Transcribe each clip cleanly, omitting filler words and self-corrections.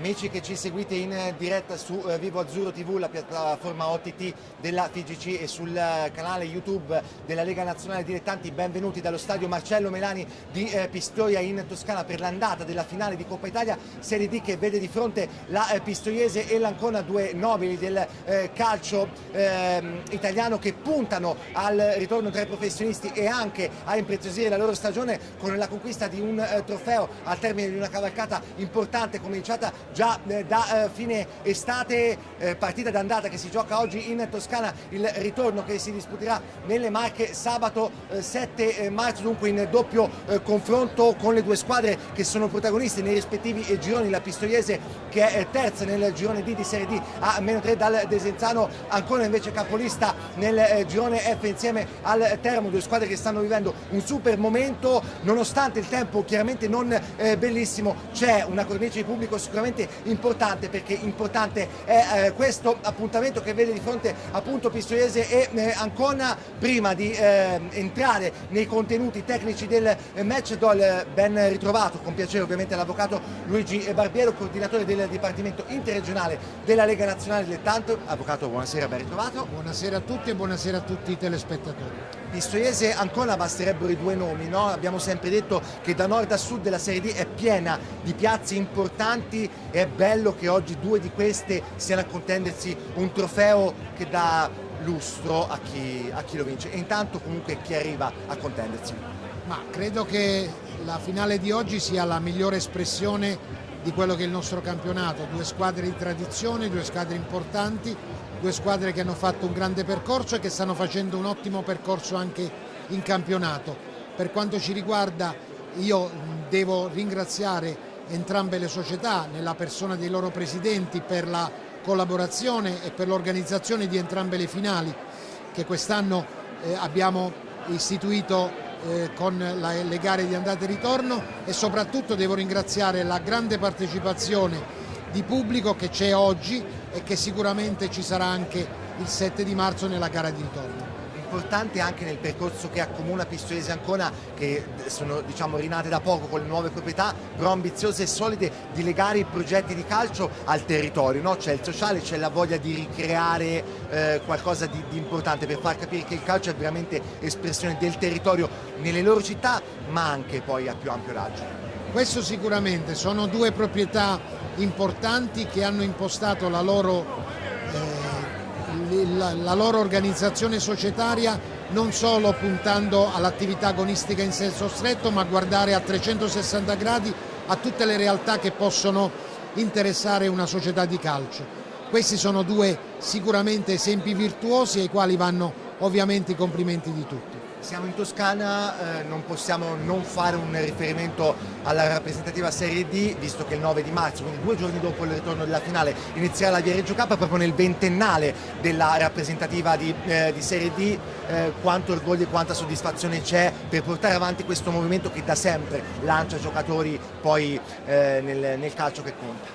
Amici che ci seguite in diretta su Vivo Azzurro TV, la piattaforma OTT della FIGC, e sul canale YouTube della Lega Nazionale Dilettanti, benvenuti dallo stadio Marcello Melani di Pistoia in Toscana per l'andata della finale di Coppa Italia Serie D, che vede di fronte la Pistoiese e l'Ancona, due nobili del calcio italiano che puntano al ritorno tra i professionisti e anche a impreziosire la loro stagione con la conquista di un trofeo al termine di una cavalcata importante cominciata già da fine estate, partita d'andata che si gioca oggi in Toscana, il ritorno che si disputerà nelle Marche sabato 7 marzo, dunque in doppio confronto con le due squadre che sono protagoniste nei rispettivi gironi. La Pistoiese, che è terza nel girone D di Serie D, a -3 dal Desenzano, Ancona invece capolista nel girone F insieme al Teramo, due squadre che stanno vivendo un super momento nonostante il tempo chiaramente non bellissimo. C'è una cornice di pubblico sicuramente importante, perché importante è questo appuntamento che vede di fronte appunto Pistoiese e Ancona. Prima di entrare nei contenuti tecnici del match, do il ben ritrovato con piacere ovviamente all'avvocato Luigi Barbiero, coordinatore del Dipartimento Interregionale della Lega Nazionale Dilettanti. Avvocato, buonasera, ben ritrovato. Buonasera a tutti e buonasera a tutti i telespettatori. Pistoiese, Ancona, basterebbero i due nomi, no? Abbiamo sempre detto che da nord a sud la Serie D è piena di piazze importanti e è bello che oggi due di queste siano a contendersi un trofeo che dà lustro a chi lo vince, e intanto comunque chi arriva a contendersi. Ma credo che la finale di oggi sia la migliore espressione di quello che è il nostro campionato. Due squadre di tradizione, due squadre importanti, due squadre che hanno fatto un grande percorso e che stanno facendo un ottimo percorso anche in campionato. Per quanto ci riguarda, io devo ringraziare entrambe le società nella persona dei loro presidenti per la collaborazione e per l'organizzazione di entrambe le finali che quest'anno abbiamo istituito con le gare di andata e ritorno, e soprattutto devo ringraziare la grande partecipazione di pubblico che c'è oggi e che sicuramente ci sarà anche il 7 di marzo nella gara di ritorno. Importante anche nel percorso che accomuna Pistoiese e Ancona, che sono rinate da poco con le nuove proprietà, però ambiziose e solide, di legare i progetti di calcio al territorio, no? C'è il sociale, c'è la voglia di ricreare qualcosa di importante per far capire che il calcio è veramente espressione del territorio nelle loro città, ma anche poi a più ampio raggio. Questo sicuramente, sono due proprietà importanti che hanno impostato la loro organizzazione societaria non solo puntando all'attività agonistica in senso stretto, ma guardare a 360 gradi a tutte le realtà che possono interessare una società di calcio. Questi sono due sicuramente esempi virtuosi ai quali vanno ovviamente i complimenti di tutti. Siamo in Toscana, non possiamo non fare un riferimento alla rappresentativa Serie D, visto che il 9 di marzo, quindi 2 giorni dopo il ritorno della finale, inizierà la Viareggio Cup, proprio nel ventennale della rappresentativa di Serie D. Quanto orgoglio e quanta soddisfazione c'è per portare avanti questo movimento che da sempre lancia giocatori poi nel calcio che conta?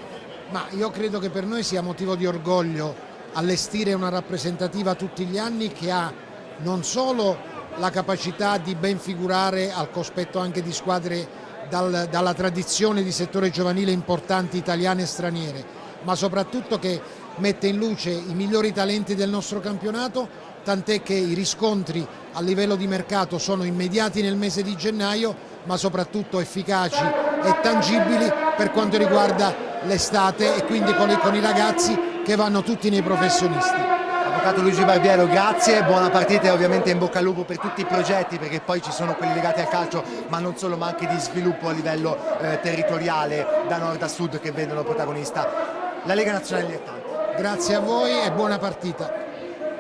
Ma io credo che per noi sia motivo di orgoglio allestire una rappresentativa tutti gli anni che ha non solo la capacità di ben figurare al cospetto anche di squadre dalla tradizione di settore giovanile importanti italiane e straniere, ma soprattutto che mette in luce i migliori talenti del nostro campionato, tant'è che i riscontri a livello di mercato sono immediati nel mese di gennaio, ma soprattutto efficaci e tangibili per quanto riguarda l'estate, e quindi con i ragazzi che vanno tutti nei professionisti. Avvocato Luigi Barbiero, grazie, buona partita e ovviamente in bocca al lupo per tutti i progetti, perché poi ci sono quelli legati al calcio, ma non solo, ma anche di sviluppo a livello territoriale da nord a sud, che vedono protagonista la Lega Nazionale Dilettanti. Grazie a voi e buona partita.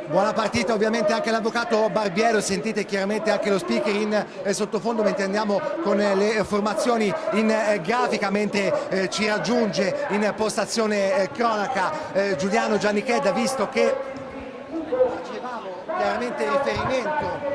Buona partita ovviamente anche all'avvocato Barbiero, sentite chiaramente anche lo speaker in sottofondo mentre andiamo con le formazioni in grafica, mentre ci raggiunge in postazione cronaca Giuliano Giannichedda, visto che facevamo chiaramente riferimento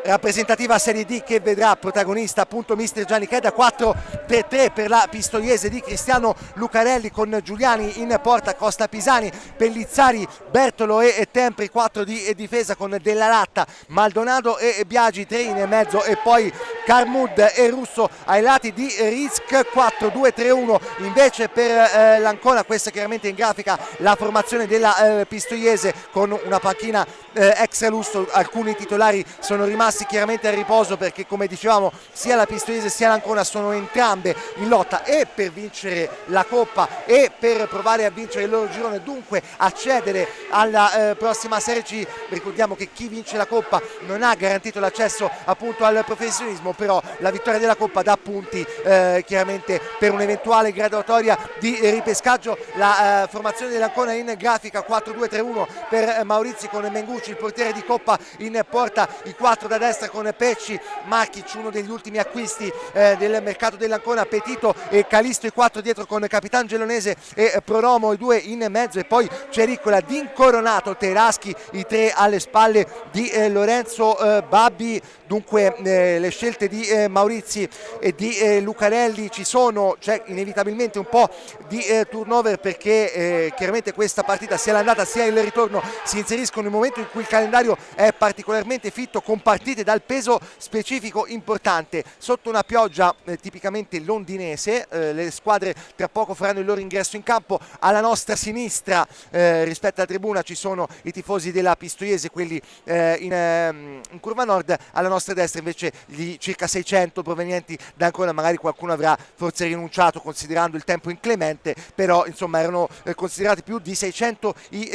rappresentativa Serie D che vedrà protagonista appunto mister Giannichedda. 4-3 per la Pistoiese di Cristiano Lucarelli, con Giuliani in porta, Costa Pisani, Pellizzari, Bertolo e Tempri. 4 di difesa con Della Latta, Maldonado e Biagi, 3 in mezzo e poi Carmud e Russo ai lati di Risk. 4-2-3-1 invece per l'Ancona. Questa chiaramente in grafica la formazione della Pistoiese, con una panchina extra lusso. Alcuni titolari sono rimasti chiaramente a riposo perché, come dicevamo, sia la Pistoiese sia l'Ancona sono entrambe in lotta e per vincere la Coppa e per provare a vincere il loro girone, dunque accedere alla prossima Serie C. Ricordiamo che chi vince la Coppa non ha garantito l'accesso appunto al professionismo, però la vittoria della Coppa dà punti chiaramente per un'eventuale graduatoria di ripescaggio. La formazione dell'Ancona in grafica: 4-2-3-1 per Maurizi con Mengucci il portiere di Coppa in porta, i 4 da destra con Pecci, Marchic, uno degli ultimi acquisti del mercato dell'Ancona, Petito e Calisto, i 4 dietro con Capitan Gelonese e Pronomo, i 2 in mezzo, e poi Cericola, D'incoronato, Teraschi, i 3 alle spalle di Lorenzo Babbi. Dunque le scelte di Maurizi e di Lucarelli ci sono, c'è inevitabilmente un po' di turnover perché chiaramente questa partita, sia l'andata sia il ritorno, si inseriscono in un momento in cui il calendario è particolarmente fitto, con partite dal peso specifico importante, sotto una pioggia tipicamente londinese. Le squadre tra poco faranno il loro ingresso in campo. Alla nostra sinistra rispetto alla tribuna ci sono i tifosi della Pistoiese, quelli in curva nord. Alla nostra destra invece gli circa 600 provenienti da Ancona. Magari qualcuno avrà forse rinunciato considerando il tempo inclemente, però insomma erano considerati più di 600 i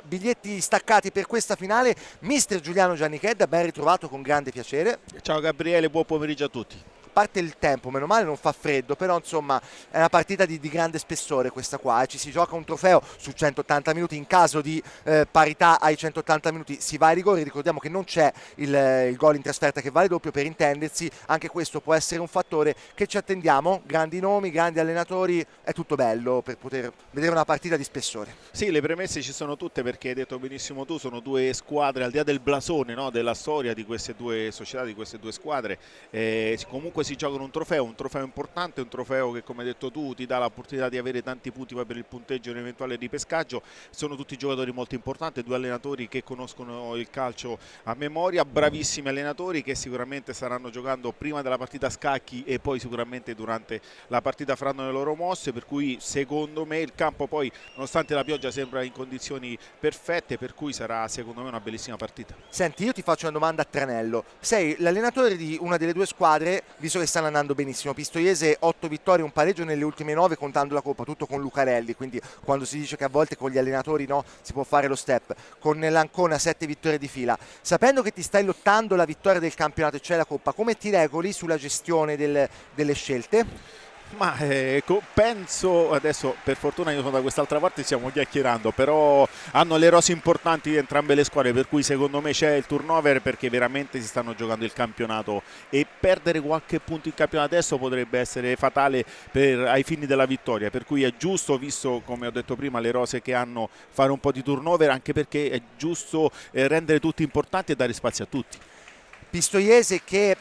biglietti staccati per questa finale. Mister Giuliano Giannichedda, ben ritrovato, con grande piacere. Ciao Gabriele, buon pomeriggio a tutti. Parte il tempo, meno male non fa freddo, però insomma è una partita di grande spessore questa qua, ci si gioca un trofeo su 180 minuti. In caso di parità ai 180 minuti si va ai rigori. Ricordiamo che non c'è il gol in trasferta che vale doppio, per intendersi. Anche questo può essere un fattore che ci attendiamo. Grandi nomi, grandi allenatori, è tutto bello per poter vedere una partita di spessore. Sì, le premesse ci sono tutte, perché hai detto benissimo tu, sono due squadre, al di là del blasone, no, della storia di queste due società, di queste due squadre, comunque si giocano un trofeo importante, un trofeo che, come hai detto tu, ti dà l'opportunità di avere tanti punti poi per il punteggio in eventuale ripescaggio. Sono tutti giocatori molto importanti, due allenatori che conoscono il calcio a memoria, bravissimi allenatori che sicuramente staranno giocando prima della partita a scacchi e poi sicuramente durante la partita faranno le loro mosse, per cui secondo me il campo poi, nonostante la pioggia, sembra in condizioni perfette, per cui sarà secondo me una bellissima partita. Senti, io ti faccio una domanda a tranello: sei l'allenatore di una delle due squadre, visto che stanno andando benissimo. Pistoiese 8 vittorie, un pareggio nelle ultime 9 contando la Coppa, tutto con Lucarelli, quindi quando si dice che a volte con gli allenatori no, si può fare lo step. Con l'Ancona 7 vittorie di fila, sapendo che ti stai lottando la vittoria del campionato e c'è la Coppa, come ti regoli sulla gestione delle scelte? Ma penso, adesso per fortuna io sono da quest'altra parte, stiamo chiacchierando, però hanno le rose importanti di entrambe le squadre, per cui secondo me c'è il turnover, perché veramente si stanno giocando il campionato e perdere qualche punto in campionato adesso potrebbe essere fatale ai fini della vittoria, per cui è giusto, visto come ho detto prima le rose che hanno, fare un po' di turnover, anche perché è giusto rendere tutti importanti e dare spazio a tutti. Pistoiese che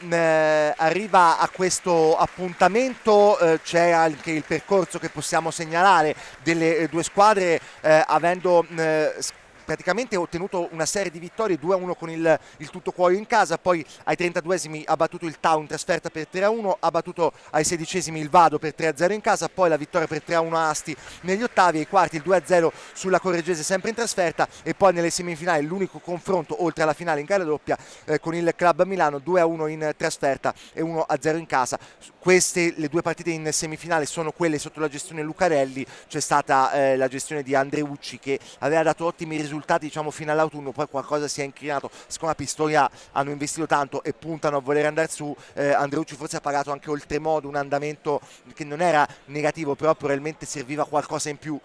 arriva a questo appuntamento, c'è anche il percorso che possiamo segnalare delle due squadre, avendo praticamente ottenuto una serie di vittorie, 2-1 con il tutto cuoio in casa, poi ai 32esimi ha battuto il Tau in trasferta per 3-1, ha battuto ai 16esimi il Vado per 3-0 in casa, poi la vittoria per 3-1 a Asti negli ottavi, ai quarti il 2-0 sulla Correggese sempre in trasferta, e poi nelle semifinali l'unico confronto oltre alla finale in gara doppia con il Club Milano, 2-1 in trasferta e 1-0 in casa. Queste le due partite in semifinale sono quelle sotto la gestione Lucarelli. C'è stata la gestione di Andreucci che aveva dato ottimi risultati, diciamo, fino all'autunno, poi qualcosa si è inclinato. Siccome a Pistoia hanno investito tanto e puntano a voler andare su, Andreucci forse ha pagato anche oltremodo un andamento che non era negativo, però probabilmente serviva qualcosa in più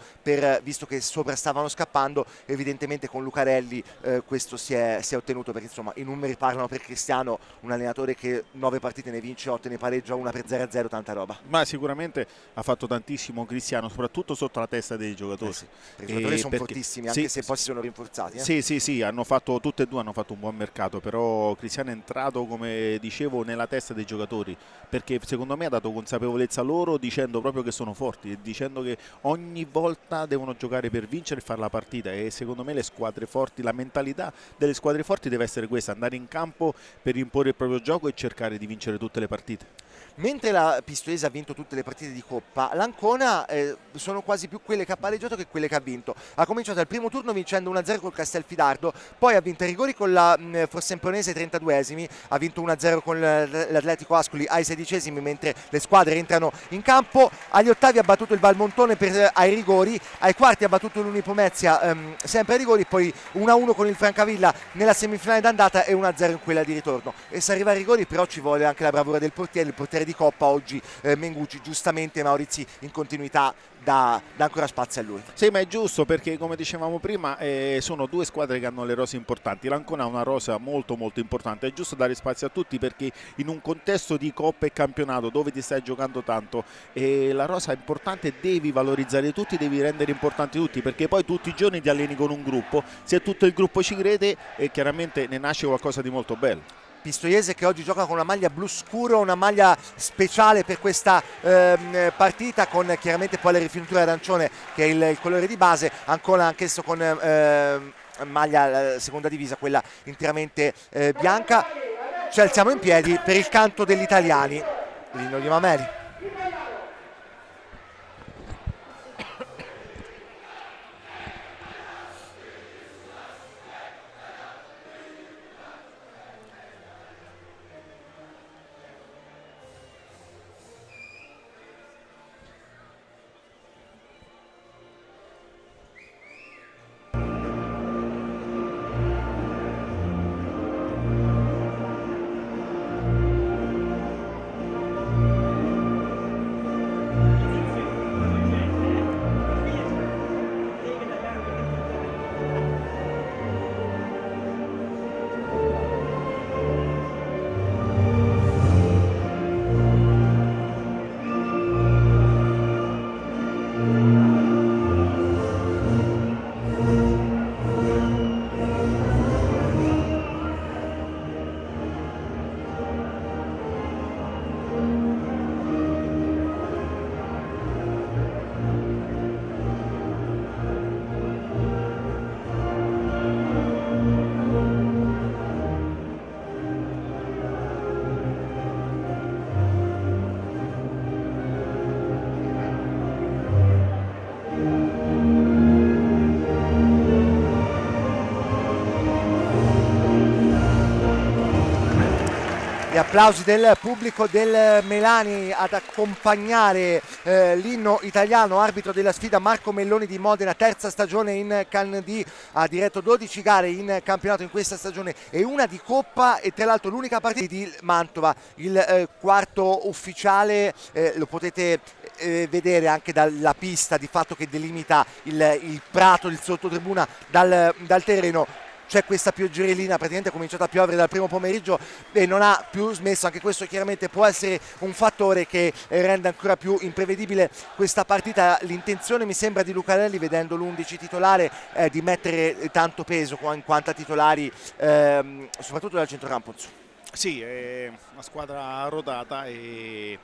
visto che sopra stavano scappando. Evidentemente con Lucarelli questo si è ottenuto, perché insomma i numeri parlano per Cristiano, un allenatore che 9 partite ne vince 8, ne pareggia una per 0-0, tanta roba. Ma sicuramente ha fatto tantissimo Cristiano, soprattutto sotto la testa dei giocatori. Sì, i giocatori sono fortissimi, anche se poi si sono vanno rinforzati. Sì, hanno fatto, tutte e due hanno fatto un buon mercato, però Cristiano è entrato, come dicevo, nella testa dei giocatori, perché secondo me ha dato consapevolezza loro, dicendo proprio che sono forti e dicendo che ogni volta devono giocare per vincere e fare la partita, e secondo me le squadre forti, la mentalità delle squadre forti deve essere questa: andare in campo per imporre il proprio gioco e cercare di vincere tutte le partite. Mentre la Pistoiese ha vinto tutte le partite di Coppa, l'Ancona sono quasi più quelle che ha pareggiato che quelle che ha vinto. Ha cominciato il primo turno vincendo 1-0 col Castelfidardo, poi ha vinto ai rigori con la Fossempronese ai 32esimi, ha vinto 1-0 con l'Atletico Ascoli ai 16esimi, mentre le squadre entrano in campo. Agli ottavi ha battuto il Valmontone ai rigori, ai quarti ha battuto l'Unipomezia sempre ai rigori, poi 1-1 con il Francavilla nella semifinale d'andata e 1-0 in quella di ritorno. E se arriva ai rigori però ci vuole anche la bravura del portiere, il portiere di Coppa oggi Mengucci, giustamente Maurizi in continuità dà ancora spazio a lui. Sì, ma è giusto, perché come dicevamo prima sono due squadre che hanno le rose importanti. L'Ancona ha una rosa molto importante, è giusto dare spazio a tutti, perché in un contesto di Coppa e campionato dove ti stai giocando tanto la rosa è importante, devi valorizzare tutti, devi rendere importanti tutti, perché poi tutti i giorni ti alleni con un gruppo, se tutto il gruppo ci crede chiaramente ne nasce qualcosa di molto bello. Pistoiese che oggi gioca con una maglia blu scuro, una maglia speciale per questa partita, con chiaramente poi le rifiniture arancione che è il colore di base. Ancora anch'esso con maglia seconda divisa, quella interamente bianca. Ci alziamo in piedi per il canto degli italiani, l'inno di Mameli. Gli applausi del pubblico del Melani ad accompagnare l'inno italiano. Arbitro della sfida Marco Melloni di Modena, terza stagione in Can D, ha diretto 12 gare in campionato in questa stagione e una di Coppa, e tra l'altro l'unica partita di Mantova, il quarto ufficiale. Lo potete vedere anche dalla pista di fatto che delimita il prato, il sottotribuna dal terreno. C'è questa pioggerellina, praticamente è cominciata a piovere dal primo pomeriggio e non ha più smesso. Anche questo chiaramente può essere un fattore che rende ancora più imprevedibile questa partita. L'intenzione mi sembra di Lucarelli, vedendo l'11 titolare, di mettere tanto peso in quanto a titolari, soprattutto dal centrocampo. Sì, è una squadra rodata e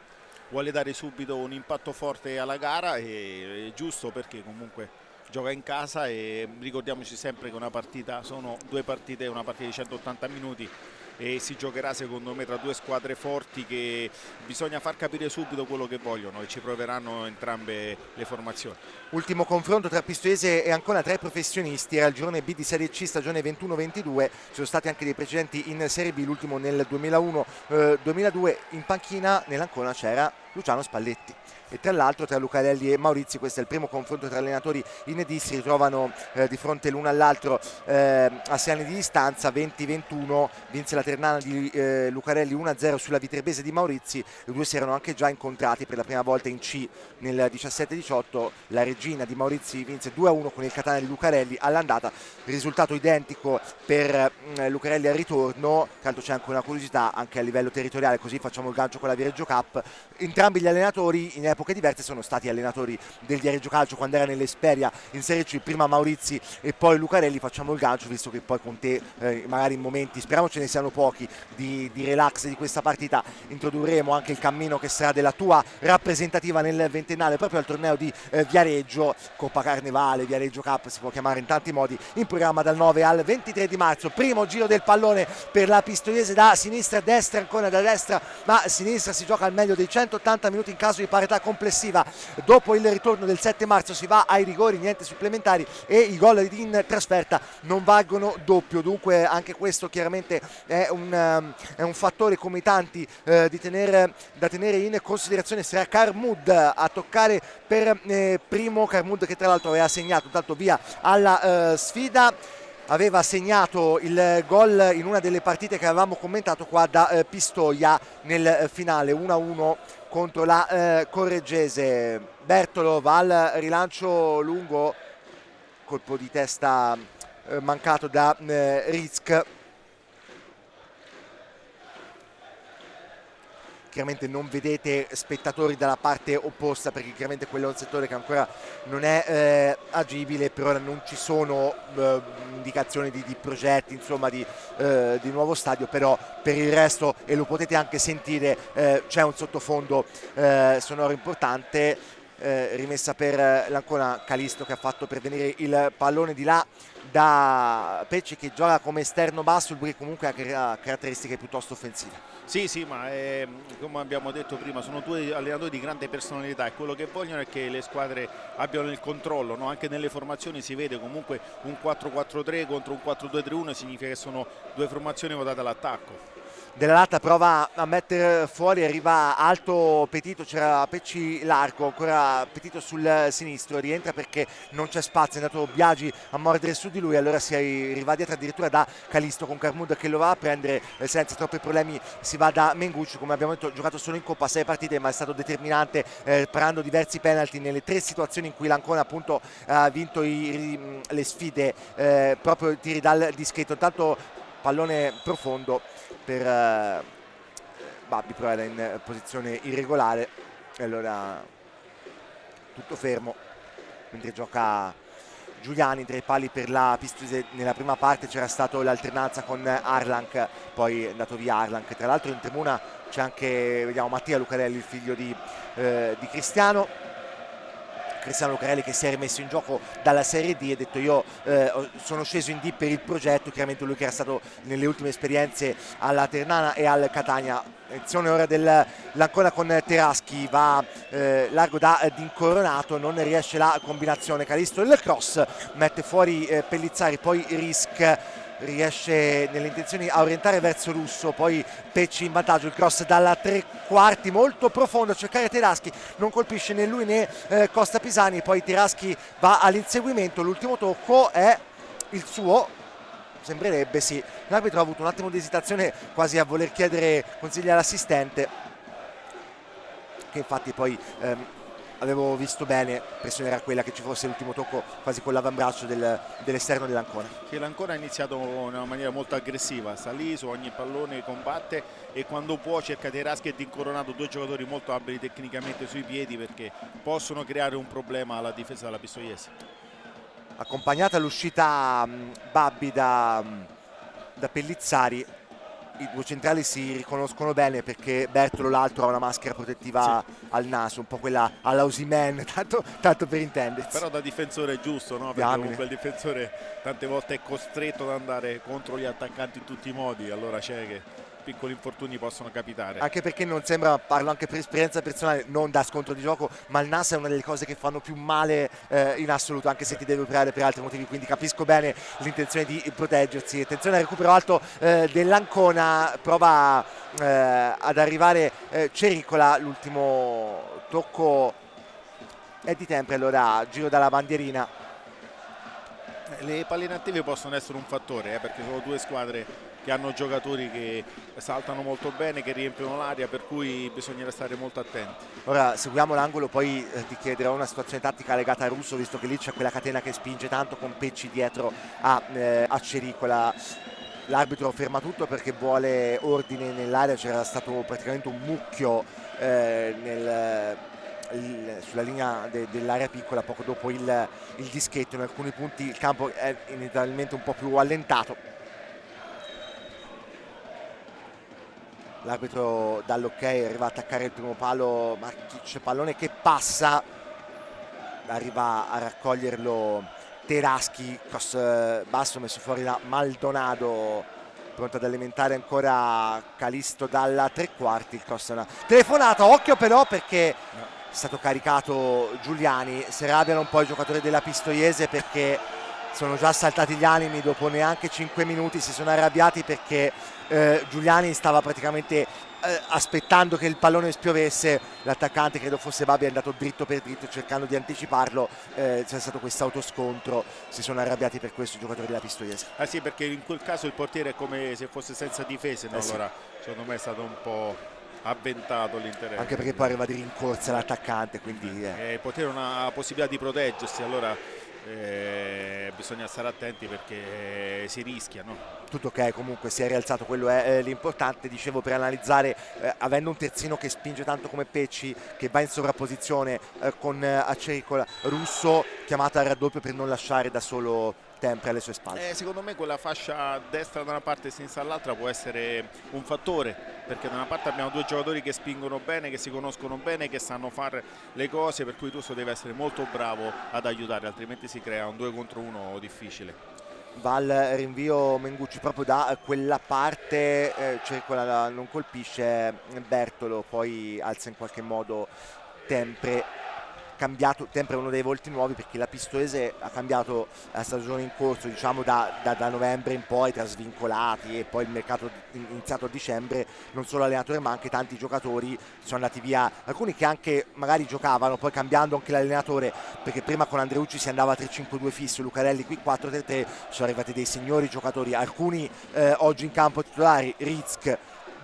vuole dare subito un impatto forte alla gara, e è giusto, perché comunque gioca in casa, e ricordiamoci sempre che una partita sono due partite, una partita di 180 minuti, e si giocherà secondo me tra due squadre forti che bisogna far capire subito quello che vogliono, e ci proveranno entrambe le formazioni. Ultimo confronto tra Pistoiese e Ancona tra i professionisti, era il girone B di Serie C stagione 21-22, ci sono stati anche dei precedenti in Serie B, l'ultimo nel 2001-2002. In panchina nell'Ancona c'era Luciano Spalletti. E tra l'altro tra Lucarelli e Maurizi questo è il primo confronto tra allenatori in D, si ritrovano di fronte l'uno all'altro a 6 anni di distanza. 20-21 vinse la Ternana di Lucarelli 1-0 sulla Viterbese di Maurizi. I due si erano anche già incontrati per la prima volta in C nel 17-18. La Regina di Maurizi vinse 2-1 con il Catania di Lucarelli all'andata, risultato identico per Lucarelli al ritorno. Tanto c'è anche una curiosità anche a livello territoriale, così facciamo il gancio con la Viareggio Cup: entrambi gli allenatori in epoche diverse, sono stati allenatori del Viareggio Calcio quando era nell'Esperia in Serie C, prima Maurizi e poi Lucarelli. Facciamo il gancio, visto che poi con te magari in momenti, speriamo ce ne siano pochi, di relax di questa partita, introdurremo anche il cammino che sarà della tua rappresentativa nel ventennale proprio al torneo di Viareggio, Coppa Carnevale, Viareggio Cup, si può chiamare in tanti modi, in programma dal 9 al 23 di marzo. Primo giro del pallone per la Pistoiese da sinistra a destra, ancora da destra ma a sinistra, si gioca al meglio dei 180 minuti in caso di parità complessiva. Dopo il ritorno del 7 marzo si va ai rigori, niente supplementari, e i gol in trasferta non valgono doppio, dunque anche questo chiaramente è un fattore come tanti da tenere in considerazione. Sarà Carmud a toccare per primo, Carmud che tra l'altro aveva segnato, tanto via alla sfida, aveva segnato il gol in una delle partite che avevamo commentato qua da Pistoia nel finale 1-1 contro la Correggese. Bertolo va al rilancio lungo, colpo di testa mancato da Rizk. Chiaramente non vedete spettatori dalla parte opposta perché chiaramente quello è un settore che ancora non è agibile, per ora non ci sono indicazioni di progetti, insomma di nuovo stadio, però per il resto, e lo potete anche sentire, c'è un sottofondo sonoro importante. Rimessa per l'Ancona, Calisto che ha fatto pervenire il pallone di là da Pecci, che gioca come esterno basso, lui comunque ha caratteristiche piuttosto offensive. Sì, ma come abbiamo detto prima, sono due allenatori di grande personalità e quello che vogliono è che le squadre abbiano il controllo, no? Anche nelle formazioni si vede comunque un 4-4-3 contro un 4-2-3-1, significa che sono due formazioni votate all'attacco. Della Latta prova a mettere fuori, arriva alto Petito, c'era Pecci largo, ancora Petito sul sinistro, rientra perché non c'è spazio, è andato Biagi a mordere su di lui, allora si arriva dietro addirittura da Calisto con Carmud che lo va a prendere senza troppi problemi, si va da Mengucci, come abbiamo detto giocato solo in Coppa 6 partite ma è stato determinante parando diversi penalty nelle 3 situazioni in cui l'Ancona appunto ha vinto le sfide, proprio tiri dal dischetto. Intanto pallone profondo per Babbi, però era in posizione irregolare e allora tutto fermo mentre gioca Giuliani tra i pali per la Pistoiese. Nella prima parte c'era stata l'alternanza con Arlanc, poi è andato via Arlanc. Tra l'altro in tribuna c'è anche, vediamo, Mattia Lucarelli, il figlio di Cristiano Lucarelli, che si è rimesso in gioco dalla Serie D e ha detto io sono sceso in D per il progetto. Chiaramente lui che era stato nelle ultime esperienze alla Ternana e al Catania. Attenzione ora dell'Ancona con Teraschi, va largo da D'incoronato, non riesce la combinazione, Calisto il cross, mette fuori Pellizzari, poi Risk riesce nelle intenzioni a orientare verso Russo, poi Pecci in vantaggio, il cross dalla 3/4 molto profondo a cercare Teraschi, non colpisce né lui né Costa Pisani, poi Teraschi va all'inseguimento, l'ultimo tocco è il suo, sembrerebbe, sì, l'arbitro ha avuto un attimo di esitazione quasi a voler chiedere consigli all'assistente, che infatti poi avevo visto bene, l'impressione era quella che ci fosse l'ultimo tocco quasi con l'avambraccio dell'esterno dell'Ancona. Che l'Ancona ha iniziato in una maniera molto aggressiva, sta lì su ogni pallone, combatte e quando può cerca Teraschi e D'incoronato, due giocatori molto abili tecnicamente sui piedi, perché possono creare un problema alla difesa della Pistoiese. Accompagnata l'uscita Babbi da Pellizzari, i due centrali si riconoscono bene perché Bertolo, l'altro, ha una maschera protettiva al naso, un po' quella alla Osimhen, tanto per intendersi. Però da difensore è giusto, no? Perché comunque il difensore tante volte è costretto ad andare contro gli attaccanti in tutti i modi, allora c'è che piccoli infortuni possono capitare. Anche perché non sembra, parlo anche per esperienza personale, non da scontro di gioco, ma il naso è una delle cose che fanno più male in assoluto, anche se ti deve operare per altri motivi, quindi capisco bene l'intenzione di proteggersi. Attenzione al recupero alto dell'Ancona, prova ad arrivare Cericola, l'ultimo tocco è di tempo, allora giro dalla bandierina. Le palline attive possono essere un fattore, perché sono due squadre che hanno giocatori che saltano molto bene, che riempiono l'area, per cui bisognerà stare molto attenti. Ora seguiamo l'angolo, poi ti chiederò una situazione tattica legata a Russo, visto che lì c'è quella catena che spinge tanto con Pecci dietro a Cericola. L'arbitro ferma tutto perché vuole ordine nell'area, c'era stato praticamente un mucchio sulla linea dell'area piccola poco dopo il dischetto. In alcuni punti il campo è inevitabilmente un po' più allentato. L'arbitro dà l'ok, arriva a attaccare il primo palo Markic, pallone che passa, arriva a raccoglierlo Teraschi, cross basso messo fuori da Maldonado, pronto ad alimentare ancora Calisto dalla tre quarti. Il cross è una telefonata, occhio però perché è stato caricato Giuliani. Si arrabbiano un po' i giocatori della Pistoiese perché sono già saltati gli animi dopo neanche 5 minuti, si sono arrabbiati perché Giuliani stava praticamente aspettando che il pallone spiovesse. L'attaccante, credo fosse Babi, è andato dritto per dritto cercando di anticiparlo, c'è stato questo autoscontro, si sono arrabbiati per questo i giocatori della Pistoiese. Sì, perché in quel caso il portiere è come se fosse senza difese, no? Allora secondo me è stato un po' avventato l'interesse, anche perché poi arriva di rincorsa l'attaccante, quindi il portiere ha una possibilità di proteggersi, allora bisogna stare attenti perché si rischia, no? Tutto ok, comunque si è rialzato, quello è l'importante. Dicevo, per analizzare, avendo un terzino che spinge tanto come Pecci, che va in sovrapposizione con Acericola, Russo chiamato al raddoppio per non lasciare da solo Tempri alle sue spalle. Secondo me quella fascia destra da una parte e sinistra dall'altra può essere un fattore, perché da una parte abbiamo due giocatori che spingono bene, che si conoscono bene, che sanno fare le cose, per cui Russo deve essere molto bravo ad aiutare, altrimenti si crea un 2 contro 1 difficile. Va al rinvio Mengucci proprio da quella parte, Cercola non colpisce, Bertolo poi alza in qualche modo Tempre. Cambiato, Tempre è uno dei volti nuovi perché la Pistoiese ha cambiato la stagione in corso, diciamo da novembre in poi, tra svincolati e poi il mercato iniziato a dicembre. Non solo allenatore ma anche tanti giocatori sono andati via, alcuni che anche magari giocavano, poi cambiando anche l'allenatore, perché prima con Andreucci si andava a 3-5-2 fisso, Lucarelli qui 4-3-3, sono arrivati dei signori giocatori, alcuni oggi in campo titolari, Rizk,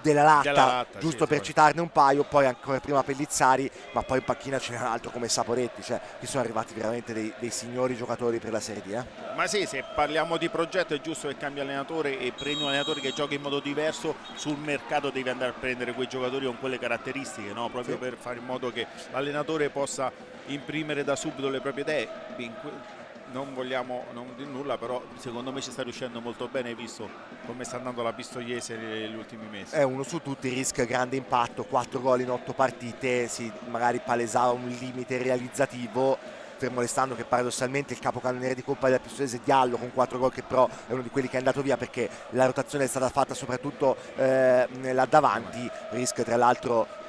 Della Latta, giusto, sì, per citarne un paio, poi ancora prima Pellizzari, ma poi in panchina ce n'è un altro come Saporetti, cioè qui sono arrivati veramente dei signori giocatori per la Serie D. Ma sì, se parliamo di progetto è giusto che cambi allenatore e prendi un allenatore che giochi in modo diverso, sul mercato devi andare a prendere quei giocatori con quelle caratteristiche, no? Proprio per fare in modo che l'allenatore possa imprimere da subito le proprie idee. Non vogliamo non dire nulla, però secondo me ci sta riuscendo molto bene, visto come sta andando la Pistoiese negli ultimi mesi. È uno su tutti, Risk grande impatto, 4 gol in 8 partite, si magari palesava un limite realizzativo, fermo restando che paradossalmente il capocannoniere di Coppa della Pistoiese Diallo con 4 gol, che però è uno di quelli che è andato via perché la rotazione è stata fatta soprattutto là davanti. Risk tra l'altro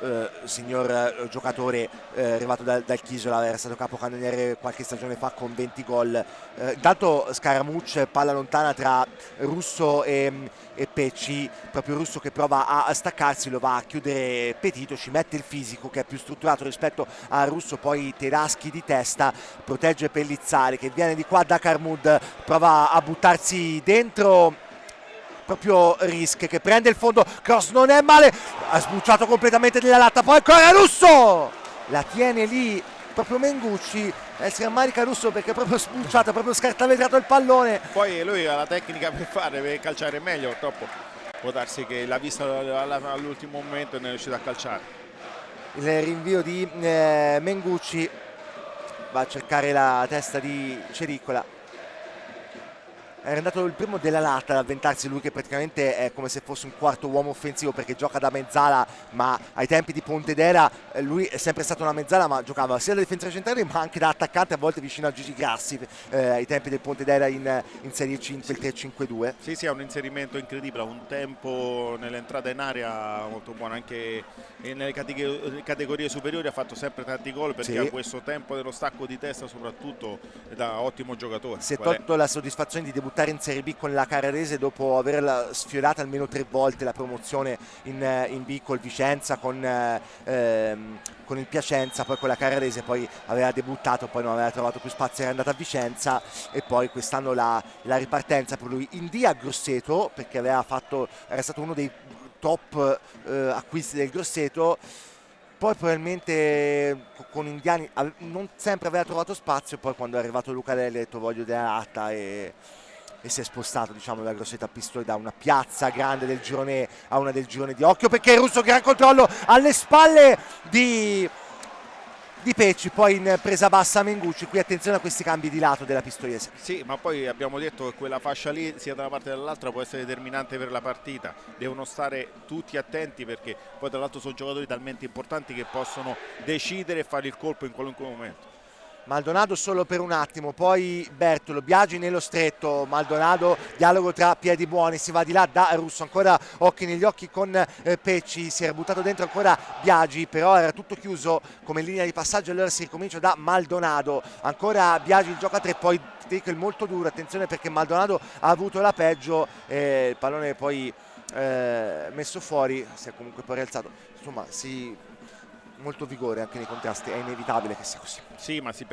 signor giocatore arrivato dal Chisola, era stato capocannoniere qualche stagione fa con 20 gol. Intanto Scaramucci, palla lontana tra Russo e Pecci, proprio Russo che prova a staccarsi, lo va a chiudere Petito, ci mette il fisico che è più strutturato rispetto a Russo, poi Teraschi di testa protegge Pellizzari che viene di qua da Carmud, prova a buttarsi dentro proprio Risk che prende il fondo, cross non è male, ha sbucciato completamente Della Latta, poi ancora Russo la tiene lì proprio Mengucci, si rammarica Russo perché è proprio sbucciato, proprio scartavetrato il pallone. Poi lui ha la tecnica per calciare meglio, purtroppo può darsi che l'ha vista all'ultimo momento e non è riuscito a calciare. Il rinvio di Mengucci va a cercare la testa di Cericola. Era andato il primo Della Latta ad avventarsi, lui che praticamente è come se fosse un quarto uomo offensivo perché gioca da mezzala, ma ai tempi di Pontedera lui è sempre stato una mezzala, ma giocava sia da difensore centrale ma anche da attaccante, a volte vicino a Gigi Grassi ai tempi del Pontedera in Serie C, il 3-5-2. Sì, ha un inserimento incredibile, ha un tempo nell'entrata in area molto buono, anche nelle categorie superiori ha fatto sempre tanti gol perché ha questo tempo dello stacco di testa, soprattutto da ottimo giocatore. Si è tolto la soddisfazione di debuttare in Serie B con la Carrarese dopo averla sfiorata almeno 3 volte la promozione in B col Vicenza, con il Piacenza, poi con la Carrarese, poi aveva debuttato, poi non aveva trovato più spazio, era andata a Vicenza e poi quest'anno la ripartenza per lui in D a Grosseto, perché era stato uno dei top acquisti del Grosseto. Poi probabilmente con Indiani non sempre aveva trovato spazio, poi quando è arrivato Lucarelli ha detto voglio Della Latta e si è spostato, diciamo, da Grosseto a Pistoia, da una piazza grande del girone a una del girone di occhio, perché il Russo, gran controllo alle spalle di di Pecci, poi in presa bassa Mengucci. Qui attenzione a questi cambi di lato della Pistoiese. Sì, ma poi abbiamo detto che quella fascia lì, sia da una parte che dall'altra, può essere determinante per la partita. Devono stare tutti attenti, perché poi tra l'altro sono giocatori talmente importanti che possono decidere e fare il colpo in qualunque momento. Maldonado solo per un attimo, poi Bertolo, Biagi nello stretto, Maldonado, dialogo tra piedi buoni, si va di là da Russo, ancora occhi negli occhi con Pecci, si era buttato dentro ancora Biagi, però era tutto chiuso come linea di passaggio, allora si ricomincia da Maldonado, ancora Biagi il gioco a 3, poi tackle molto duro, attenzione perché Maldonado ha avuto la peggio, il pallone poi messo fuori, si è comunque poi rialzato, insomma molto vigore anche nei contrasti, è inevitabile che sia così. Sì, ma si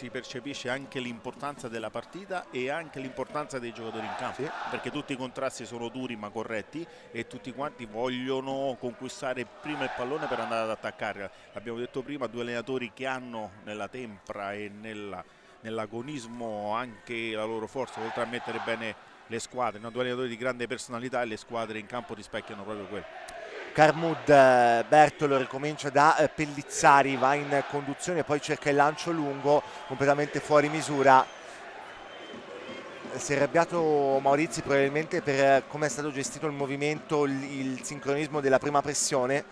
percepisce anche l'importanza della partita e anche l'importanza dei giocatori in campo, sì, perché tutti i contrasti sono duri ma corretti e tutti quanti vogliono conquistare prima il pallone per andare ad attaccare. Abbiamo detto prima, due allenatori che hanno nella tempra e nell'agonismo anche la loro forza, oltre a mettere bene le squadre, no? Due allenatori di grande personalità, e le squadre in campo rispecchiano proprio quello. Carmud, Bertolo ricomincia da Pellizzari, va in conduzione, poi cerca il lancio lungo, completamente fuori misura. Si è arrabbiato Maurizi probabilmente per come è stato gestito il movimento, il sincronismo della prima pressione.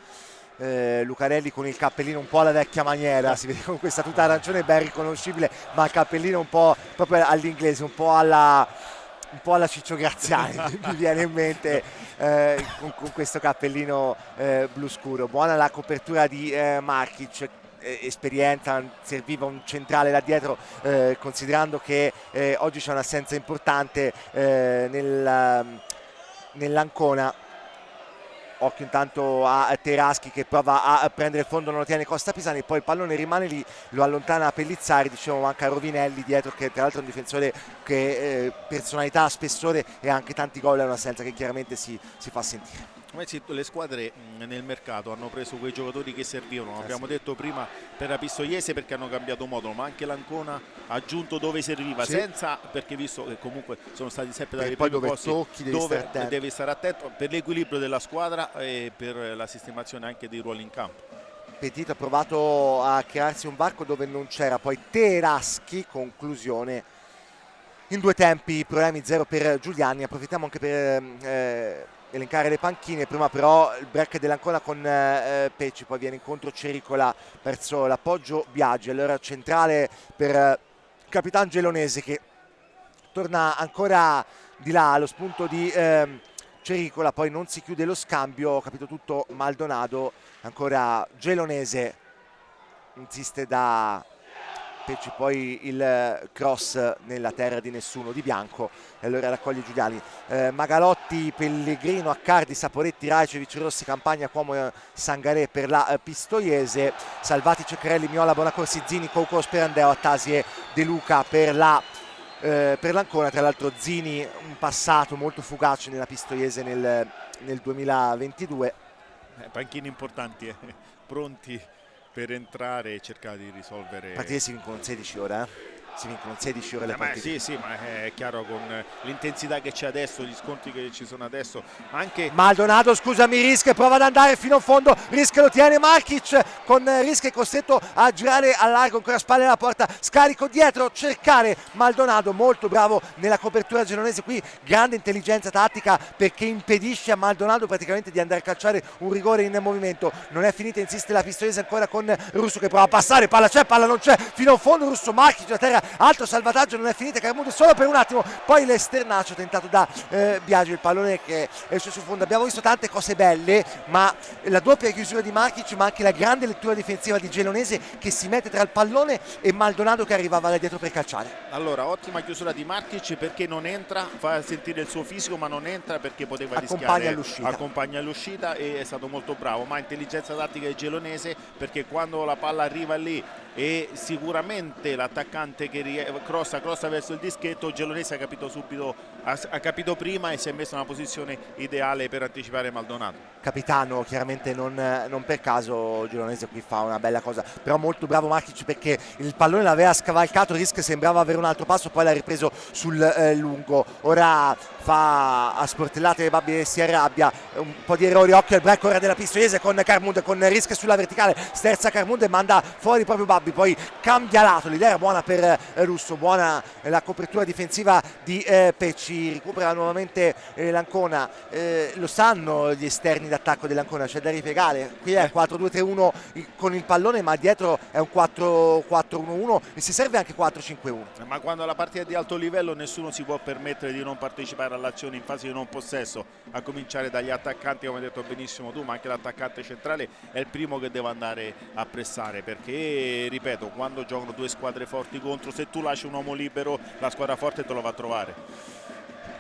Lucarelli con il cappellino un po' alla vecchia maniera, si vede con questa tuta arancione ben riconoscibile, ma il cappellino un po' proprio all'inglese, un po' alla Ciccio Graziani mi viene in mente, con questo cappellino blu scuro. Buona la copertura di Markic, esperienza, serviva un centrale là dietro, considerando che oggi c'è un'assenza importante nell'Ancona. Occhio intanto a Teraschi che prova a prendere il fondo, non lo tiene Costa Pisani, poi il pallone rimane lì, lo allontana Pellizzari, dicevo manca Rovinelli dietro, che tra l'altro è un difensore che personalità, spessore e anche tanti gol, è un'assenza che chiaramente si fa sentire. Le squadre nel mercato hanno preso quei giocatori che servivano, abbiamo detto prima per la Pistoiese perché hanno cambiato modulo, ma anche l'Ancona ha aggiunto dove serviva, sì, senza, perché visto che comunque sono stati sempre dai primi posti dove devi stare attento per l'equilibrio della squadra e per la sistemazione anche dei ruoli in campo. Petit ha provato a crearsi un varco dove non c'era, poi Teraschi, conclusione in due tempi, problemi 0 per Giuliani. Approfittiamo anche per elencare le panchine, prima però il break dell'Ancona con Pecci, poi viene incontro Cericola verso l'appoggio Biagi, allora centrale per Capitan Gelonese che torna ancora di là allo spunto di Cericola, poi non si chiude lo scambio, ho capito tutto Maldonado, ancora Gelonese, insiste da Pecci, poi il cross nella terra di nessuno di Bianco e allora raccoglie Giuliani. Magalotti, Pellegrino, Accardi, Saporetti, Raicevic, Rossi, Campagna, Cuomo, Sangaré per la Pistoiese, Salvati, Ceccarelli, Miola, Bonacorsi, Zini, Couco, Sperandeo, Attasi e De Luca per l'Ancona. Tra l'altro Zini un passato molto fugace nella Pistoiese nel 2022. Panchini importanti, pronti per entrare e cercare di risolvere. Le partite si vincono 16 ore, si vincono 16 ore le partite. Sì, ma è chiaro, con l'intensità che c'è adesso, gli scontri che ci sono adesso, anche Maldonado, scusami, Rische prova ad andare fino a fondo, Rische lo tiene Markic, con Rische costretto a girare a largo, ancora spalle alla porta, scarico dietro, cercare Maldonado, molto bravo nella copertura gelonese qui, grande intelligenza tattica perché impedisce a Maldonado praticamente di andare a calciare un rigore in movimento. Non è finita, insiste la Pistoiese ancora con Russo che prova a passare, palla c'è, palla non c'è, fino a fondo Russo, Markic da terra, altro salvataggio, non è finita, Carmud solo per un attimo, poi l'esternaccio tentato da Biagio, il pallone che esce sul fondo. Abbiamo visto tante cose belle, ma la doppia chiusura di Markic, ma anche la grande lettura difensiva di Gelonese che si mette tra il pallone e Maldonado che arrivava da dietro per calciare. Allora, ottima chiusura di Markic perché non entra, fa sentire il suo fisico, ma non entra perché poteva rischiare, accompagna all'uscita e è stato molto bravo, ma intelligenza tattica di Gelonese perché quando la palla arriva lì e sicuramente l'attaccante che crossa verso il dischetto, Gelonesi ha capito subito, ha capito prima e si è messo in una posizione ideale per anticipare Maldonado. Capitano, chiaramente non per caso Gelonesi qui fa una bella cosa, però molto bravo Markic perché il pallone l'aveva scavalcato, Risk sembrava avere un altro passo, poi l'ha ripreso sul lungo. Ora fa a sportellate Babbi, si arrabbia, un po' di errori, occhio al break ora della Pistoiese con Carmud, con Risk sulla verticale, sterza Carmud e manda fuori proprio Babbi, poi cambia lato, l'idea era buona per Russo, buona la copertura difensiva di Pecci, recupera nuovamente l'Ancona, lo sanno gli esterni d'attacco dell'Ancona, c'è da ripiegare, qui è 4-2-3-1 con il pallone, ma dietro è un 4-4-1-1 e si serve anche 4-5-1. Ma quando la partita è di alto livello nessuno si può permettere di non partecipare all'azione in fase di non possesso, a cominciare dagli attaccanti, come hai detto benissimo tu, ma anche l'attaccante centrale è il primo che deve andare a pressare, perché ripeto, quando giocano due squadre forti contro, se tu lasci un uomo libero la squadra forte te lo va a trovare.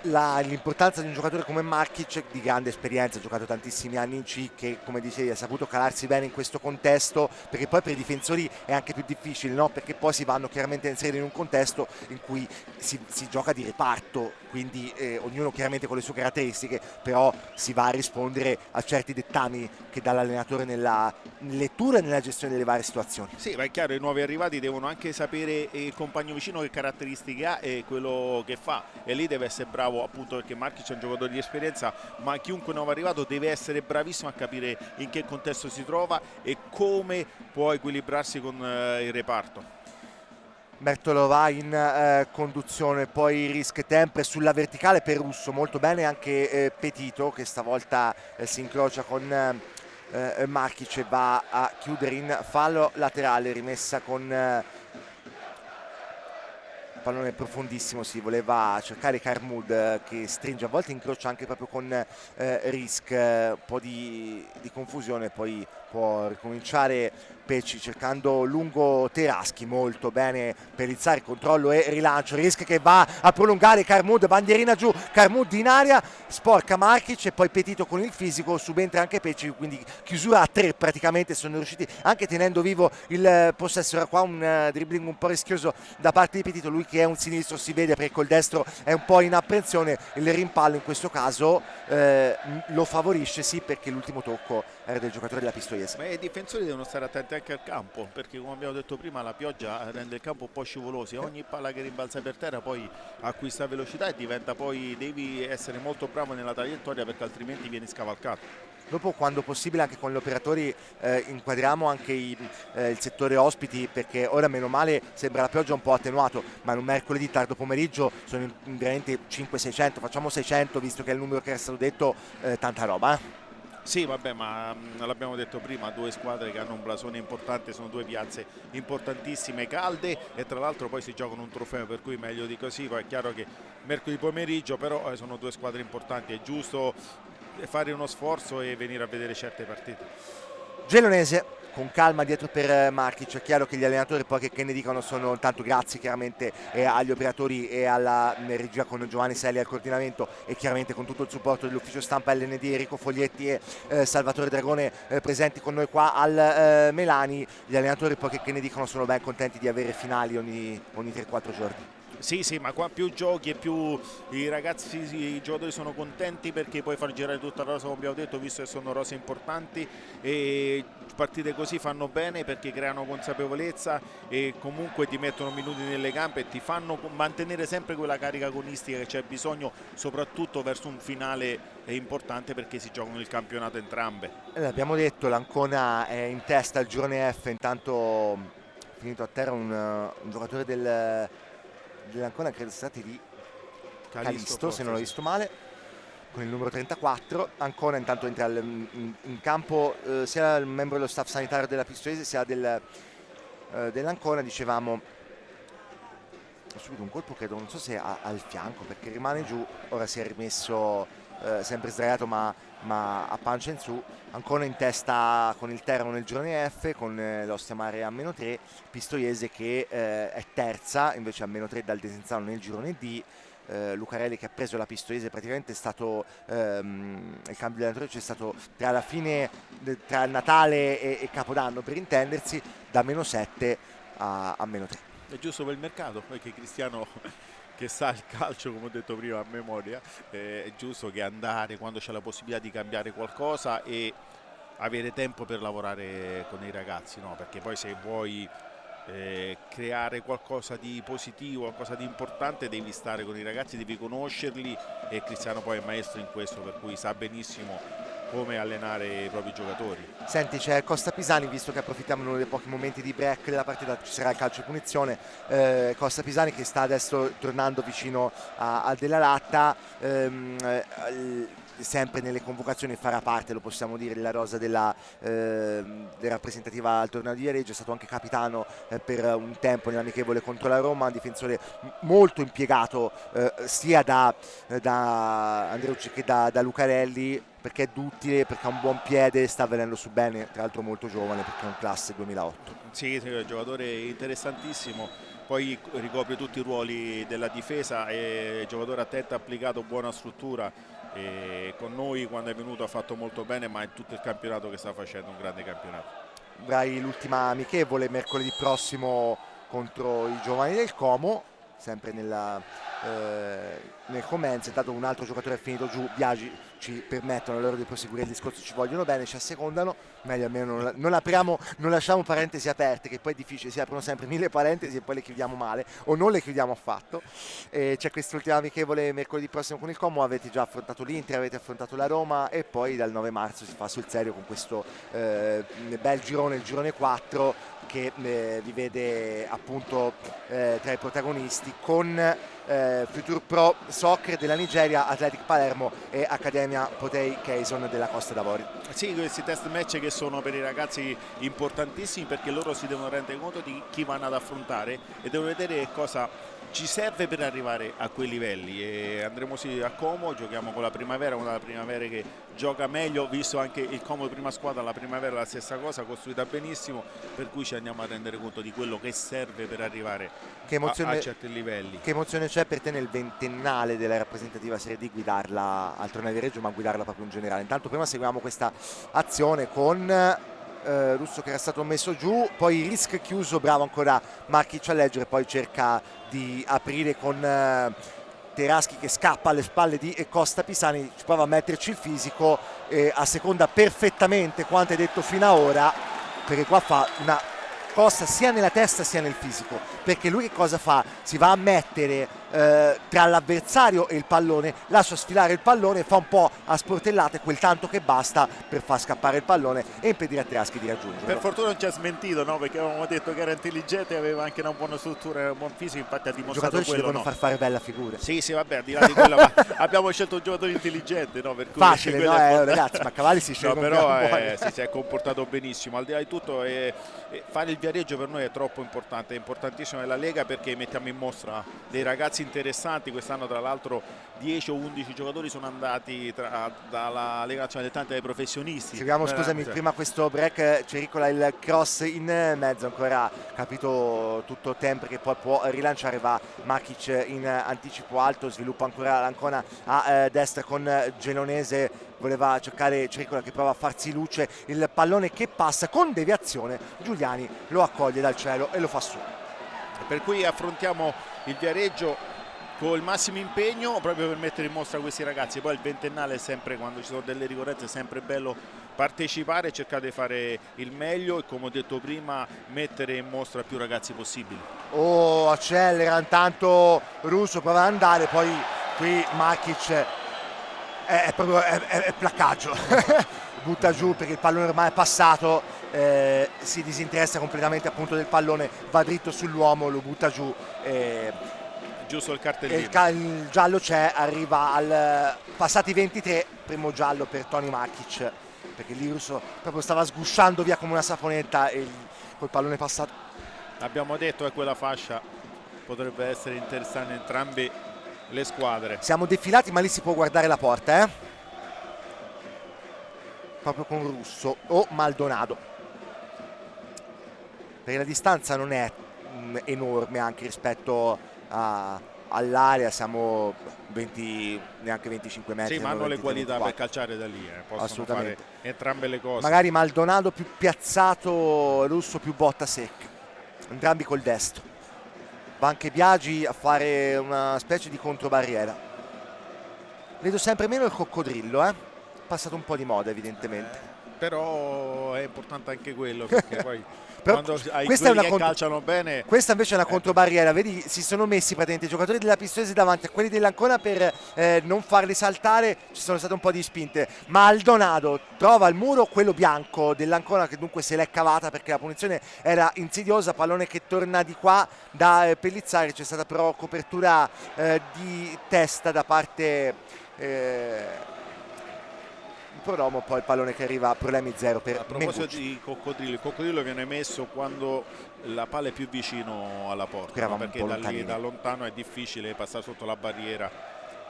L'importanza di un giocatore come Markic, di grande esperienza, ha giocato tantissimi anni in C, che come dicevi ha saputo calarsi bene in questo contesto, perché poi per i difensori è anche più difficile, no? Perché poi si vanno chiaramente a inserire in un contesto in cui si gioca di reparto, quindi ognuno chiaramente con le sue caratteristiche, però si va a rispondere a certi dettami che dà l'allenatore nella lettura e nella gestione delle varie situazioni. Sì, ma è chiaro, i nuovi arrivati devono anche sapere il compagno vicino che caratteristiche ha e quello che fa, e lì deve essere bravo, appunto perché Markic è un giocatore di esperienza, ma chiunque nuovo arrivato deve essere bravissimo a capire in che contesto si trova e come può equilibrarsi con il reparto. Bertolo va in conduzione, poi Risk sempre sulla verticale per Russo, molto bene anche Petito che stavolta si incrocia con Markic e va a chiudere in fallo laterale, rimessa con pallone profondissimo, si voleva cercare Carmud che stringe, a volte incrocia anche proprio con Risk, un po' di confusione, poi può ricominciare Pecci cercando lungo Teraschi, molto bene per Izzari, controllo e rilancio, Risk che va a prolungare Carmud, bandierina giù, Carmud in aria, sporca Markic e poi Petito con il fisico, subentra anche Pecci, quindi chiusura a 3 praticamente, sono riusciti anche tenendo vivo il possesso. Era qua un dribbling un po' rischioso da parte di Petito, lui che è un sinistro si vede perché col destro è un po' in apprensione, il rimpallo in questo caso lo favorisce, sì, perché l'ultimo tocco era del giocatore della Pistoiese. Ma i difensori devono stare attenti anche al campo, perché come abbiamo detto prima la pioggia rende il campo un po' scivoloso e ogni palla che rimbalza per terra poi acquista velocità e diventa, poi devi essere molto bravo nella traiettoria perché altrimenti vieni scavalcato. Dopo, quando possibile, anche con gli operatori inquadriamo anche il settore ospiti, perché ora meno male sembra la pioggia un po' attenuato, ma in un mercoledì tardo pomeriggio sono veramente 500-600, facciamo 600 visto che è il numero che era stato detto, tanta roba. Sì, vabbè, ma l'abbiamo detto prima, due squadre che hanno un blasone importante, sono due piazze importantissime, calde, e tra l'altro poi si giocano un trofeo, per cui meglio di così. Poi è chiaro che mercoledì pomeriggio, però sono due squadre importanti, è giusto fare uno sforzo e venire a vedere certe partite. Gelonese con calma dietro per Markic, è chiaro che gli allenatori poi che ne dicano sono tanto grazie chiaramente agli operatori e alla regia con Giovanni Selli al coordinamento e chiaramente con tutto il supporto dell'ufficio stampa LND, Enrico Foglietti e Salvatore Dragone presenti con noi qua al Melani. Gli allenatori poi che ne dicano sono ben contenti di avere finali ogni 3-4 giorni. Sì, sì, ma qua più giochi e più i ragazzi, i giocatori sono contenti perché puoi far girare tutta la rosa, come abbiamo detto, visto che sono rose importanti, e partite così fanno bene perché creano consapevolezza e comunque ti mettono minuti nelle gambe e ti fanno mantenere sempre quella carica agonistica che c'è bisogno, soprattutto verso un finale importante perché si giocano il campionato entrambe. Abbiamo detto, l'Ancona è in testa al girone F, intanto finito a terra un giocatore dell'Ancona, credo sia stato di Calisto, se non ho visto male, con il numero 34. Ancona intanto entra in campo sia il membro dello staff sanitario della Pistoiese sia dell'Ancona. Dicevamo, ha subito un colpo, credo, non so se al fianco perché rimane giù, ora si è rimesso sempre sdraiato ma a pancia in su. Ancona in testa con il Teramo nel girone F, con l'Ostia Mare a -3, Pistoiese che è terza invece a -3 dal Desenzano nel girone D. Lucarelli che ha preso la Pistoiese, praticamente è stato il cambio di allenatore c'è stato tra la fine tra Natale e Capodanno, per intendersi, da -7 a -3. È giusto per il mercato, perché Cristiano che sa il calcio, come ho detto prima a memoria, è giusto che andare quando c'è la possibilità di cambiare qualcosa e avere tempo per lavorare con i ragazzi, no? Perché poi se vuoi creare qualcosa di positivo, qualcosa di importante, devi stare con i ragazzi, devi conoscerli, e Cristiano poi è maestro in questo, per cui sa benissimo come allenare i propri giocatori. Senti, c'è Costa Pisani, visto che approfittiamo in uno dei pochi momenti di break della partita, ci sarà il calcio punizione. Costa Pisani che sta adesso tornando vicino a Della Latta, sempre nelle convocazioni farà parte, lo possiamo dire, della rosa della rappresentativa al torneo di Viareggio. È stato anche capitano per un tempo nell'amichevole contro la Roma, un difensore molto impiegato sia da Andreucci che da Lucarelli, perché è duttile, perché ha un buon piede, sta venendo su bene, tra l'altro molto giovane perché è un classe 2008. Sì, è un giocatore interessantissimo, poi ricopre tutti i ruoli della difesa, è giocatore attento, applicato, buona struttura, e con noi quando è venuto ha fatto molto bene, ma è tutto il campionato che sta facendo un grande campionato. Avrai l'ultima amichevole mercoledì prossimo contro i giovani del Como, sempre nel Comenza. Intanto un altro giocatore è finito giù, Biagi, ci permettono loro di proseguire il discorso, ci vogliono bene, ci assecondano, meglio almeno non apriamo, non lasciamo parentesi aperte, che poi è difficile, si aprono sempre 1000 parentesi e poi le chiudiamo male o non le chiudiamo affatto. C'è quest'ultima amichevole mercoledì prossimo con il Como, avete già affrontato l'Inter, avete affrontato la Roma, e poi dal 9 marzo si fa sul serio con questo bel girone, il girone 4, che vi vede appunto tra i protagonisti con Future Pro Soccer della Nigeria, Athletic Palermo e Accademia Potei Quezon della Costa d'Avorio. Sì, questi test match che sono per i ragazzi importantissimi, perché loro si devono rendere conto di chi vanno ad affrontare e devono vedere cosa ci serve per arrivare a quei livelli. E andremo a Como, giochiamo con la Primavera, una della Primavera che gioca meglio, visto anche il Como prima squadra, la Primavera la stessa cosa, costruita benissimo, per cui ci andiamo a rendere conto di quello che serve per arrivare a certi livelli. Che emozione c'è per te nel ventennale della rappresentativa Serie D guidarla al torneo di Reggio, ma guidarla proprio in generale? Intanto prima seguiamo questa azione con Russo che era stato messo giù, poi Risk chiuso, bravo ancora Marchic a leggere, poi cerca di aprire con Teraschi che scappa alle spalle di Costa Pisani, ci prova a metterci il fisico, a seconda perfettamente quanto hai detto fino ad ora, perché qua fa una cosa sia nella testa sia nel fisico, perché lui che cosa fa? Si va a mettere tra l'avversario e il pallone, lascia sfilare il pallone, fa un po' a sportellate, quel tanto che basta per far scappare il pallone e impedire a Teraschi di raggiungere. Per fortuna non ci ha smentito, no? Perché avevamo detto che era intelligente e aveva anche una buona struttura, un buon fisico, infatti ha dimostrato quello. I giocatori ci devono far fare bella figura. Sì, sì, vabbè, al di là di quello, ma abbiamo scelto un giocatore intelligente, no? Per cui facile, no? Ragazzi, ma Cavalli si sceglie, no, però si è comportato benissimo. Al di là di tutto, fare il Viareggio per noi è troppo importante, è importantissimo nella Lega, perché mettiamo in mostra dei ragazzi interessanti. Quest'anno tra l'altro 10 o 11 giocatori sono andati dalla Lega Nazionale Dilettanti ai professionisti. Seguiamo, scusami, prima questo break Cericola il cross in mezzo, ancora capito tutto tempo che poi può rilanciare, va Makic in anticipo alto, sviluppa ancora l'Ancona a destra con Gelonese, voleva cercare Cericola che prova a farsi luce, il pallone che passa con deviazione, Giuliani lo accoglie dal cielo e lo fa su. Per cui affrontiamo il Viareggio con il massimo impegno, proprio per mettere in mostra questi ragazzi. Poi il ventennale è sempre, quando ci sono delle ricorrenze, è sempre bello partecipare e cercare di fare il meglio e, come ho detto prima, mettere in mostra più ragazzi possibili. Accelera intanto Russo, prova ad andare, poi qui Markic è proprio placcaggio butta giù perché il pallone ormai è passato, si disinteressa completamente appunto del pallone, va dritto sull'uomo, lo butta giù, giusto il cartellino. Il giallo c'è, arriva al passati 23, primo giallo per Tony Markic, perché lì Russo proprio stava sgusciando via come una saponetta e col pallone passato. Abbiamo detto che quella fascia potrebbe essere interessante entrambe le squadre. Siamo defilati, ma lì si può guardare la porta, proprio con Russo o Maldonado, perché la distanza non è enorme anche rispetto all'area, siamo 20, neanche 25 metri. Sì, ma hanno le qualità per calciare da lì, possono fare entrambe le cose. Magari Maldonado più piazzato, Russo più botta secca, entrambi col destro. va anche Biagi a fare una specie di controbarriera. Vedo sempre meno il coccodrillo, passato un po' di moda evidentemente. Però è importante anche quello, perché poi Però quando hai questa è quelli una che calciano bene. Questa invece è una controbarriera, vedi, si sono messi praticamente i giocatori della Pistoiese davanti a quelli dell'Ancona per non farli saltare, ci sono state un po' di spinte, ma Aldonado trova il muro, quello bianco dell'Ancona, che dunque se l'è cavata perché la punizione era insidiosa, pallone che torna di qua da Pellizzari, c'è stata però copertura di testa da parte Prodomo, poi il pallone che arriva, problemi zero per A proposito Mengucci. di coccodrillo, il coccodrillo viene messo quando la palla è più vicino alla porta, Eravamo perché un po' da lì, lontanini. da lontano è difficile passare sotto la barriera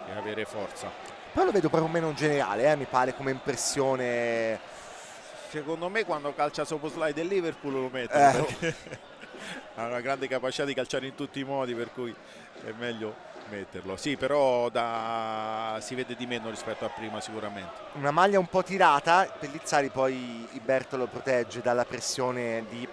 e avere forza. Però lo vedo proprio meno in generale, mi pare come impressione. Secondo me quando calcia Szoboszlai del Liverpool lo mette, perché ha una grande capacità di calciare in tutti i modi, per cui è meglio metterlo. Sì, però si vede di meno rispetto a prima sicuramente. Una maglia un po' tirata, Pellizzari poi Iberto lo protegge dalla pressione di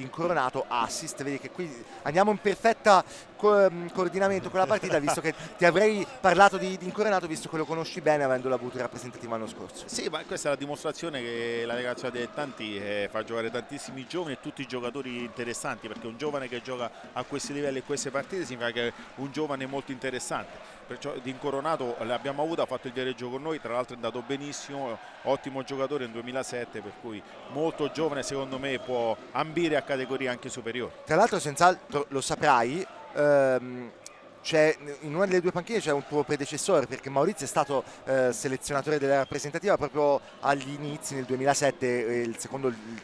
Incoronato, assist, vedi che qui andiamo in perfetta coordinamento con la partita, visto che ti avrei parlato di Incoronato, visto che lo conosci bene avendolo avuto in rappresentativa l'anno scorso. Sì, ma questa è la dimostrazione che la Lega Nazionale Dilettanti fa giocare tantissimi giovani e tutti i giocatori interessanti, perché un giovane che gioca a questi livelli e queste partite significa che è un giovane molto interessante. Perciò di Incoronato l'abbiamo avuto, ha fatto il viaggio con noi, tra l'altro è andato benissimo, ottimo giocatore nel 2007, per cui molto giovane, secondo me può ambire a categorie anche superiori. Tra l'altro senz'altro lo saprai, c'è in una delle due panchine c'è un tuo predecessore, perché Maurizio è stato selezionatore della rappresentativa proprio agli inizi nel 2007, il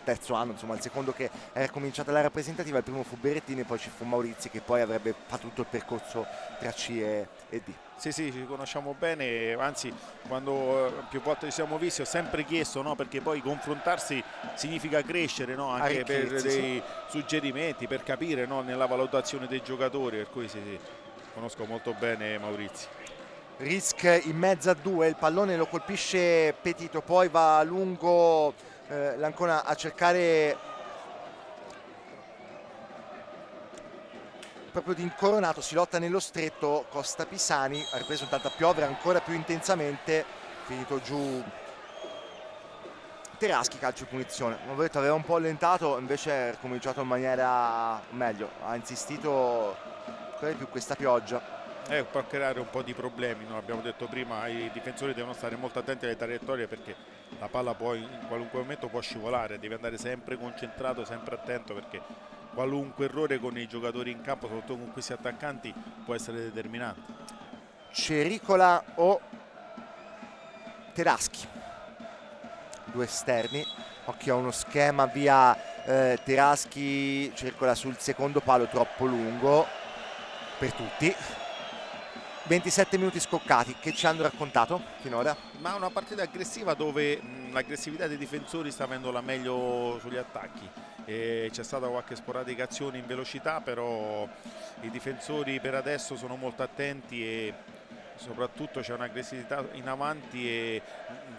terzo anno, insomma il secondo che era cominciata la rappresentativa, il primo fu Berrettini, poi ci fu Maurizio che poi avrebbe fatto tutto il percorso tra C e D. Sì, ci conosciamo bene, anzi quando più volte ci siamo visti ho sempre chiesto, no? Perché poi confrontarsi significa crescere, no? Anche per dei suggerimenti, per capire, no? Nella valutazione dei giocatori, per cui sì, conosco molto bene Maurizio. Risk in mezzo a due, il pallone lo colpisce Petito, poi va lungo l'Ancona a cercare proprio di Incoronato, si lotta nello stretto, Costa Pisani ha ripreso intanto a piovere ancora più intensamente, finito giù Teraschi, calcio punizione. Come ho detto aveva un po' allentato, invece è cominciato in maniera meglio, ha insistito ancora di più questa pioggia. Può creare un po' di problemi, no? Abbiamo detto prima, i difensori devono stare molto attenti alle traiettorie, perché la palla poi in qualunque momento può scivolare, devi andare sempre concentrato, sempre attento, perché qualunque errore con i giocatori in campo, soprattutto con questi attaccanti, può essere determinante. Cericola o Teraschi, due esterni, occhio a uno schema via Teraschi, Cericola sul secondo palo troppo lungo per tutti. 27 minuti scoccati, che ci hanno raccontato finora? Ma una partita aggressiva dove l'aggressività dei difensori sta avendo la meglio sugli attacchi. C'è stata qualche sporadica azione in velocità, però i difensori per adesso sono molto attenti e soprattutto c'è un'aggressività in avanti e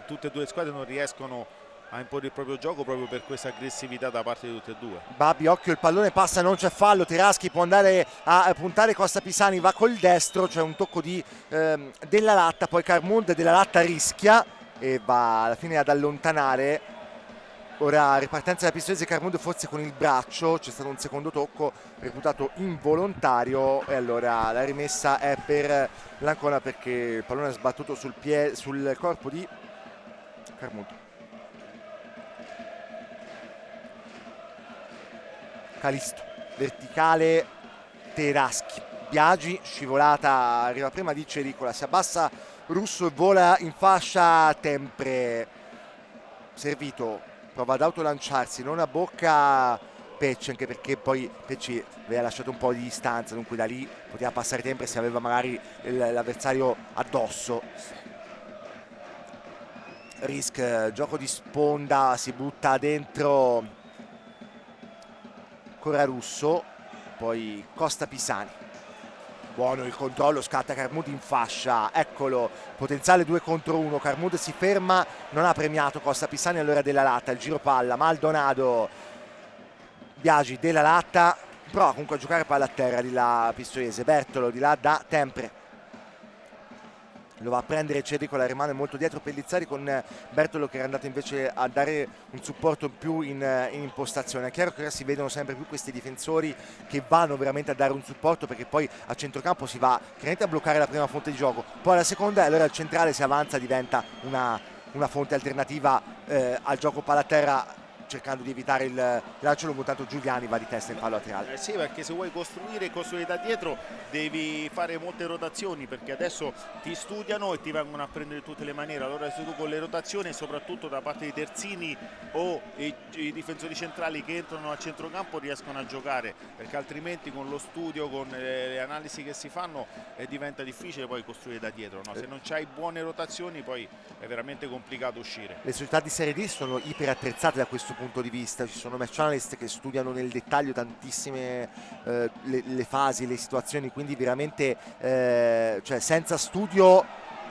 tutte e due le squadre non riescono a imporre il proprio gioco proprio per questa aggressività da parte di tutte e due. Babbi, occhio, il pallone passa, non c'è fallo, Teraschi può andare a puntare, Costa Pisani va col destro, c'è un tocco di Della Latta, poi Carmund, Della Latta rischia e va alla fine ad allontanare. Ora ripartenza della Pistoiese, Carmund forse con il braccio, c'è stato un secondo tocco reputato involontario e allora la rimessa è per l'Ancona, perché il pallone è sbattuto sul corpo di Carmund. Calisto, verticale, Teraschi, Biagi, scivolata, arriva prima di Cericola, si abbassa Russo e vola in fascia Tempre, servito, prova ad autolanciarsi, non a bocca Pecci, anche perché poi Pecci aveva lasciato un po' di distanza, dunque da lì poteva passare Tempre se aveva magari l'avversario addosso. Risk, gioco di sponda, si butta dentro Russo, poi Costa Pisani, buono il controllo, scatta Carmud in fascia, eccolo, potenziale 2 contro 1, Carmud si ferma, non ha premiato Costa Pisani, allora Della Latta, il giro palla, Maldonado, Biagi, Della Latta, prova comunque a giocare palla a terra di là Pistoiese. Bertolo di là da Tempre, lo va a prendere Cericola, rimane molto dietro Pellizzari con Bertolo che era andato invece a dare un supporto in più in impostazione. È chiaro che ora si vedono sempre più questi difensori che vanno veramente a dare un supporto, perché poi a centrocampo si va chiaramente a bloccare la prima fonte di gioco, poi la seconda, e allora il centrale si avanza, diventa una fonte alternativa al gioco palla a terra, cercando di evitare il lancio lungo. Tanto Giuliani va di testa in fallo laterale. Sì, perché se vuoi costruire da dietro devi fare molte rotazioni, perché adesso ti studiano e ti vengono a prendere tutte le maniere. Allora se tu con le rotazioni, soprattutto da parte dei terzini o i difensori centrali che entrano a centrocampo, riescono a giocare, perché altrimenti con lo studio, con le analisi che si fanno, diventa difficile poi costruire da dietro, no? Se non c'hai buone rotazioni poi è veramente complicato uscire. Le società di Serie D sono iper attrezzate da questo punto di vista, ci sono match analyst che studiano nel dettaglio tantissime le fasi, le situazioni, quindi veramente cioè senza studio,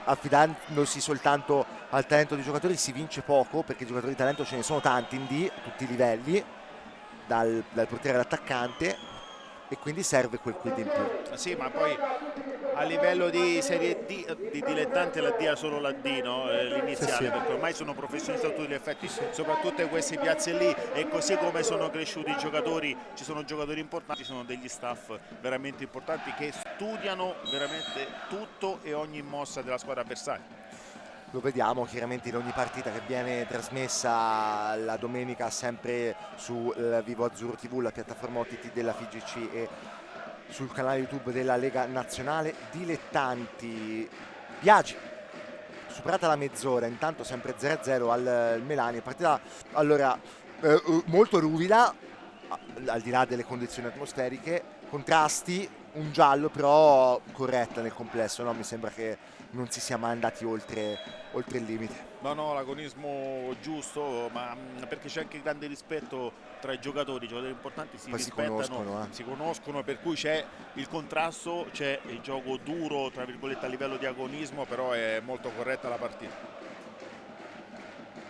affidandosi soltanto al talento dei giocatori, si vince poco, perché i giocatori di talento ce ne sono tanti in D a tutti i livelli, dal portiere all'attaccante, e quindi serve quel quid in più. Sì, ma poi a livello di Serie D, di dilettanti, la D è solo la D, no? L'iniziale, sì. perché ormai sono professionisti a tutti gli effetti, soprattutto in queste piazze lì, e così come sono cresciuti i giocatori, ci sono giocatori importanti, ci sono degli staff veramente importanti che studiano veramente tutto e ogni mossa della squadra avversaria. Lo vediamo chiaramente in ogni partita che viene trasmessa la domenica, sempre su Vivo Azzurro TV, la piattaforma OTT della FIGC, e sul canale YouTube della Lega Nazionale Dilettanti. Biagi, superata la mezz'ora, intanto sempre 0-0 al Melani, partita allora molto ruvida, al di là delle condizioni atmosferiche, contrasti, un giallo però corretta nel complesso, no? Mi sembra che non si sia mai andati oltre il limite. No, l'agonismo giusto, ma perché c'è anche grande rispetto tra i giocatori importanti, si poi rispettano, si conoscono, per cui c'è il contrasto, c'è il gioco duro, tra virgolette, a livello di agonismo, però è molto corretta la partita.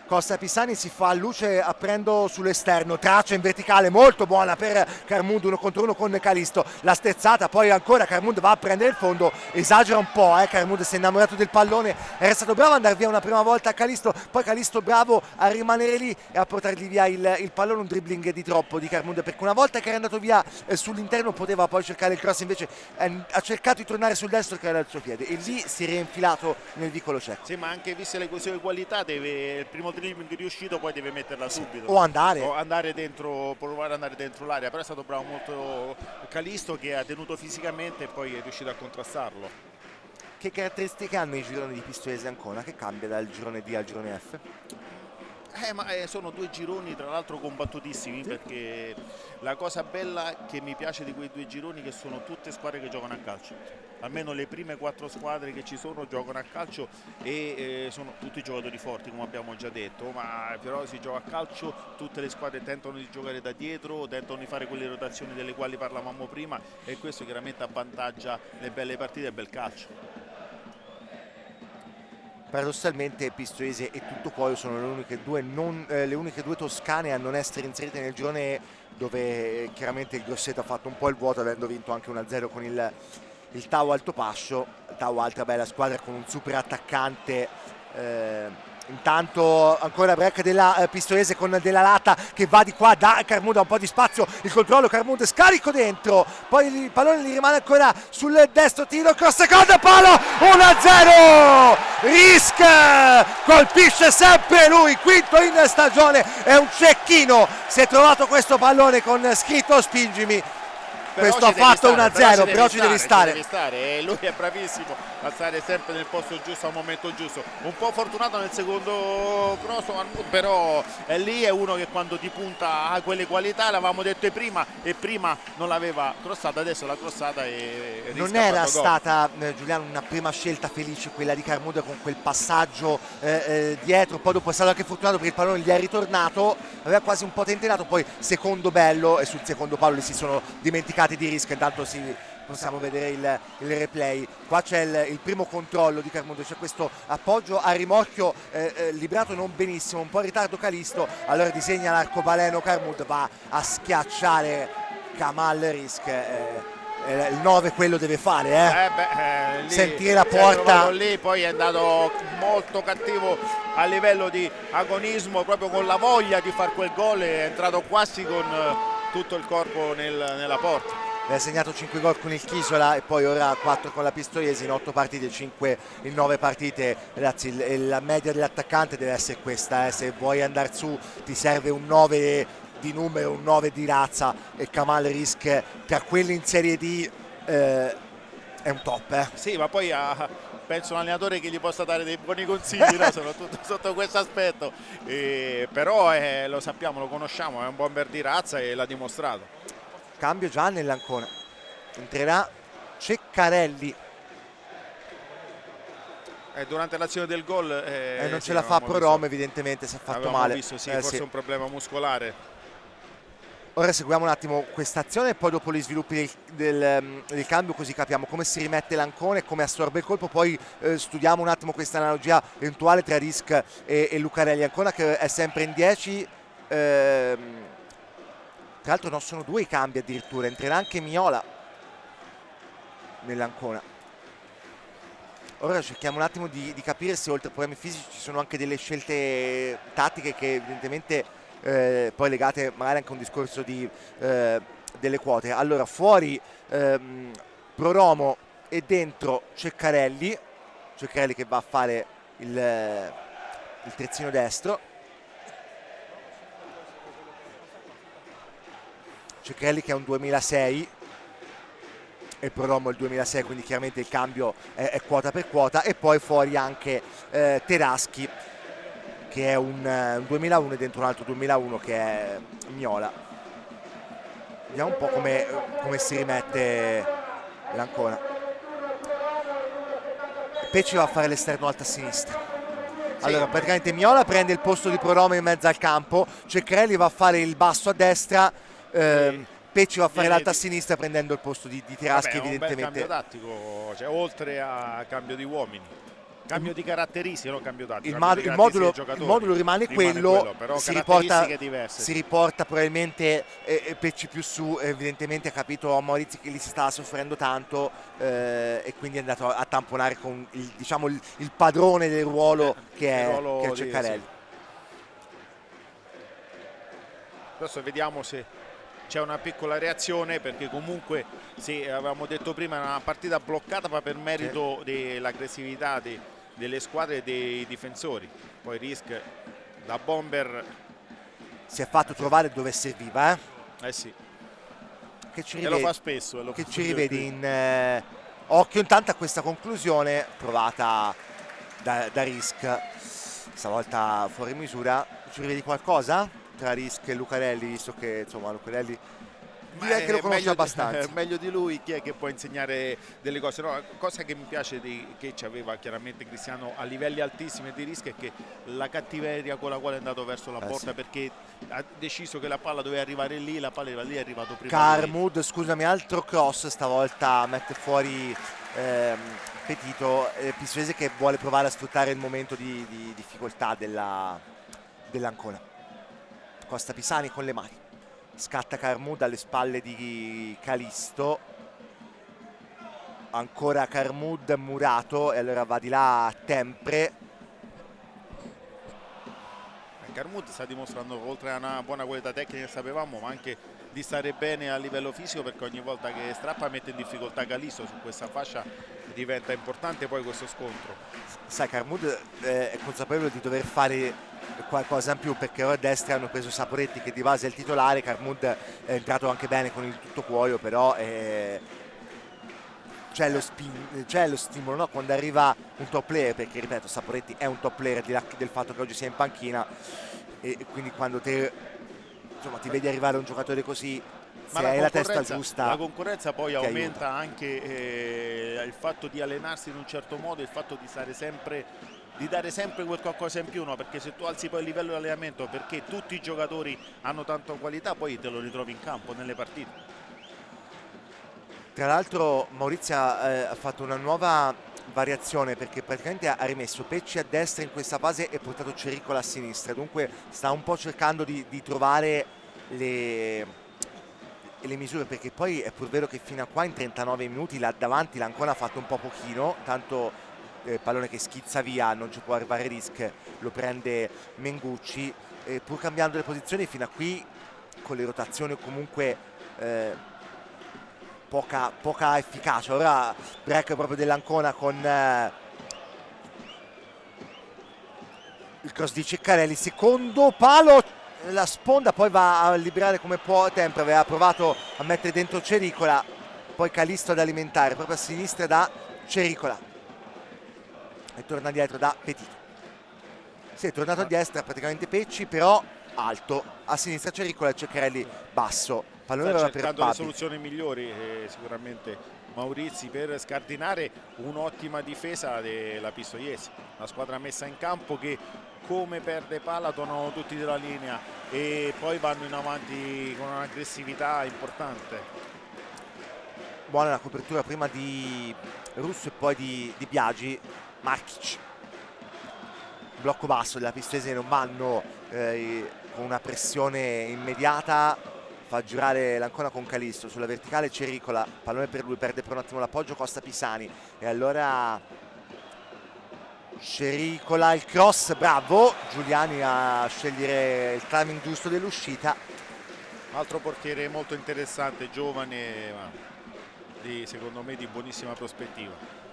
Costa Pisani si fa luce aprendo sull'esterno, traccia in verticale molto buona per Carmund, 1 contro 1 con Calisto, la sterzata, poi ancora Carmund va a prendere il fondo, esagera un po', Carmund si è innamorato del pallone, era stato bravo ad andare via una prima volta a Calisto, poi Calisto bravo a rimanere lì e a portargli via il pallone, un dribbling di troppo di Carmund, perché una volta che era andato via sull'interno poteva poi cercare il cross, invece ha cercato di tornare sul destro che era il suo piede, e lì si è rinfilato nel vicolo cieco. Sì, ma anche viste le sue qualità, deve il primo dribbling riuscito, poi deve metterla subito o andare dentro, provare ad andare dentro l'area, però è stato bravo molto Calisto, che ha tenuto fisicamente e poi è riuscito a contrastarlo. Che caratteristiche hanno i gironi di Pistoiese Ancona, che cambia dal girone D al girone F? Ma sono due gironi tra l'altro combattutissimi, perché la cosa bella che mi piace di quei due gironi è che sono tutte squadre che giocano a calcio, almeno le prime 4 squadre che ci sono giocano a calcio, e sono tutti giocatori forti, come abbiamo già detto, ma però si gioca a calcio, tutte le squadre tentano di giocare da dietro, tentano di fare quelle rotazioni delle quali parlavamo prima, e questo chiaramente avvantaggia le belle partite e il bel calcio. Paradossalmente Pistoiese e Tuttocoio sono le uniche due toscane a non essere inserite nel girone E, dove chiaramente il Grosseto ha fatto un po' il vuoto, avendo vinto anche 1-0 con il Tau Altopascio. Tau, altra bella squadra con un super attaccante. Intanto ancora break della Pistoiese con Della Lata che va di qua da Carmund, ha un po' di spazio, il controllo, Carmund scarico dentro, poi il pallone gli rimane ancora sul destro, tiro, cross, seconda palo, 1-0, Risk colpisce sempre lui, quinto in stagione, è un cecchino, si è trovato questo pallone con scritto spingimi. Questo ha fatto 1-0, però ci devi stare. E lui è bravissimo a stare sempre nel posto giusto al momento giusto. Un po' fortunato nel secondo cross, però è lì, è uno che quando ti punta ha quelle qualità, l'avevamo detto prima, e prima non l'aveva crossata, adesso l'ha crossata e non era stata, Giuliano, una prima scelta felice quella di Carmund con quel passaggio dietro, poi dopo è stato anche fortunato perché il pallone gli è ritornato, aveva quasi un po' tentato, poi secondo bello, e sul secondo palo li si sono dimenticati di Risk. Intanto possiamo vedere il replay, qua c'è il primo controllo di Carmund, c'è questo appoggio a rimorchio librato non benissimo, un po' in ritardo Calisto, allora disegna l'arcobaleno, Carmund va a schiacciare Kamal Rizk, il 9 quello deve fare, Lì, sentire la si è porta trovato lì, poi è andato molto cattivo a livello di agonismo, proprio con la voglia di fare quel gol, è entrato quasi con tutto il corpo nella porta. ha segnato 5 gol con il Chisola e poi ora 4 con la Pistoiese in 8 partite, 5 in 9 partite. Ragazzi, la media dell'attaccante deve essere questa, se vuoi andare su ti serve un 9 di numero, un 9 di razza, e Kamal Rizk tra quelli in Serie D è un top. Sì, ma poi penso un allenatore che gli possa dare dei buoni consigli, no? Soprattutto sotto questo aspetto, però lo sappiamo, lo conosciamo, è un bomber di razza e l'ha dimostrato. Cambio già nell'Ancona, entrerà Ceccarelli, Durante l'azione del gol non sì, ce la fa avevamo Prorom, visto, evidentemente si è fatto avevamo male. visto, sì, forse Sì. un problema muscolare. Ora seguiamo un attimo questa azione e poi dopo gli sviluppi del cambio, così capiamo come si rimette l'Ancona e come assorbe il colpo. Poi studiamo un attimo questa analogia eventuale tra Rizk e Lucarelli. Ancona che è sempre in 10, tra l'altro non sono 2 i cambi addirittura, entrerà anche Miola nell'Ancona. Ora cerchiamo un attimo di capire se oltre ai problemi fisici ci sono anche delle scelte tattiche che evidentemente poi legate magari anche a un discorso delle quote. Allora, fuori Proromo e dentro Ceccarelli che va a fare il terzino destro. Ceccarelli che è un 2006 e Proromo il 2006, quindi chiaramente il cambio è quota per quota. E poi fuori anche Teraschi che è un 2001 e dentro un altro 2001 che è Miola. Vediamo un po' come si rimette l'Ancona. Pecci va a fare l'esterno alta a sinistra. Allora praticamente Miola prende il posto di Proromo in mezzo al campo, Ceccarelli va a fare il basso a destra, Pecci va a fare l'alta a sinistra prendendo il posto di Teraschi. Vabbè, evidentemente un bel cambio tattico, cioè, oltre a cambio di uomini, cambio di caratteristiche, non cambio tattico. Il modulo rimane quello, però si riporta probabilmente Pecci più su. Evidentemente ha capito Maurizio che lì si stava soffrendo tanto e quindi è andato a tamponare con il padrone del ruolo che è Ceccarelli. Sì. Adesso vediamo se c'è una piccola reazione, perché comunque avevamo detto prima, è una partita bloccata ma per merito dell'aggressività delle squadre e dei difensori. Poi Rizk da bomber si è fatto trovare dove serviva, sì, che ci rivedi, e lo fa spesso, che ci rivedi in occhio intanto a questa conclusione provata da Rizk, stavolta fuori misura. Ci rivedi qualcosa tra Rizk e Lucarelli, visto che insomma Lucarelli direi che lo conosce abbastanza? Meglio di lui chi è che può insegnare delle cose? No, la cosa che mi piace che ci aveva chiaramente Cristiano a livelli altissimi di Rizk è che la cattiveria con la quale è andato verso la porta, perché ha deciso che la palla doveva arrivare lì, la palla lì è arrivato prima. Carmud, scusami, altro cross, stavolta mette fuori Petito, Pistoiese che vuole provare a sfruttare il momento di difficoltà dell'Ancona. Costa Pisani con le mani, scatta Carmud alle spalle di Calisto, ancora Carmud, Murato, e allora va di là Tempre. Carmud sta dimostrando, oltre a una buona qualità tecnica che sapevamo, ma anche di stare bene a livello fisico, perché ogni volta che strappa mette in difficoltà Calisto su questa fascia, diventa importante poi questo scontro. Sai, Carmud è consapevole di dover fare qualcosa in più, perché ora a destra hanno preso Saporetti che di base è il titolare. Carmud è entrato anche bene con il tutto cuoio, però c'è lo stimolo, no? Quando arriva un top player, perché ripeto Saporetti è un top player di là del fatto che oggi sia in panchina, e quindi quando ti vedi arrivare un giocatore così, se hai la testa giusta, la concorrenza poi aumenta aiuta. Anche il fatto di allenarsi in un certo modo, il fatto di stare sempre, di dare sempre qualcosa in più, no? Perché se tu alzi poi il livello di allenamento, perché tutti i giocatori hanno tanta qualità, poi te lo ritrovi in campo nelle partite. Tra l'altro Maurizio ha fatto una nuova variazione, perché praticamente ha rimesso Pecci a destra in questa fase e portato Cericola a sinistra, dunque sta un po' cercando di trovare le misure, perché poi è pur vero che fino a qua in 39 minuti là davanti l'Ancona ha fatto un po' pochino, tanto pallone che schizza via, non ci può arrivare Risk, lo prende Mengucci, pur cambiando le posizioni fino a qui con le rotazioni o comunque poca efficacia. Ora break proprio dell'Ancona con il cross di Ceccarelli, secondo palo, la sponda, poi va a liberare come può Tempra, aveva provato a mettere dentro Cericola, poi Calisto ad alimentare proprio a sinistra da Cericola e torna dietro da Petito. Si è tornato a destra praticamente Pecci, però alto, a sinistra Cericola e Ceccarelli basso. Pallone Sta per cercando Babbi. le soluzioni migliori sicuramente Maurizi per scardinare un'ottima difesa della Pistoiese, una squadra messa in campo che come perde palla tornano tutti della linea e poi vanno in avanti con un'aggressività importante. Buona la copertura prima di Russo e poi di Biagi. Markic, blocco basso della Pistoiese, non vanno con una pressione immediata, fa girare l'Ancona con Calisto sulla verticale, Cericola, pallone per lui, perde per un attimo l'appoggio Costa Pisani e allora Cericola, il cross, bravo Giuliani a scegliere il timing giusto dell'uscita. Altro portiere molto interessante, giovane, ma secondo me di buonissima prospettiva.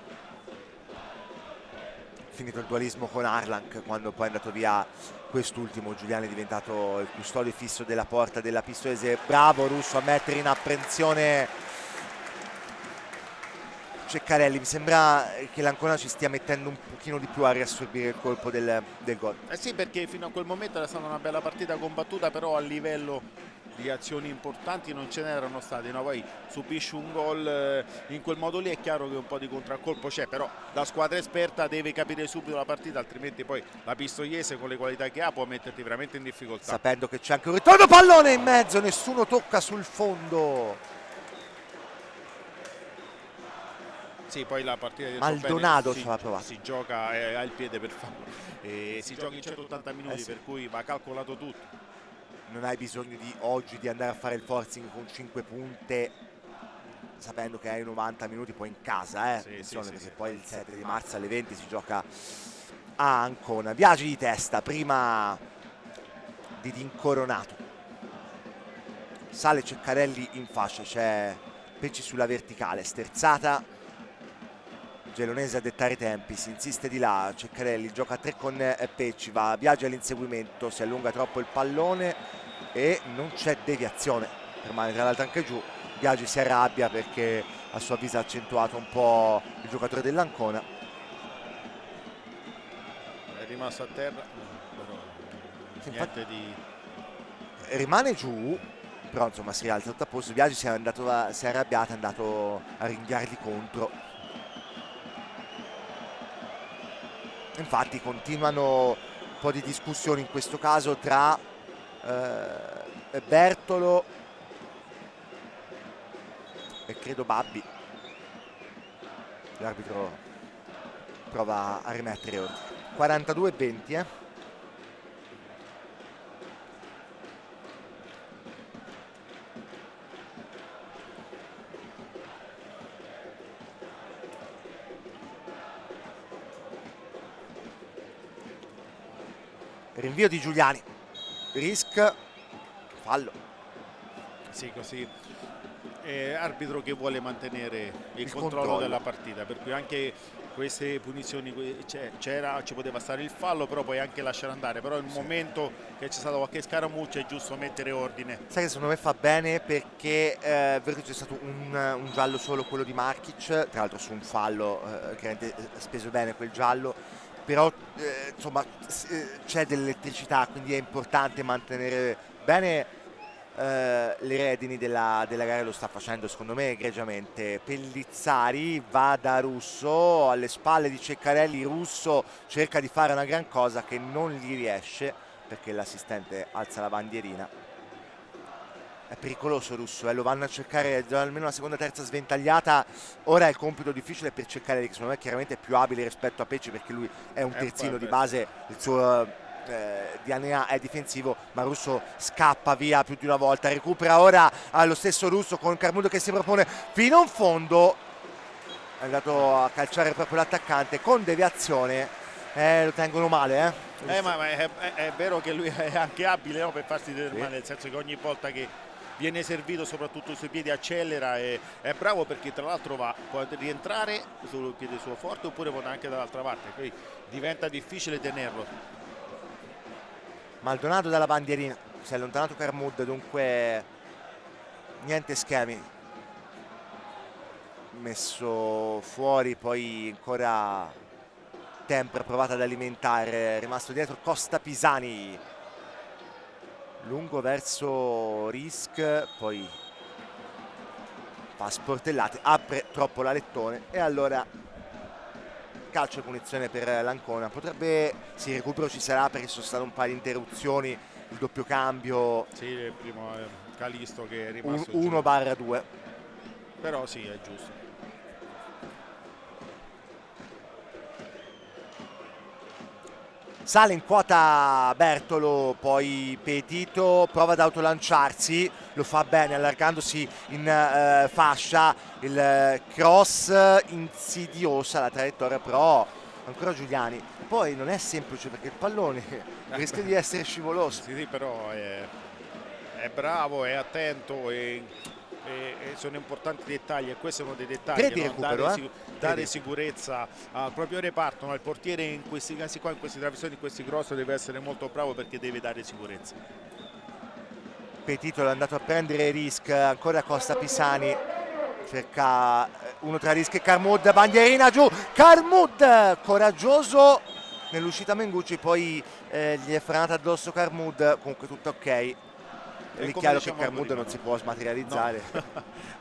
Finito il dualismo con Arlanc, quando poi è andato via quest'ultimo, Giuliani è diventato il custode fisso della porta della Pistoiese. Bravo Russo a mettere in apprensione Ceccarelli. Mi sembra che l'Ancona ci stia mettendo un pochino di più a riassorbire il colpo del gol. Sì, perché fino a quel momento era stata una bella partita combattuta, però a livello di azioni importanti non ce n'erano state, no? Poi subisce un gol in quel modo lì, è chiaro che un po' di contraccolpo c'è, però la squadra esperta deve capire subito la partita, altrimenti poi la Pistoiese con le qualità che ha può metterti veramente in difficoltà. Sapendo che c'è anche un ritorno, pallone in mezzo, nessuno tocca sul fondo. Sì, poi la partita di Maldonado ci aveva provato. Si gioca, ha il piede per farlo, si gioca in 180 minuti, sì. per cui va calcolato tutto. Non hai bisogno di oggi di andare a fare il forcing con 5 punte sapendo che hai 90 minuti poi in casa, attenzione, perché poi il 7 di marzo alle 20 si gioca a Ancona. Biagi di testa prima di Incoronato, sale Ceccarelli in fascia, c'è Pecci sulla verticale, sterzata Gelonese a dettare i tempi, si insiste di là, Ceccarelli gioca a 3 con Pecci, va Biagi all'inseguimento, si allunga troppo il pallone e non c'è deviazione, permane tra l'altro anche giù. Biagi si arrabbia perché a suo avviso ha accentuato un po' il giocatore dell'Ancona. È rimasto a terra, niente di... Rimane giù, però insomma si rialza tutto a posto. Biagi si è arrabbiato, è andato a ringhiargli contro. Infatti continuano un po' di discussioni in questo caso tra Bertolo e credo Babbi. L'arbitro prova a rimettere ordine. 42-20 rinvio di Giuliani, Risk, fallo. Sì, così arbitro che vuole mantenere il controllo della partita, per cui anche queste punizioni ci poteva stare il fallo, però poi anche lasciare andare, però in un momento che c'è stata qualche scaramuccia è giusto mettere ordine. Sai che secondo me fa bene, perché è vero che c'è stato un giallo solo, quello di Markic, tra l'altro su un fallo che ha speso bene quel giallo, però insomma c'è dell'elettricità, quindi è importante mantenere bene le redini della gara. Lo sta facendo secondo me egregiamente Pellizzari, va da Russo alle spalle di Ceccarelli, Russo cerca di fare una gran cosa che non gli riesce perché l'assistente alza la bandierina. È pericoloso Russo, lo vanno a cercare già almeno la seconda terza sventagliata. Ora è il compito difficile per Ceccarelli, che secondo me chiaramente è più abile rispetto a Pecci, perché lui è un terzino di base, il suo di Anea è difensivo, ma Russo scappa via più di una volta, recupera ora allo stesso Russo con Carmudo che si propone fino in fondo, è andato a calciare proprio l'attaccante con deviazione, lo tengono male. Ma è vero che lui è anche abile, no, per farsi del male, nel senso che ogni volta che viene servito soprattutto sui piedi accelera, e è bravo perché tra l'altro può rientrare sul piede suo forte oppure può andare anche dall'altra parte, quindi diventa difficile tenerlo. Maldonado dalla bandierina, si è allontanato Carmud, dunque niente schemi, messo fuori, poi ancora Tempra provata ad alimentare, è rimasto dietro Costa Pisani, lungo verso Risk, poi fa sportellate, apre troppo l'alettone e allora calcio e punizione per l'Ancona. Potrebbe, sì, recupero ci sarà perché ci sono state un paio di interruzioni, il doppio cambio, sì, il primo Calisto che è rimasto 1/2, però sì, è giusto. sale in quota Bertolo, poi Petito prova ad autolanciarsi, lo fa bene allargandosi in fascia, il cross insidiosa la traiettoria, però ancora Giuliani, poi non è semplice perché il pallone rischia di essere scivoloso. Sì, però è bravo, è attento e sono importanti dettagli, e questo è uno dei dettagli, Credi no? recupero, dare sicurezza al proprio reparto, no? Il portiere in questi casi qua, in queste traversate, in questi cross deve essere molto bravo perché deve dare sicurezza. Petito l'è andato a prendere Risk, ancora Costa Pisani, cerca uno tra Risk e Carmud, bandierina giù, Carmud coraggioso nell'uscita Mengucci, poi gli è frenata addosso Carmud, comunque tutto ok. È chiaro che Carmud non si può smaterializzare.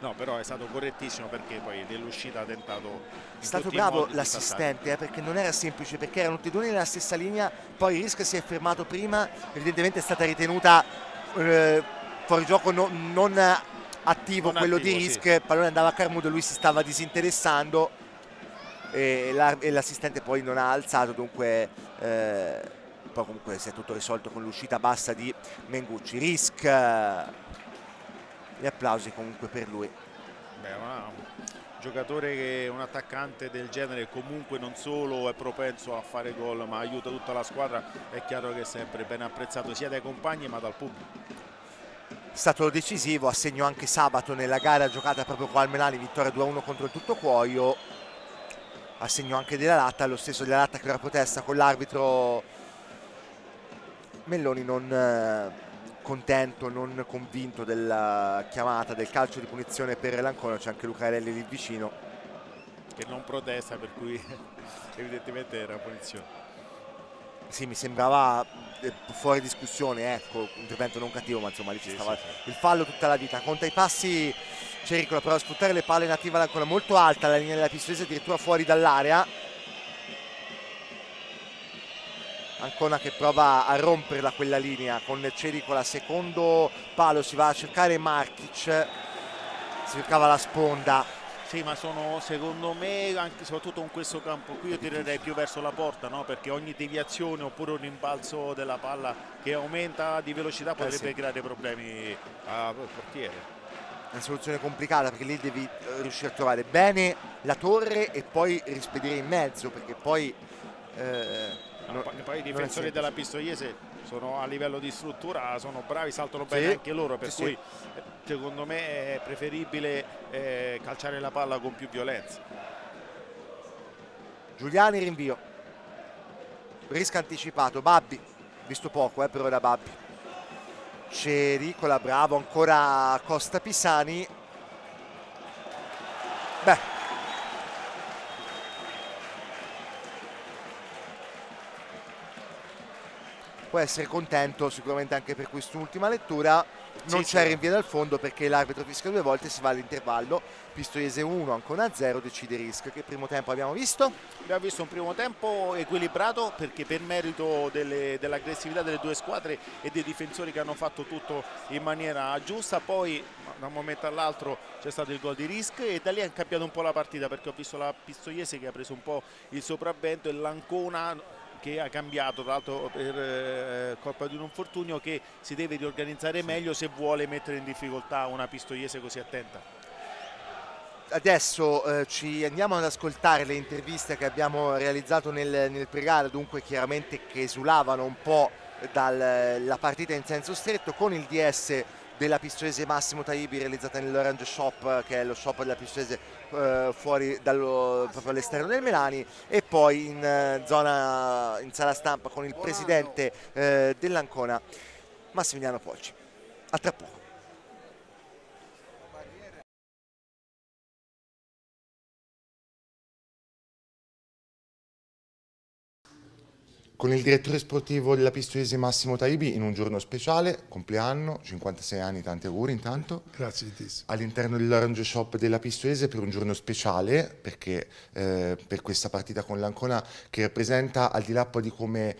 No, però è stato correttissimo perché poi nell'uscita ha tentato. È stato bravo l'assistente perché non era semplice, perché erano tutti e due nella stessa linea, poi Risk si è fermato prima, evidentemente è stata ritenuta fuori gioco, non attivo Non quello attivo, di Risk, sì. il pallone andava a Carmud, lui si stava disinteressando e l'assistente poi non ha alzato, dunque poi comunque si è tutto risolto con l'uscita bassa di Mengucci. Risk, gli applausi comunque per lui. Beh, un giocatore che un attaccante del genere comunque non solo è propenso a fare gol ma aiuta tutta la squadra, è chiaro che è sempre ben apprezzato sia dai compagni ma dal pubblico. È stato decisivo, a segno anche sabato nella gara giocata proprio qua al Melani, vittoria 2-1 contro il Tuttocuoio, a segno anche della Latta, lo stesso della Latta che ora protesta con l'arbitro Melloni, non contento, non convinto della chiamata del calcio di punizione per l'Ancona. C'è anche Lucarelli lì vicino che non protesta, per cui evidentemente era punizione. Sì, mi sembrava fuori discussione, ecco, intervento non cattivo, ma insomma lì ci stava il fallo tutta la vita. Conta i passi Cericola, però a sfruttare le palle native all'Ancona, molto alta la linea della Pistoiese, addirittura fuori dall'area. Ancona che prova a romperla quella linea con Cericola, secondo palo, si va a cercare Markic, si cercava la sponda. Sì, ma sono, secondo me, anche soprattutto in questo campo qui, io tirerei più verso la porta, no? Perché ogni deviazione oppure un rimbalzo della palla che aumenta di velocità potrebbe creare problemi al portiere. È una soluzione complicata perché lì devi riuscire a trovare bene la torre e poi rispedire in mezzo, perché poi poi i difensori della Pistoiese sono a livello di struttura, sono bravi, saltano bene anche loro, per cui secondo me è preferibile calciare la palla con più violenza. Giuliani rinvio, Risk anticipato, Babbi, visto poco per ora Babbi, Cericola bravo, ancora Costa Pisani, beh, può essere contento sicuramente anche per quest'ultima lettura. Non c'è rinvio dal fondo perché l'arbitro fischia 2 volte, si va all'intervallo. Pistoiese 1, Ancona 0, decide Risk. Che primo tempo abbiamo visto? Abbiamo visto un primo tempo equilibrato perché per merito dell'aggressività delle due squadre e dei difensori che hanno fatto tutto in maniera giusta. Poi da un momento all'altro c'è stato il gol di Risk e da lì è cambiato un po' la partita, perché ho visto la Pistoiese che ha preso un po' il sopravvento e l'Ancona che ha cambiato tra l'altro per colpa di un infortunio, che si deve riorganizzare meglio se vuole mettere in difficoltà una pistoiese così attenta. Adesso ci andiamo ad ascoltare le interviste che abbiamo realizzato nel pre-gara, dunque chiaramente che esulavano un po' dalla partita in senso stretto, con il DS della pistoiese Massimo Taibi realizzata nell'Orange Shop, che è lo shop della pistoiese fuori proprio all'esterno del Melani, e poi in sala stampa con il presidente dell'Ancona, Massimiliano Polci. A tra poco. Con il direttore sportivo della pistoiese Massimo Taibi in un giorno speciale, compleanno, 56 anni, tanti auguri intanto. Grazie di te. All'interno dell'Orange Shop della pistoiese per un giorno speciale, perché per questa partita con l'Ancona, che rappresenta, al di là poi di come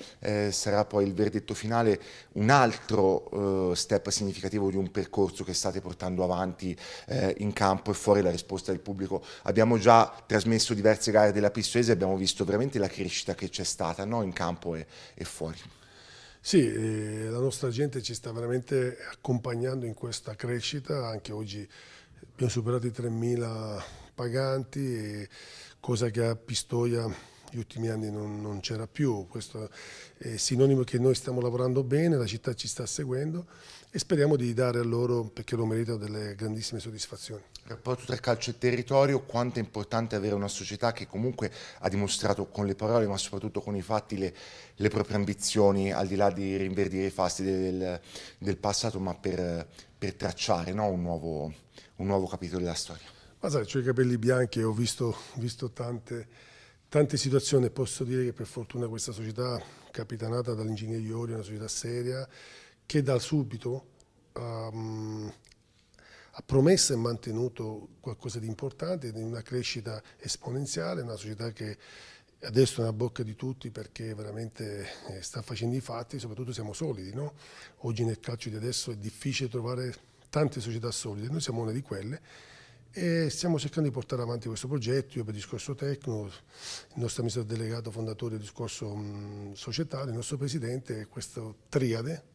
sarà poi il verdetto finale, un altro step significativo di un percorso che state portando avanti in campo e fuori, la risposta del pubblico. Abbiamo già trasmesso diverse gare della pistoiese e abbiamo visto veramente la crescita che c'è stata, no? In campo e fuori. Sì, la nostra gente ci sta veramente accompagnando in questa crescita. Anche oggi abbiamo superato i 3.000 paganti, cosa che a Pistoia gli ultimi anni non c'era più. Questo è sinonimo che noi stiamo lavorando bene, la città ci sta seguendo e speriamo di dare a loro, perché lo meritano, delle grandissime soddisfazioni. Il rapporto tra calcio e territorio, quanto è importante avere una società che comunque ha dimostrato con le parole ma soprattutto con i fatti le proprie ambizioni, al di là di rinverdire i fasti del passato, ma per tracciare, no? un nuovo capitolo della storia. Ma sai, ho i capelli bianchi e ho visto tante situazioni. Posso dire che per fortuna questa società, capitanata dall'ingegner Iori, è una società seria che da subito ha promesso e mantenuto qualcosa di importante, di una crescita esponenziale, una società che adesso è nella bocca di tutti perché veramente sta facendo i fatti, soprattutto siamo solidi, no? Oggi nel calcio di adesso è difficile trovare tante società solide, noi siamo una di quelle e stiamo cercando di portare avanti questo progetto. Io per il discorso tecnico, il nostro amministratore delegato fondatore del discorso societario, il nostro presidente, questo triade,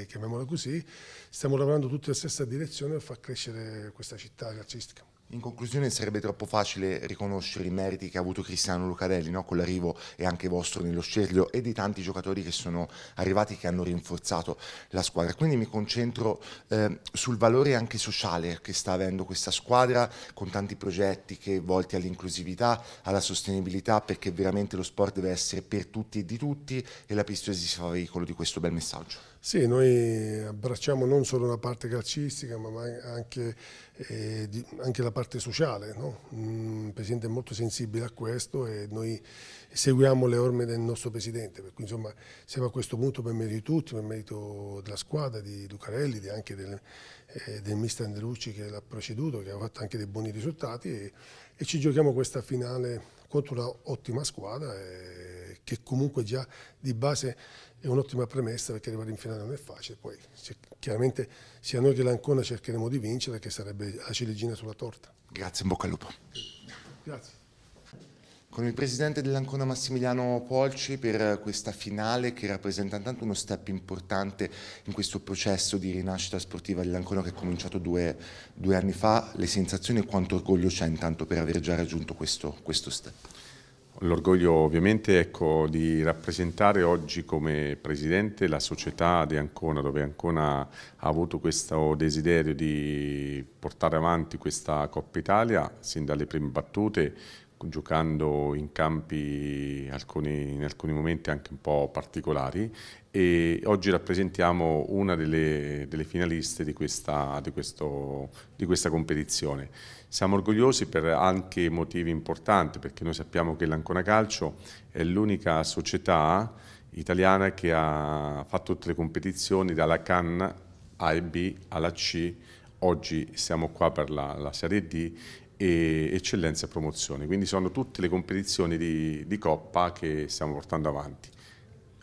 chiamiamola così, stiamo lavorando tutti nella stessa direzione per far crescere questa città calcistica. In conclusione, sarebbe troppo facile riconoscere i meriti che ha avuto Cristiano Lucarelli, no? Con l'arrivo e anche vostro nello Scerlio, e di tanti giocatori che sono arrivati, che hanno rinforzato la squadra. Quindi mi concentro sul valore anche sociale che sta avendo questa squadra, con tanti progetti che volti all'inclusività, alla sostenibilità, perché veramente lo sport deve essere per tutti e di tutti, e la pistoiese si fa veicolo di questo bel messaggio. Sì, noi abbracciamo non solo la parte calcistica, ma anche la parte sociale, no? Il Presidente è molto sensibile a questo e noi seguiamo le orme del nostro Presidente, per cui insomma siamo a questo punto per merito di tutti, per merito della squadra, di Lucarelli, anche del mister Anderucci che l'ha preceduto, che ha fatto anche dei buoni risultati e ci giochiamo questa finale contro un'ottima squadra che comunque già di base è un'ottima premessa, perché arrivare in finale non è facile. Poi chiaramente sia noi che l'Ancona cercheremo di vincere, che sarebbe la ciliegina sulla torta. Grazie, in bocca al lupo. Grazie. Con il presidente dell'Ancona Massimiliano Polci per questa finale che rappresenta tanto uno step importante in questo processo di rinascita sportiva dell'Ancona che è cominciato due anni fa. Le sensazioni e quanto orgoglio c'è intanto per aver già raggiunto questo step? L'orgoglio ovviamente di rappresentare oggi come presidente la società di Ancona, dove Ancona ha avuto questo desiderio di portare avanti questa Coppa Italia sin dalle prime battute, giocando in campi in alcuni momenti anche un po' particolari, e oggi rappresentiamo una delle finaliste di questa competizione. Siamo orgogliosi per anche motivi importanti, perché noi sappiamo che l'Ancona Calcio è l'unica società italiana che ha fatto tutte le competizioni dalla CAN A e B alla C. Oggi siamo qua per la Serie D e eccellenza e promozione, quindi sono tutte le competizioni di Coppa che stiamo portando avanti.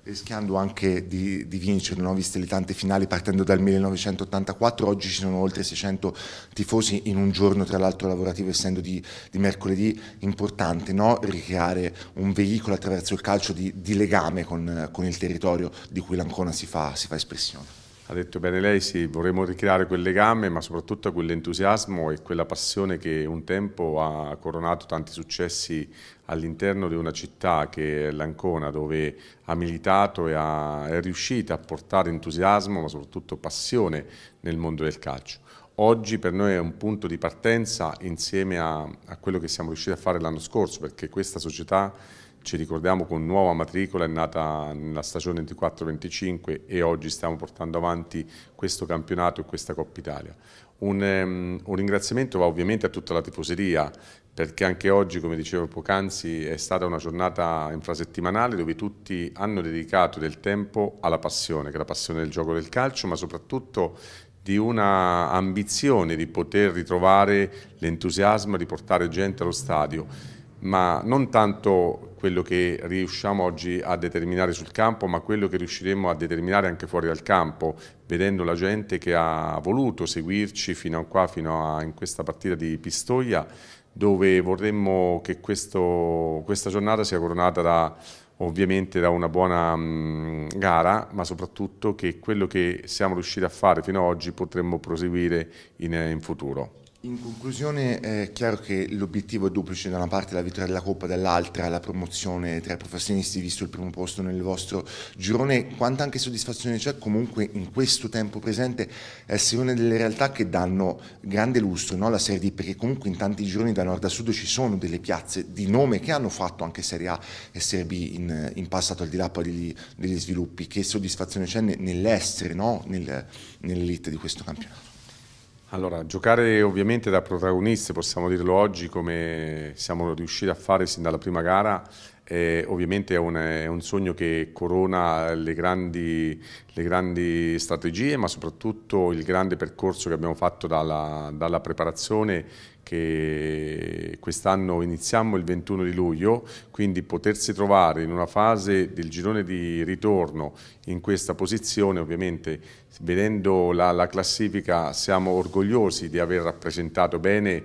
rischiando anche di vincere, no? Viste le tante finali partendo dal 1984, oggi ci sono oltre 600 tifosi in un giorno, tra l'altro lavorativo essendo di mercoledì, importante, no? Ricreare un veicolo attraverso il calcio di legame con il territorio di cui l'Ancona si fa espressione. Ha detto bene lei, sì, vorremmo ricreare quel legame, ma soprattutto quell'entusiasmo e quella passione che un tempo ha coronato tanti successi all'interno di una città che è l'Ancona, dove ha militato e è riuscita a portare entusiasmo, ma soprattutto passione nel mondo del calcio. Oggi per noi è un punto di partenza insieme a quello che siamo riusciti a fare l'anno scorso, perché questa società, ci ricordiamo, con nuova matricola, è nata nella stagione 24-25 e oggi stiamo portando avanti questo campionato e questa Coppa Italia. Un ringraziamento va ovviamente a tutta la tifoseria, perché anche oggi, come dicevo poc'anzi, è stata una giornata infrasettimanale dove tutti hanno dedicato del tempo alla passione, che è la passione del gioco del calcio, ma soprattutto di una ambizione di poter ritrovare l'entusiasmo di portare gente allo stadio, ma non tanto quello che riusciamo oggi a determinare sul campo, ma quello che riusciremo a determinare anche fuori dal campo, vedendo la gente che ha voluto seguirci fino a qua, in questa partita di Pistoia, dove vorremmo che questa giornata sia coronata ovviamente da una buona gara, ma soprattutto che quello che siamo riusciti a fare fino ad oggi potremmo proseguire in futuro. In conclusione è chiaro che l'obiettivo è duplice: da una parte la vittoria della Coppa, dall'altra la promozione tra i professionisti, visto il primo posto nel vostro girone. Quanta anche soddisfazione c'è comunque in questo tempo presente essere una delle realtà che danno grande lustro, no, alla Serie D, perché comunque in tanti gironi da nord a sud ci sono delle piazze di nome che hanno fatto anche Serie A e Serie B in passato, al di là poi degli sviluppi. Che soddisfazione c'è nell'essere, no, nell'elite di questo campionato? Allora, giocare ovviamente da protagonisti, possiamo dirlo oggi, come siamo riusciti a fare sin dalla prima gara, ovviamente è un sogno che corona le grandi strategie, ma soprattutto il grande percorso che abbiamo fatto dalla preparazione, che quest'anno iniziamo il 21 di luglio, quindi potersi trovare in una fase del girone di ritorno in questa posizione, ovviamente vedendo la classifica siamo orgogliosi di aver rappresentato bene,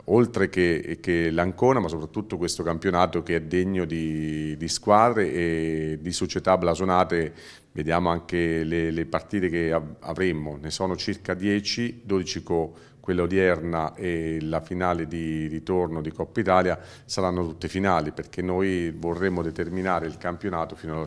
oltre che l'Ancona, ma soprattutto questo campionato che è degno di squadre e di società blasonate. Vediamo anche le partite che avremmo, ne sono circa 10, 12 quella odierna e la finale di ritorno di Coppa Italia saranno tutte finali, perché noi vorremmo determinare il campionato fino alla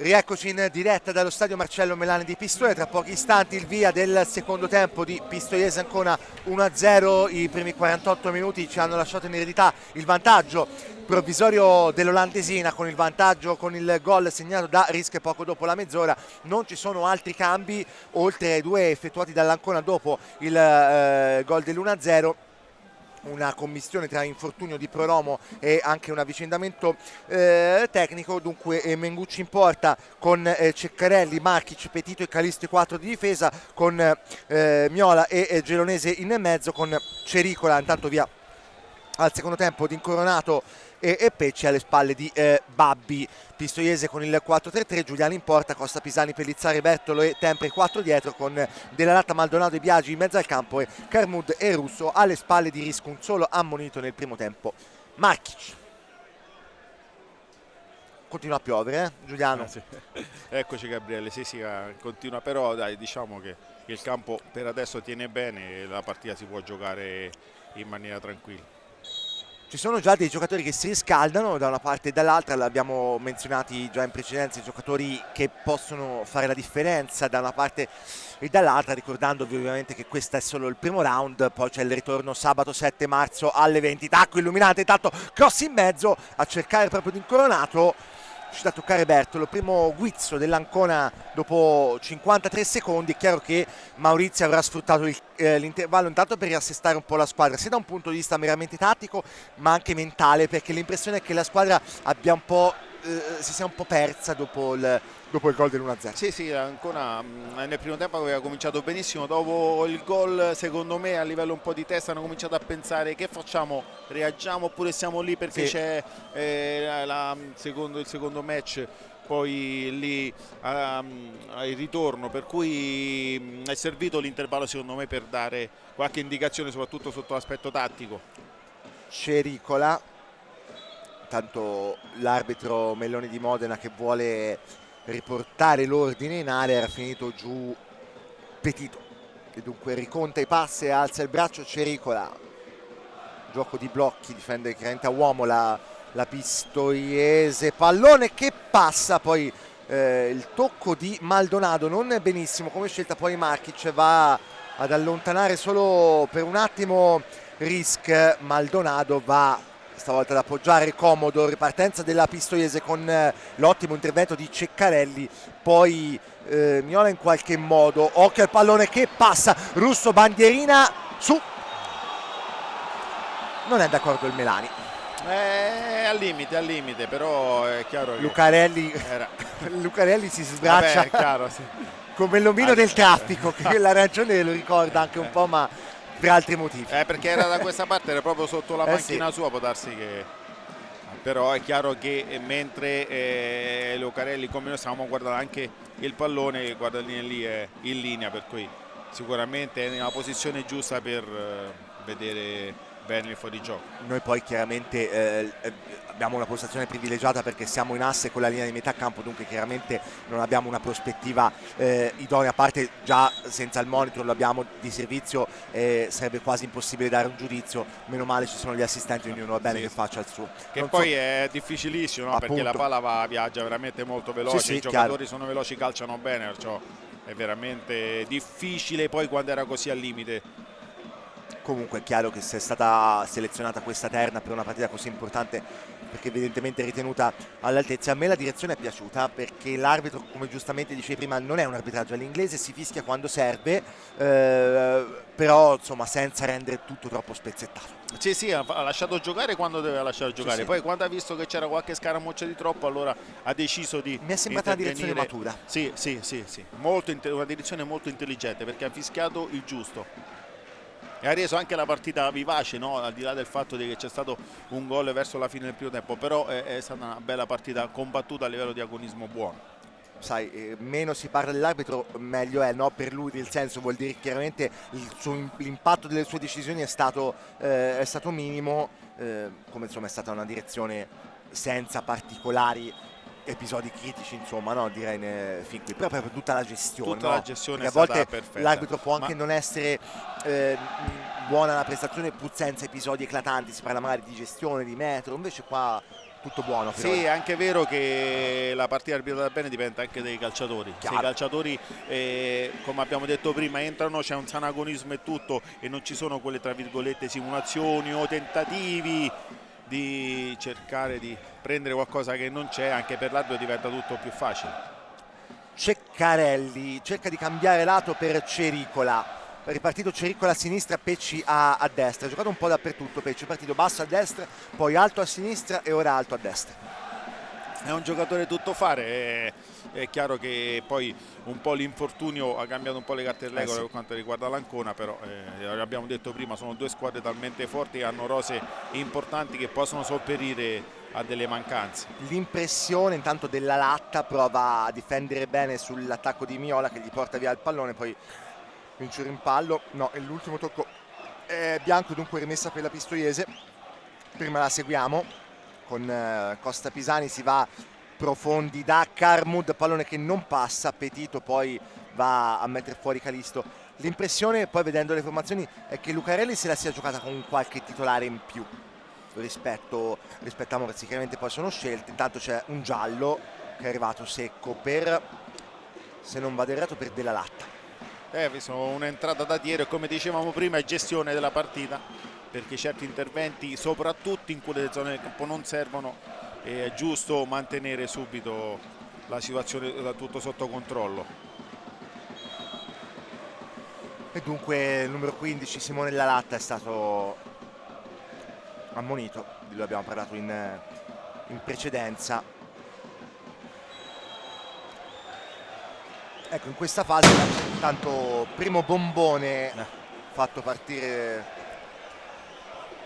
Rieccoci in diretta dallo stadio Marcello Melani di Pistoia, tra pochi istanti il via del secondo tempo di Pistoiese Ancona 1-0, i primi 48 minuti ci hanno lasciato in eredità il vantaggio provvisorio dell'Olandesina con il vantaggio con il gol segnato da Riske poco dopo la mezz'ora. Non ci sono altri cambi oltre ai 2 effettuati dall'Ancona dopo il gol dell'1-0. Una commistione tra infortunio di Proromo e anche un avvicendamento tecnico. Dunque Mengucci in porta con Ceccarelli, Marchic, Petito e Calisto 4 di difesa, con Miola e Gelonese in mezzo, con Cericola intanto via al secondo tempo di Incoronato e Pecci alle spalle di Babbi. Pistoiese con il 4-3-3, Giuliani in porta, Costa Pisani, Pellizzari, Bertolo e Tempri 4 dietro, con Della Latta, Maldonado e Biagi in mezzo al campo e Carmud e Russo alle spalle di Risco, un solo ammonito nel primo tempo. Marchic. Continua a piovere, Giuliano? Sì. Eccoci Gabriele, sì, continua, però dai, diciamo che il campo per adesso tiene bene e la partita si può giocare in maniera tranquilla. Ci sono già dei giocatori che si riscaldano da una parte e dall'altra, l'abbiamo menzionati già in precedenza, i giocatori che possono fare la differenza da una parte e dall'altra, ricordandovi ovviamente che questo è solo il primo round, poi c'è il ritorno sabato 7 marzo alle 20, tacco illuminante, intanto cross in mezzo a cercare proprio di Incoronato, riuscito a toccare Bertolo, primo guizzo dell'Ancona dopo 53 secondi. È chiaro che Maurizio avrà sfruttato l'intervallo intanto per riassestare un po' la squadra, sia da un punto di vista meramente tattico ma anche mentale, perché l'impressione è che la squadra abbia un po' si sia un po' persa dopo il gol dell'1-0. Sì, Ancona nel primo tempo aveva cominciato benissimo, dopo il gol secondo me a livello un po' di testa hanno cominciato a pensare: che facciamo, reagiamo oppure siamo lì perché c'è il secondo match poi lì il ritorno, per cui è servito l'intervallo secondo me per dare qualche indicazione soprattutto sotto l'aspetto tattico. Cericola, tanto l'arbitro Melloni di Modena che vuole riportare l'ordine in area, era finito giù Petito e dunque riconta i passi e alza il braccio Cericola, gioco di blocchi, difende chiaramente a uomo la Pistoiese, pallone che passa, poi il tocco di Maldonado non benissimo come scelta, poi Marchic va ad allontanare solo per un attimo Risk, Maldonado va stavolta ad appoggiare comodo, ripartenza della Pistoiese con l'ottimo intervento di Ceccarelli, poi Miola in qualche modo, occhio al pallone che passa, Russo, bandierina su, non è d'accordo il Melani. Al limite, però è chiaro che Lucarelli si sbraccia. Vabbè, è chiaro, sì. Come l'omino del traffico, che la ragione lo ricorda anche un po', ma per altri motivi. Perché era da questa parte, era proprio sotto la panchina sua, può darsi che... Però è chiaro che mentre Lucarelli, come noi stavamo guardando anche il pallone, guarda lì è in linea, per cui sicuramente è nella posizione giusta per vedere bene il fuorigioco. Noi poi chiaramente abbiamo una postazione privilegiata perché siamo in asse con la linea di metà campo, dunque chiaramente non abbiamo una prospettiva idonea, a parte già senza il monitor lo abbiamo di servizio, sarebbe quasi impossibile dare un giudizio, meno male ci sono gli assistenti, ognuno va bene che faccia il suo. Che non poi è difficilissimo, no? Perché la palla viaggia veramente molto veloce, i giocatori sono veloci, calciano bene, perciò è veramente difficile poi quando era così al limite. Comunque è chiaro che se è stata selezionata questa terna per una partita così importante, perché evidentemente è ritenuta all'altezza. A me la direzione è piaciuta perché l'arbitro, come giustamente dicevi prima, non è un arbitraggio all'inglese, si fischia quando serve, però insomma senza rendere tutto troppo spezzettato. Sì, ha lasciato giocare quando doveva lasciare giocare, poi quando ha visto che c'era qualche scaramuccia di troppo, allora ha deciso di... Mi è sembrata una direzione matura. Sì, una direzione molto intelligente, perché ha fischiato il giusto. E ha reso anche la partita vivace, no? Al di là del fatto che c'è stato un gol verso la fine del primo tempo, però è stata una bella partita combattuta a livello di agonismo buono. Sai, meno si parla dell'arbitro meglio è, no? Per lui, nel senso, vuol dire che chiaramente l'impatto delle sue decisioni è stato minimo, come insomma è stata una direzione senza particolari episodi critici, insomma, no, direi fin qui, però per tutta la gestione, la gestione a volte l'arbitro può anche non essere buona la prestazione pur senza episodi eclatanti, si parla magari di gestione, di metro, invece qua tutto buono per Sì, oggi. è anche vero che la partita arbitrata bene dipende anche dai calciatori. Chiaro. Se i calciatori, come abbiamo detto prima, entrano, c'è un sanagonismo e tutto, e non ci sono quelle tra virgolette simulazioni o tentativi di cercare di prendere qualcosa che non c'è, anche per l'arbitro diventa tutto più facile. Ceccarelli cerca di cambiare lato per Cericola, è ripartito Cericola a sinistra, Pecci a destra, ha giocato un po' dappertutto Pecci, è partito basso a destra, poi alto a sinistra e ora alto a destra. È un giocatore tuttofare, è chiaro che poi un po' l'infortunio ha cambiato un po' le carte delle regole per quanto riguarda l'Ancona, però abbiamo detto prima, sono due squadre talmente forti che hanno rose importanti che possono sopperire a delle mancanze. L'impressione intanto della Latta, prova a difendere bene sull'attacco di Miola che gli porta via il pallone, poi vince il rimpallo, no, e l'ultimo tocco è bianco, dunque rimessa per la Pistoiese. Prima la seguiamo con Costa Pisani, si va profondi da Carmud, pallone che non passa, Petito poi va a mettere fuori Calisto. L'impressione poi vedendo le formazioni è che Lucarelli se la sia giocata con qualche titolare in più rispetto a Morzi, chiaramente poi sono scelte. Intanto c'è un giallo che è arrivato secco per, se non vado errato, per Della Latta. Sono un'entrata da tiro e, come dicevamo prima, è gestione della partita, perché certi interventi, soprattutto in quelle zone del campo, non servono, e è giusto mantenere subito la situazione tutto sotto controllo. E dunque il numero 15 Simone Della Latta è stato ammonito, di lui abbiamo parlato in precedenza. Ecco, in questa fase intanto primo bombone fatto partire,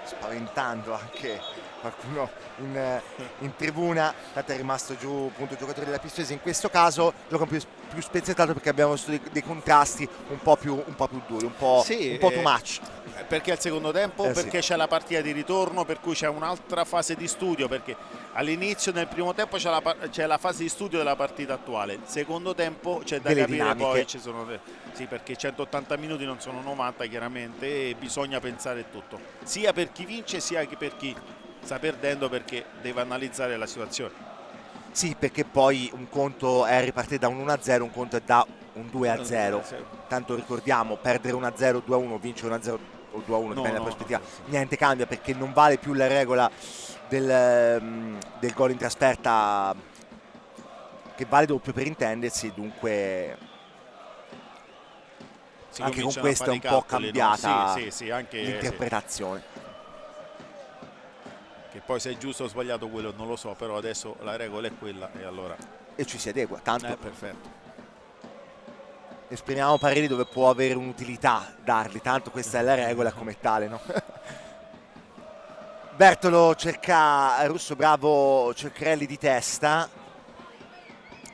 spaventando anche qualcuno in tribuna. Tanto è rimasto giù appunto il giocatore della Pistoiese, in questo caso gioca più spezzettato perché abbiamo visto dei contrasti un po' più duri, un po' too much. Perché al secondo tempo, perché c'è la partita di ritorno, per cui c'è un'altra fase di studio, perché all'inizio nel primo tempo c'è la fase di studio della partita attuale, il secondo tempo c'è da delle capire dinamiche. poi ci sono sì, perché 180 minuti non sono 90 chiaramente, e bisogna pensare tutto, sia per chi vince sia che per chi sta perdendo, perché deve analizzare la situazione. Sì, perché poi un conto è ripartire da un 1-0, un conto è da un 2-0. Tanto ricordiamo, perdere 1-0, 2-1, vincere 1-0 o 2-1, dipende dalla prospettiva. Niente cambia, perché non vale più la regola del gol in trasferta, che vale doppio per intendersi, dunque anche con questo è un po' cambiata anche l'interpretazione. Che poi se è giusto o sbagliato quello non lo so, però adesso la regola è quella e allora E ci si adegua, tanto perfetto. esprimiamo pareri dove può avere un'utilità darli, tanto questa è la regola come tale, no? Bertolo cerca Russo, bravo Ceccarelli di testa,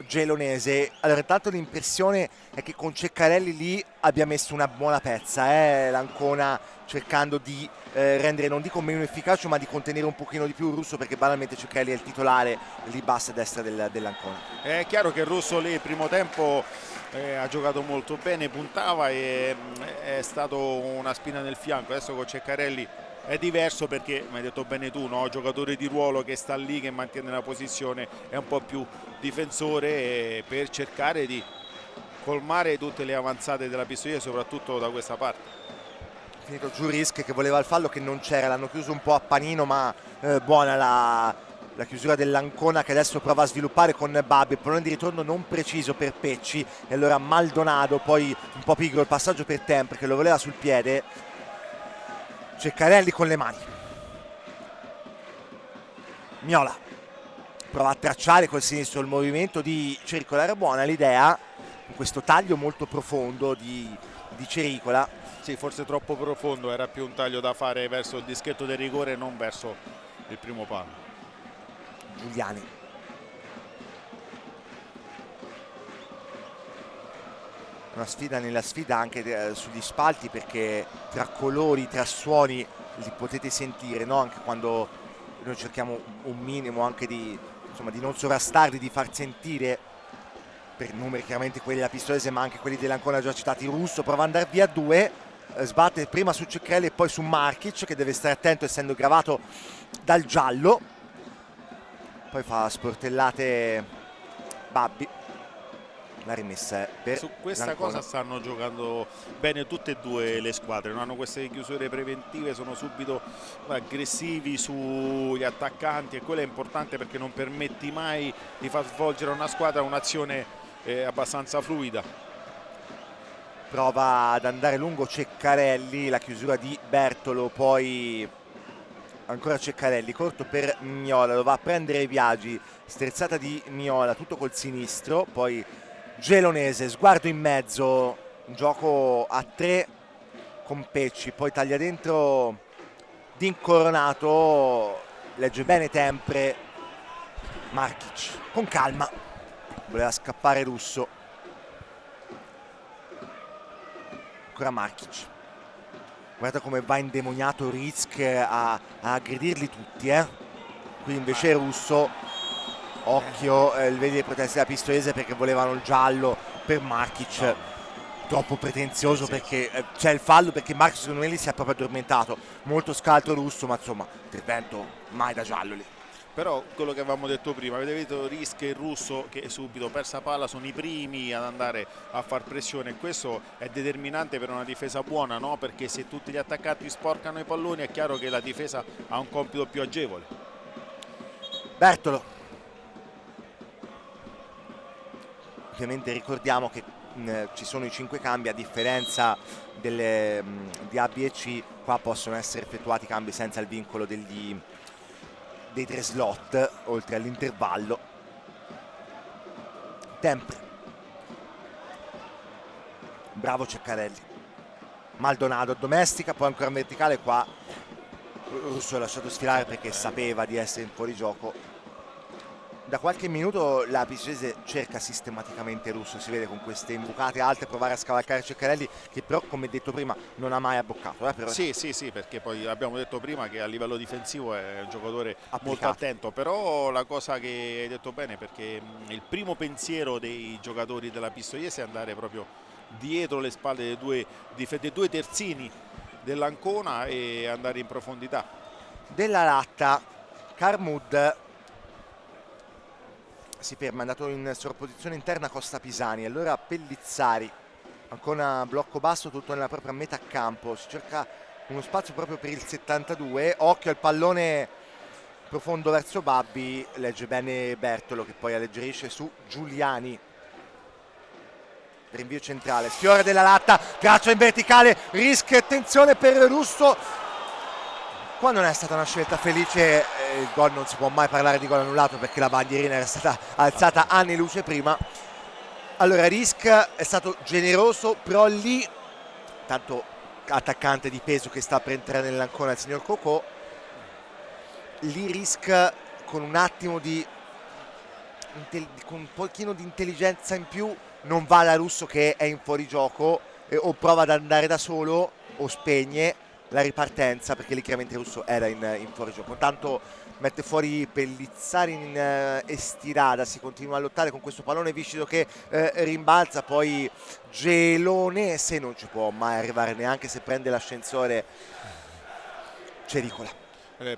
Gelonese. Allora intanto l'impressione è che con Ceccarelli lì abbia messo una buona pezza, l'Ancona, cercando di rendere, non dico meno efficace, ma di contenere un pochino di più il Russo, perché banalmente Ceccarelli è il titolare lì bassa a destra dell'Ancona. È chiaro che il Russo lì il primo tempo ha giocato molto bene, puntava e è stato una spina nel fianco. Adesso con Ceccarelli è diverso, perché, mi hai detto bene tu, no? Giocatore di ruolo che sta lì, che mantiene la posizione, è un po' più difensore, per cercare di colmare tutte le avanzate della Pistoia, soprattutto da questa parte. Finito Giurische che voleva il fallo, che non c'era, l'hanno chiuso un po' a panino, ma buona la chiusura dell'Ancona, che adesso prova a sviluppare con Babbi. Il pallone di ritorno non preciso per Pecci, e allora Maldonado, poi un po' pigro il passaggio per Tempri che lo voleva sul piede. Ceccarelli con le mani, Miola prova a tracciare col sinistro il movimento di Cericola. Era buona l'idea con questo taglio molto profondo di Cericola. Sì, forse troppo profondo, era più un taglio da fare verso il dischetto del rigore, non verso il primo palo. Giuliani, una sfida nella sfida anche sugli spalti, perché tra colori, tra suoni li potete sentire, no? Anche quando noi cerchiamo un minimo anche di non sovrastarli, di far sentire, per numeri chiaramente quelli della Pistoiese ma anche quelli dell'Ancona già citati. Russo prova ad andare via 2, sbatte prima su Ceccarelli e poi su Markic, che deve stare attento essendo gravato dal giallo. poi fa sportellate Babbi. La rimessa è per Su questa l'Ancona. cosa stanno giocando bene tutte e due le squadre, non hanno queste chiusure preventive, sono subito aggressivi sugli attaccanti, e quello è importante perché non permetti mai di far svolgere a una squadra un'azione abbastanza fluida. Prova ad andare lungo Ceccarelli, la chiusura di Bertolo, poi ancora Ceccarelli, corto per Miola, lo va a prendere Biagi, sterzata di Miola, tutto col sinistro, poi Gelonese, sguardo in mezzo, un gioco a 3 con Pecci, poi taglia dentro D'incoronato, legge bene Tempre, Markic, con calma, voleva scappare Russo, ancora Markic, guarda come va indemoniato Risk a aggredirli tutti, qui invece Russo, occhio, vedi le proteste della Pistoiese perché volevano il giallo per Markic, No. troppo pretenzioso Sì. perché c'è il fallo, perché Markic secondo me lì si è proprio addormentato, molto scaltro Russo, ma insomma intervento mai da giallo lì. Però quello che avevamo detto prima, avete visto Risk e il Russo che subito persa palla sono i primi ad andare a far pressione, e questo è determinante per una difesa buona, no? Perché se tutti gli attaccanti sporcano i palloni è chiaro che la difesa ha un compito più agevole. Bertolo, ovviamente ricordiamo che ci sono i 5 cambi, a differenza di A, B e C, qua possono essere effettuati cambi senza il vincolo dei 3 slot, oltre all'intervallo. Tempre, bravo Ceccarelli, Maldonado domestica, poi ancora in verticale, qua Russo ha lasciato sfilare perché sapeva di essere in fuorigioco. Da qualche minuto la Pistoiese cerca sistematicamente Russo, si vede con queste imbucate alte provare a scavalcare Ceccarelli, che però come detto prima non ha mai abboccato. Però Sì, perché poi abbiamo detto prima che a livello difensivo è un giocatore Applicato. molto attento, però la cosa che hai detto bene, perché il primo pensiero dei giocatori della Pistoiese è andare proprio dietro le spalle dei due terzini dell'Ancona e andare in profondità. Della Latta, Carmud si ferma, è andato in sorposizione interna Costa Pisani, allora Pellizzari, ancora blocco basso, tutto nella propria metà campo, si cerca uno spazio proprio per il 72, occhio al pallone profondo verso Babbi, legge bene Bertolo che poi alleggerisce su Giuliani. Rinvio centrale, sfiora della Latta, traccia in verticale, rischia, attenzione per Russo. Qua non è stata una scelta felice, il gol non si può mai parlare di gol annullato perché la bandierina era stata alzata anni luce prima. Allora Risk è stato generoso, però lì, tanto attaccante di peso che sta per entrare nell'Ancona il signor Cocò, lì Risk con un attimo con un pochino di intelligenza in più non va da Russo che è in fuorigioco, o prova ad andare da solo o spegne la ripartenza, perché lì chiaramente Russo era in fuorigioco. Intanto mette fuori Pellizzari in estirada, si continua a lottare con questo pallone viscido che rimbalza, poi Gelonese non ci può mai arrivare neanche se prende l'ascensore Cericola.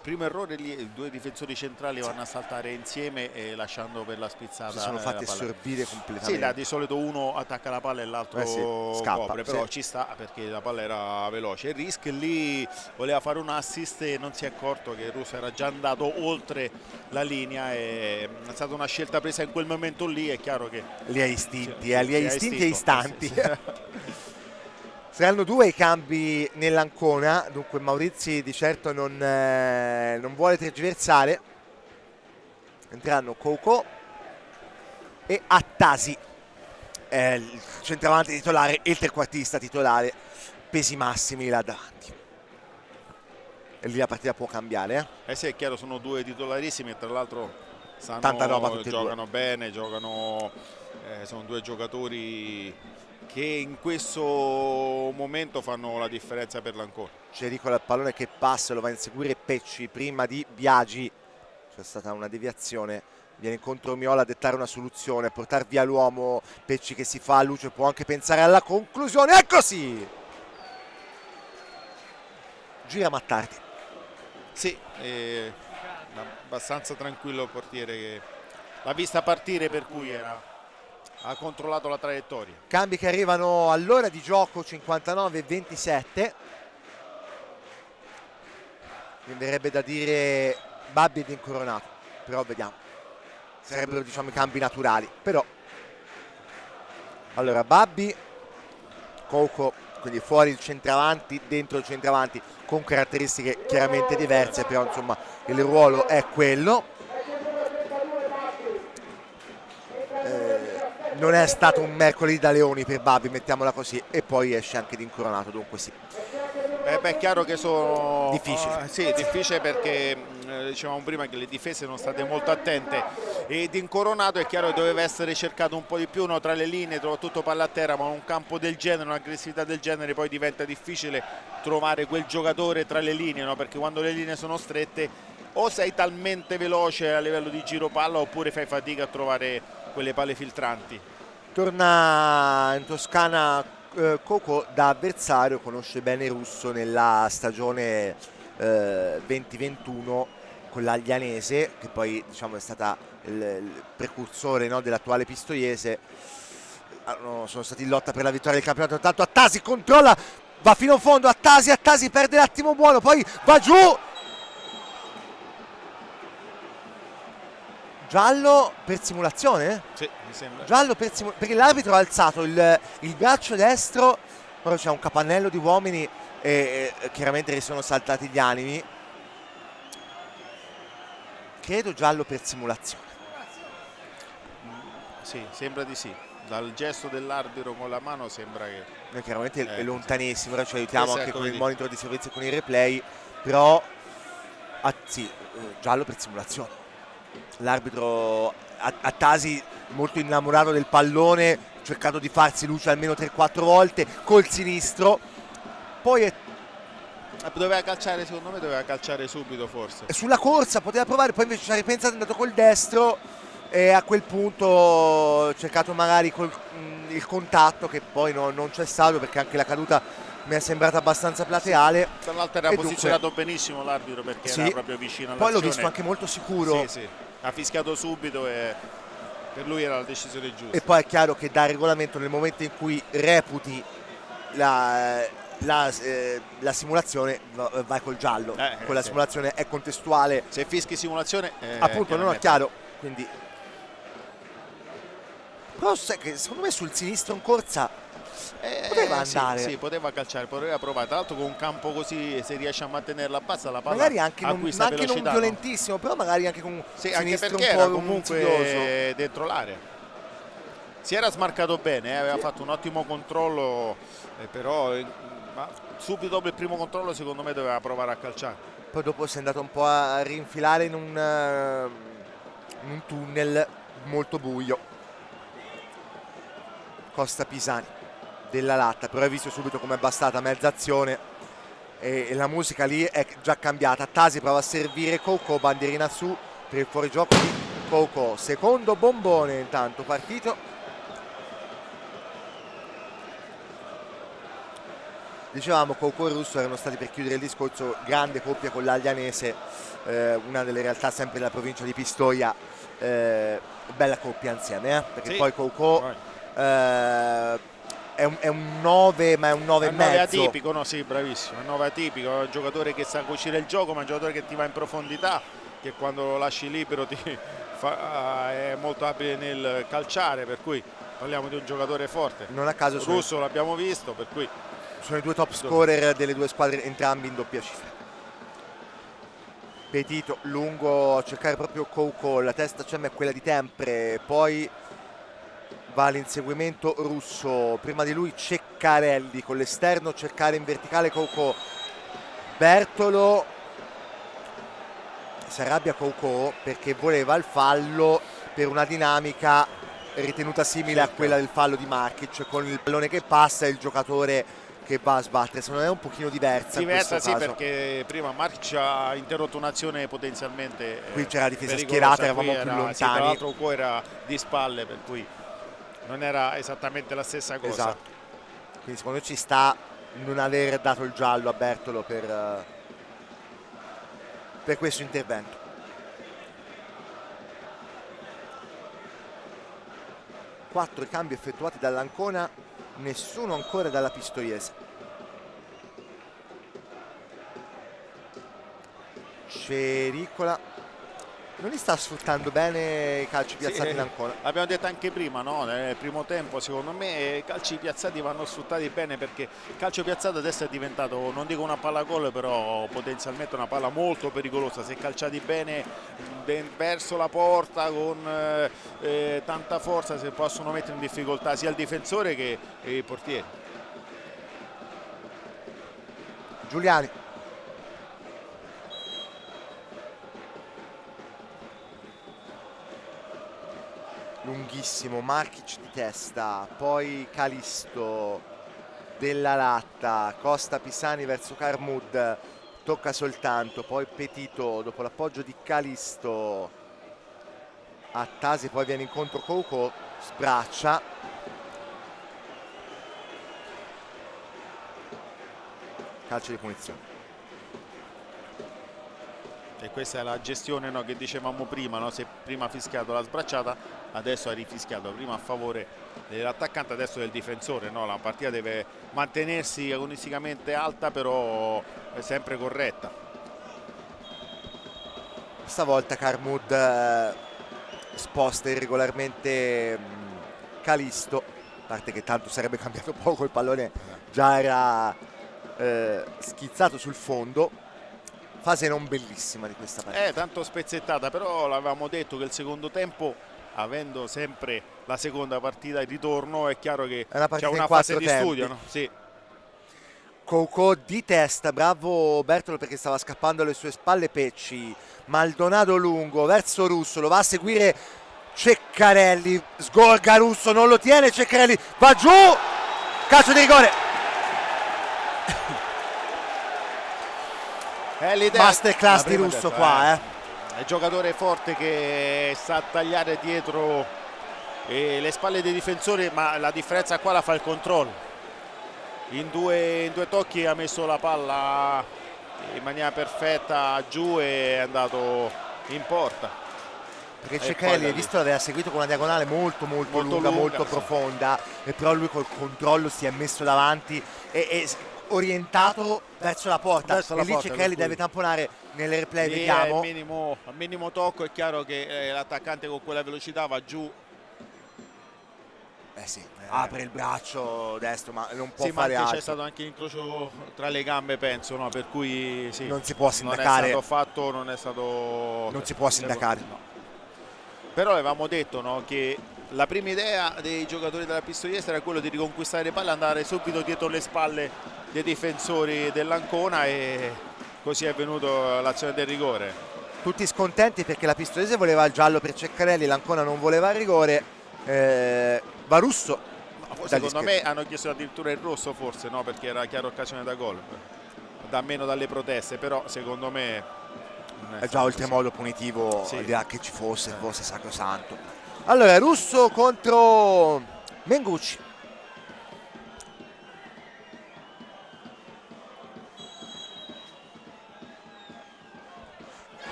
Primo errore lì, i due difensori centrali vanno a saltare insieme e lasciando per la spizzata. Si sono fatti la palla. assorbire completamente. Sì, di solito uno attacca la palla e l'altro scappa, copre, però ci sta perché la palla era veloce. Il Risk lì voleva fare un assist e non si è accorto che il Russo era già andato oltre la linea, e è stata una scelta presa in quel momento lì, è chiaro che... Li ha istinti, Sì, li ha sì, istinti e istanti. sì. Saranno 2 i cambi nell'Ancona, dunque Maurizi di certo non vuole tergiversare. Entreranno Coco e Attasi, il centravanti titolare e il trequartista titolare, pesi massimi là davanti. E lì la partita può cambiare. Sì, è chiaro, sono due titolarissimi e tra l'altro Tanta roba tutti e due. giocano bene, sono due giocatori che in questo momento fanno la differenza per l'Ancona. Cericola al pallone che passa, lo va a inseguire Pecci prima di Biagi, c'è stata una deviazione, viene incontro Miola a dettare una soluzione, a portare via l'uomo. Pecci che si fa a luce, può anche pensare alla conclusione, eccosi! Gira Mattardi. Sì, abbastanza tranquillo il portiere che l'ha vista partire, per cui ha controllato la traiettoria. Cambi che arrivano all'ora di gioco, 59-27. Mi verrebbe da dire Babbi ed Incoronato, però vediamo. Sarebbero, diciamo, i cambi naturali, però. Allora, Babbi, Coco, quindi fuori il centravanti, dentro il centravanti, con caratteristiche chiaramente diverse, però insomma il ruolo è quello. Non è stato un mercoledì da leoni per Babbi, mettiamola così, e poi esce anche di Incoronato, dunque sì. Beh, è chiaro che sono difficile. sì, difficile perché dicevamo prima che le difese sono state molto attente, ed Incoronato è chiaro che doveva essere cercato un po' di più, no, tra le linee, soprattutto palla a terra, ma un campo del genere, un'aggressività del genere, poi diventa difficile trovare quel giocatore tra le linee, no, perché quando le linee sono strette o sei talmente veloce a livello di giro palla oppure fai fatica a trovare quelle palle filtranti. Torna in Toscana Coco da avversario, conosce bene Russo nella stagione 2021 con l'Aglianese, che poi diciamo è stata il precursore, no, dell'attuale Pistoiese. Sono stati in lotta per la vittoria del campionato. Intanto Attasi controlla, va fino in fondo, Attasi perde l'attimo buono, poi va giù. Giallo per simulazione? Sì, mi sembra. Giallo per perché l'arbitro ha alzato il braccio destro, ora c'è un capannello di uomini e chiaramente ne sono saltati gli animi. Credo giallo per simulazione. Sì, sembra di sì. Dal gesto dell'arbitro con la mano sembra che... chiaramente è lontanissimo, ora ci aiutiamo Sì, anche ecco, con il vedi. monitor di servizio e con i replay, però sì, giallo per simulazione. L'arbitro Attasi molto innamorato del pallone, ha cercato di farsi luce almeno 3-4 volte col sinistro, poi doveva calciare, secondo me doveva calciare subito forse. sulla corsa poteva provare, poi invece ci ha ripensato, è andato col destro e a quel punto ha cercato magari il contatto, che poi non c'è stato perché anche la caduta mi è sembrata abbastanza plateale. Tra l'altro era E posizionato benissimo l'arbitro perché sì, era proprio vicino all'azione. poi l'ho visto anche molto sicuro. Sì, sì. Ha fischiato subito e per lui era la decisione giusta. E poi è chiaro che da regolamento, nel momento in cui reputi la simulazione, vai col giallo. Quella sì. simulazione è contestuale. Se fischi simulazione Appunto, non è chiaramente. chiaro. Quindi, però sai che secondo me sul sinistro in corsa poteva andare. Sì, poteva calciare, poteva provare. Tra l'altro con un campo così, se riesce a mantenerla bassa, la palla Magari anche non velocità, violentissimo, però magari anche con un sì, anche sinistro perché un po' era comunque insidioso. dentro l'area. Si era smarcato bene, aveva fatto un ottimo controllo, però ma subito dopo il primo controllo secondo me doveva provare a calciare. Poi dopo si è andato un po' a rinfilare in un tunnel molto buio. Costa Pisani della Latta, però hai visto subito come è bastata mezza azione e la musica lì è già cambiata. Tasi prova a servire Coco, bandierina su per il fuorigioco di Coco, secondo bombone intanto partito. Dicevamo, Coco e Russo erano stati, per chiudere il discorso, grande coppia con l'Aglianese, una delle realtà sempre della provincia di Pistoia, bella coppia insieme, perché sì, poi Coco è un 9, ma è un 9 e mezzo. 9 atipico, no? Sì, bravissimo, è un 9 atipico, è un giocatore che sa cucire il gioco, ma è un giocatore che ti va in profondità, che quando lo lasci libero è molto abile nel calciare, per cui parliamo di un giocatore forte. Non a caso Russo l'abbiamo visto, per cui sono i due top scorer delle due squadre, entrambi in doppia cifra. Petito lungo a cercare proprio Coco, la testa è quella di Tempre, poi va all'inseguimento Russo, prima di lui Ceccarelli con l'esterno, cercare in verticale Coco. Bertolo, si arrabbia Coco perché voleva il fallo per una dinamica ritenuta simile a quella del fallo di Markic, con il pallone che passa e il giocatore che va a sbattere. Secondo me è un pochino diversa in questo sì, caso, perché prima Markic ha interrotto un'azione potenzialmente qui c'era la difesa schierata, eravamo più lontani. Sì, tra l'altro Coco era di spalle, per cui non era esattamente la stessa cosa. Esatto. Quindi secondo me ci sta non aver dato il giallo a Bertolo per questo intervento. 4 i cambi effettuati dall'Ancona, nessuno ancora dalla Pistoiese. Cericola non li sta sfruttando bene i calci piazzati in Ancona. Abbiamo detto anche prima, no? Nel primo tempo secondo me i calci piazzati vanno sfruttati bene, perché il calcio piazzato adesso è diventato, non dico una palla gol, però potenzialmente una palla molto pericolosa se calciati bene verso la porta con tanta forza, se possono mettere in difficoltà sia il difensore che i portieri. Giuliani. Lunghissimo, Markic di testa, poi Calisto, Della Latta, Costa Pisani verso Carmud, tocca soltanto, poi Petito dopo l'appoggio di Calisto a Tasi, poi viene incontro Coucou, sbraccia, calcio di punizione. E questa è la gestione, no, che dicevamo prima, no? Se prima ha fischiato la sbracciata, adesso ha rifischiato prima a favore dell'attaccante, adesso del difensore, no? La partita deve mantenersi agonisticamente alta, però è sempre corretta. Stavolta Carmud sposta irregolarmente Calisto, a parte che tanto sarebbe cambiato poco, il pallone già era schizzato sul fondo. Fase non bellissima di questa partita. Tanto spezzettata, però l'avevamo detto che il secondo tempo, avendo sempre la seconda partita di ritorno, è chiaro che c'è una fase di studio, no? Sì. Coucou di testa, bravo Bertolo perché stava scappando alle sue spalle Pecci. Maldonado lungo verso Russo, lo va a seguire Ceccarelli, sgorga Russo, non lo tiene Ceccarelli, va giù, calcio di rigore. Masterclass di Russo qua, È il giocatore forte che sa tagliare dietro le spalle dei difensori, ma la differenza qua la fa il controllo. In due tocchi ha messo la palla in maniera perfetta giù e è andato in porta. Perché Ceccarelli, hai visto, l'aveva seguito con una diagonale molto lunga, molto profonda, e però lui col controllo si è messo davanti e orientato verso la porta, e lì Ceccarelli deve tamponare. Nelle replay vediamo al minimo tocco è chiaro che l'attaccante con quella velocità va giù. Apre il braccio destro, ma non può sì, fare ma altro. C'è stato anche incrocio tra le gambe, penso, no? Per cui sì, non si può sindacare, non si può sindacare. No. Però avevamo detto, no, che la prima idea dei giocatori della Pistoiese era quello di riconquistare le palle, andare subito dietro le spalle dei difensori dell'Ancona, e così è venuto l'azione del rigore. Tutti scontenti perché la Pistoiese voleva il giallo per Ceccarelli, l'Ancona non voleva il rigore. Va Russo. Secondo me hanno chiesto addirittura il rosso, forse, no? Perché era chiara occasione da gol, da meno dalle proteste, però secondo me è già oltremodo punitivo, sì. Che ci fosse sacrosanto. Allora, Russo contro Mengucci.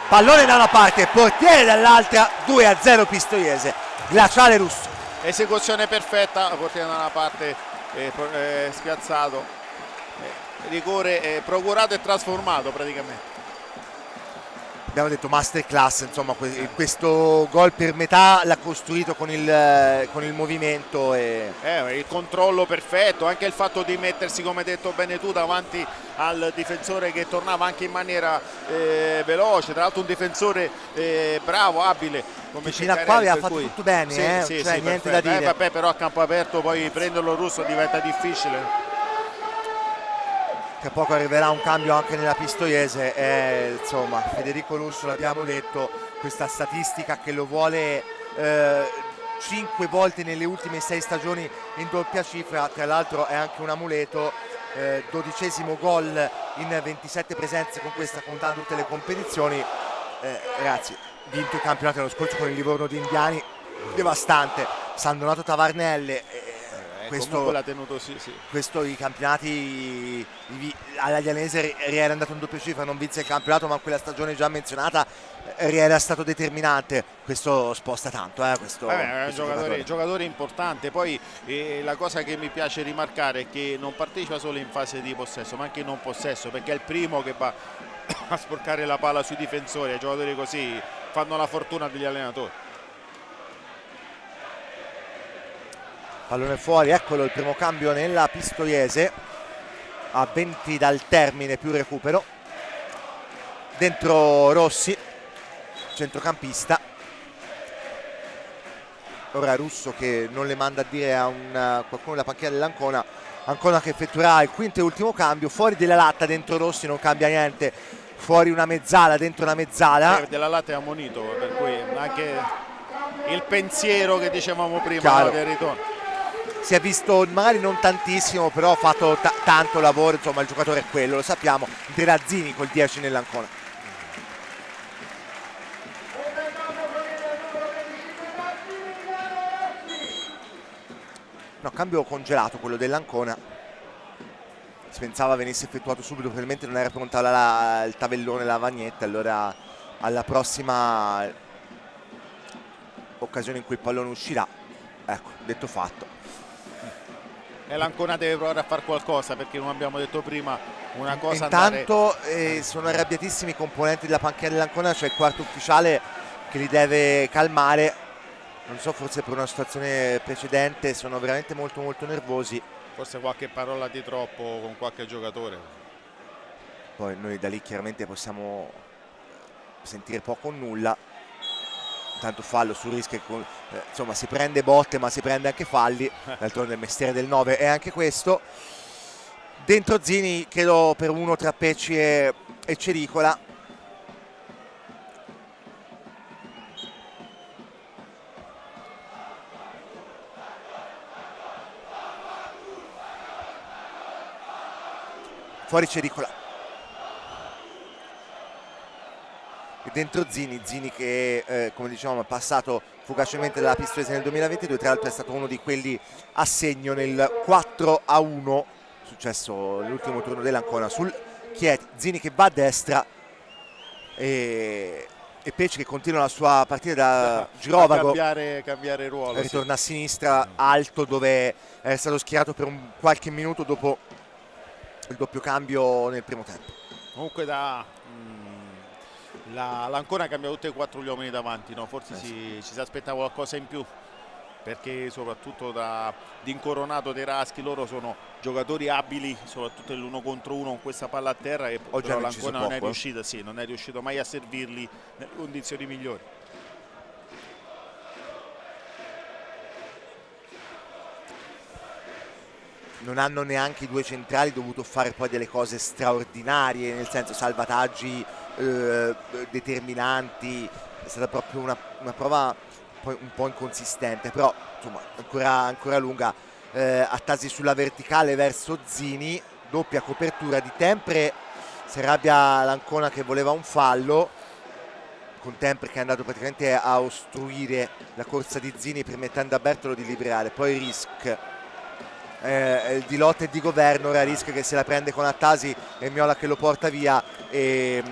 Pallone da una parte, portiere dall'altra, 2-0 Pistoiese, glaciale Russo. Esecuzione perfetta, portiere da una parte, spiazzato, rigore procurato e trasformato praticamente. Abbiamo detto masterclass, insomma, questo gol per metà l'ha costruito con il movimento il controllo perfetto, anche il fatto di mettersi, come hai detto bene tu, davanti al difensore che tornava anche in maniera veloce, tra l'altro un difensore bravo, abile, come fino a qua aveva fatto tutto bene, sì, cioè sì, niente perfetto. da dire. Vabbè, però a campo aperto poi prenderlo Russo diventa difficile. Tra poco arriverà un cambio anche nella Pistoiese, insomma, Federico Russo, l'abbiamo detto, questa statistica che lo vuole 5 volte nelle ultime 6 stagioni in doppia cifra, tra l'altro è anche un amuleto, 12° gol in 27 presenze con questa, contando tutte le competizioni. Ragazzi, vinto il campionato l'anno scorso con il Livorno di Indiani, devastante. San Donato Tavarnelle, comunque l'ha tenuto, sì. Questo i campionati all'Aglianese era andato in doppia cifra, non vinse il campionato, ma quella stagione già menzionata era stato determinante. Questo sposta tanto, questo, è un questo giocatore importante. Poi la cosa che mi piace rimarcare è che non partecipa solo in fase di possesso, ma anche in non possesso, perché è il primo che va a sporcare la palla sui difensori. I giocatori così fanno la fortuna degli allenatori. Pallone fuori, eccolo il primo cambio nella Pistoiese a 20 dal termine più recupero. Dentro Rossi, centrocampista. Ora Russo che non le manda a dire a qualcuno della panchina dell'Ancona. Ancona che effettuerà il quinto e ultimo cambio. Fuori della Latta, dentro Rossi non cambia niente. Fuori una mezzala, dentro una mezzala. Della Latta è ammonito, per cui anche il pensiero che dicevamo prima, no, del ritorno. Si è visto magari non tantissimo, però ha fatto tanto lavoro, insomma il giocatore è quello, lo sappiamo. Derazzini col 10 nell'Ancona. No, cambio congelato quello dell'Ancona. Si pensava venisse effettuato subito, probabilmente non era pronta il tavellone, la lavagnetta, allora alla prossima occasione in cui il pallone uscirà, ecco, detto fatto. E l'Ancona deve provare a fare qualcosa, perché come abbiamo detto prima, una cosa intanto sono arrabbiatissimi i componenti della panchina dell'Ancona, cioè il quarto ufficiale che li deve calmare. Non so, forse per una situazione precedente sono veramente molto molto nervosi. Forse qualche parola di troppo con qualche giocatore. Poi noi da lì chiaramente possiamo sentire poco o nulla. Tanto fallo su Rischia, insomma si prende botte ma si prende anche falli. D'altronde il mestiere del 9 è anche questo. Dentro Zini credo per uno tra Pecci e Cericola. Fuori Cericola e dentro Zini che come dicevamo è passato fugacemente dalla Pistoiese nel 2022, tra l'altro è stato uno di quelli a segno nel 4-1 successo l'ultimo turno dell'Ancona sul Chieti. Zini che va a destra e Pecci che continua la sua partita da girovago, cambiare ruolo, ritorna a sinistra alto, dove è stato schierato per qualche minuto dopo il doppio cambio nel primo tempo. Comunque l'Ancona cambia tutti e 4 gli uomini davanti, no? Forse ci si aspettava qualcosa in più, perché soprattutto di Incoronato, Teraschi, loro sono giocatori abili, soprattutto nell'1 contro 1 con questa palla a terra, e però l'Ancona non è riuscita, non è riuscito mai a servirli nelle condizioni migliori. Non hanno neanche i due centrali dovuto fare poi delle cose straordinarie, nel senso salvataggi determinanti. È stata proprio una prova poi un po' inconsistente, però insomma ancora lunga. Attasi sulla verticale verso Zini, doppia copertura di Tempre, si arrabbia l'Ancona che voleva un fallo, con Tempre che è andato praticamente a ostruire la corsa di Zini permettendo a Bertolo di liberare. Poi di lotta e di governo, ora Risch che se la prende con Attasi e Miola che lo porta via, e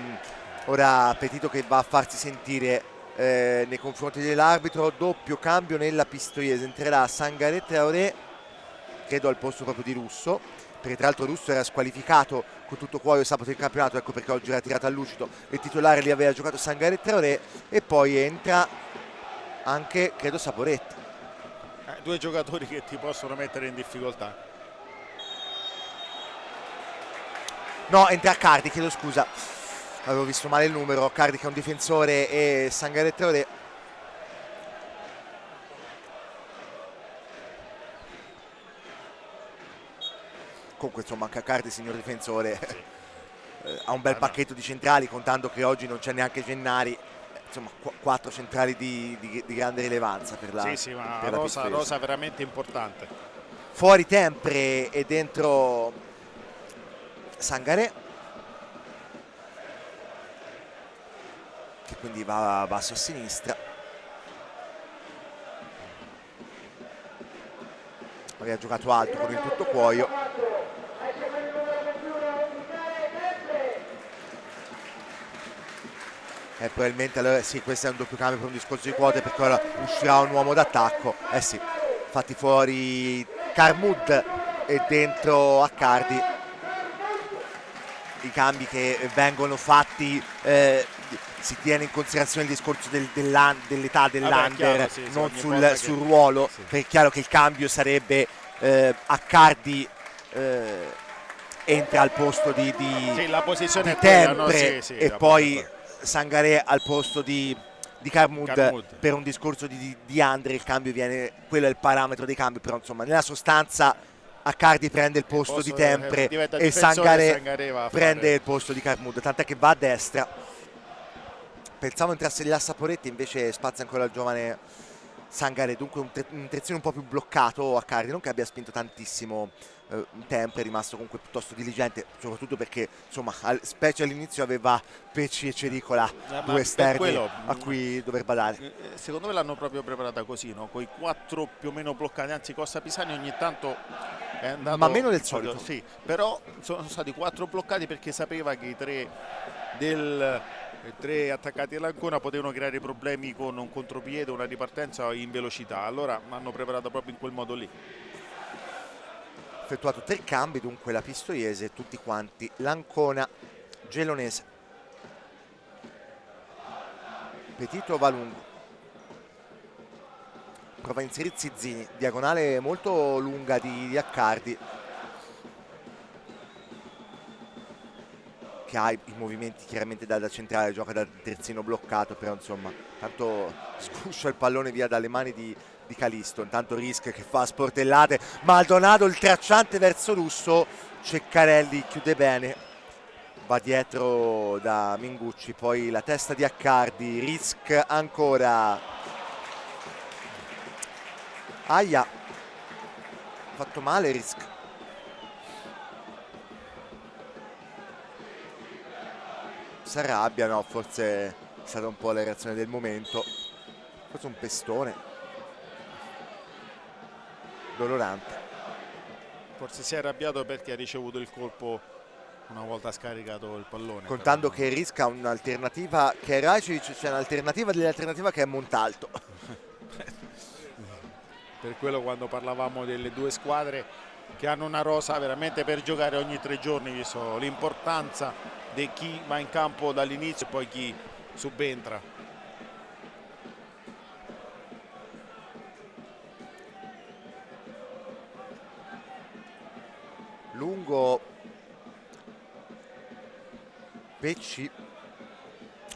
ora Petito che va a farsi sentire nei confronti dell'arbitro. Doppio cambio nella Pistoiese, entrerà Sangaré Traoré, credo al posto proprio di Russo, perché tra l'altro Russo era squalificato con tutto cuore sabato in campionato, ecco perché oggi era tirata a lucido, il titolare lì aveva giocato Sangaré Traoré, e poi entra anche credo Saporetti. Due giocatori che ti possono mettere in difficoltà. No, entra Cardi, chiedo scusa, avevo visto male il numero. Cardi che è un difensore e Sangaré Traoré. Comunque insomma anche Cardi, signor difensore, ha un bel pacchetto di centrali, contando che oggi non c'è neanche Gennari. Insomma 4 centrali di grande rilevanza per la ma per la rosa veramente importante. Fuori Tempre e dentro Sangaré, che quindi va basso a sinistra. magari ha giocato alto con il tutto cuoio. E probabilmente allora sì, questo è un doppio cambio per un discorso di quote, perché ora uscirà un uomo d'attacco. Eh sì, fatti fuori Carmud e dentro Accardi. I cambi che vengono fatti, si tiene in considerazione il discorso dell'età dell'under, sì, non che... sul ruolo, sì. perché è chiaro che il cambio sarebbe Accardi entra al posto di Sì, la posizione di è quella, no? Sempre, Sì, e poi Sangaré al posto di Carmud. Carmud. Per un discorso di under il cambio viene, quello è il parametro dei cambi, però insomma nella sostanza Accardi prende il posto di Tempre e Sangaré prende il posto di Carmud, tant'è che va a destra. Pensavo entrasse là Saporetti, invece spazia ancora il giovane Sangaré, dunque un terzino un po' più bloccato Accardi, non che abbia spinto tantissimo. Tempre è rimasto comunque piuttosto diligente, soprattutto perché insomma specie all'inizio aveva Pecci e Cericola, due esterni a cui dover badare. Secondo me l'hanno proprio preparata così, no? Con i 4 più o meno bloccati, anzi Costa Pisani ogni tanto è andato, ma meno del solito. Sì, però sono stati 4 bloccati perché sapeva che i tre attaccati dell'Ancona potevano creare problemi con un contropiede, una ripartenza in velocità, allora hanno preparato proprio in quel modo lì. Effettuato 3 cambi, dunque la Pistoiese, tutti quanti l'Ancona gelonese. Petito va lungo, prova a inserire Zizzini, diagonale molto lunga di Accardi, che ha i movimenti chiaramente da centrale, gioca da terzino bloccato, però insomma tanto sguscia il pallone via dalle mani di Calisto. Intanto Risk che fa sportellate, Maldonado il tracciante verso Russo, Ceccarelli chiude bene, va dietro da Mingucci, poi la testa di Accardi, Risk ancora, aia, fatto male Risk. Si arrabbia, no, forse è stata un po' la reazione del momento, forse un pestone dolorante. Forse si è arrabbiato perché ha ricevuto il colpo una volta scaricato il pallone. Contando che Risk ha un'alternativa che è Rajcevic, c'è un'alternativa dell'alternativa che è Montalto. Per quello quando parlavamo delle due squadre che hanno una rosa veramente per giocare ogni 3 giorni, visto l'importanza di chi va in campo dall'inizio e poi chi subentra. Lungo Pecci,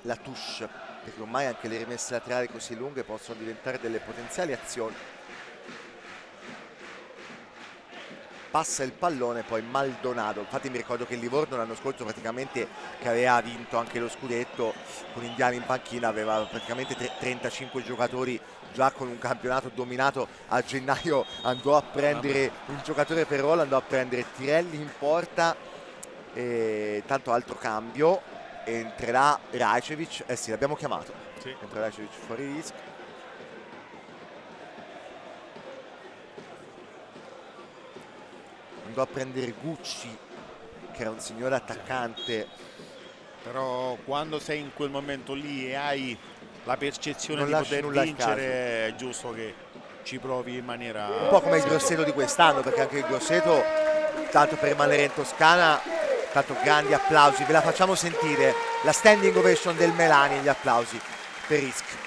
la touche, perché ormai anche le rimesse laterali così lunghe possono diventare delle potenziali azioni. Passa il pallone, poi Maldonado. Infatti mi ricordo che il Livorno l'anno scorso praticamente, che aveva vinto anche lo scudetto con Indiani in panchina, aveva praticamente 35 giocatori già con un campionato dominato. A gennaio andò a prendere il giocatore per ruolo, andò a prendere Tirelli in porta, e tanto altro cambio, entrerà Rajcevic, eh sì l'abbiamo chiamato, sì. Entra Rajcevic fuori Risk. Andò a prendere Gucci, che era un signore attaccante. Però quando sei in quel momento lì e hai la percezione non di poter vincere, è giusto che ci provi in maniera... Un po' come il Grosseto di quest'anno, perché anche il Grosseto, tanto per rimanere in Toscana, tanto grandi applausi. Ve la facciamo sentire, la standing ovation del Melani, gli applausi per Risk.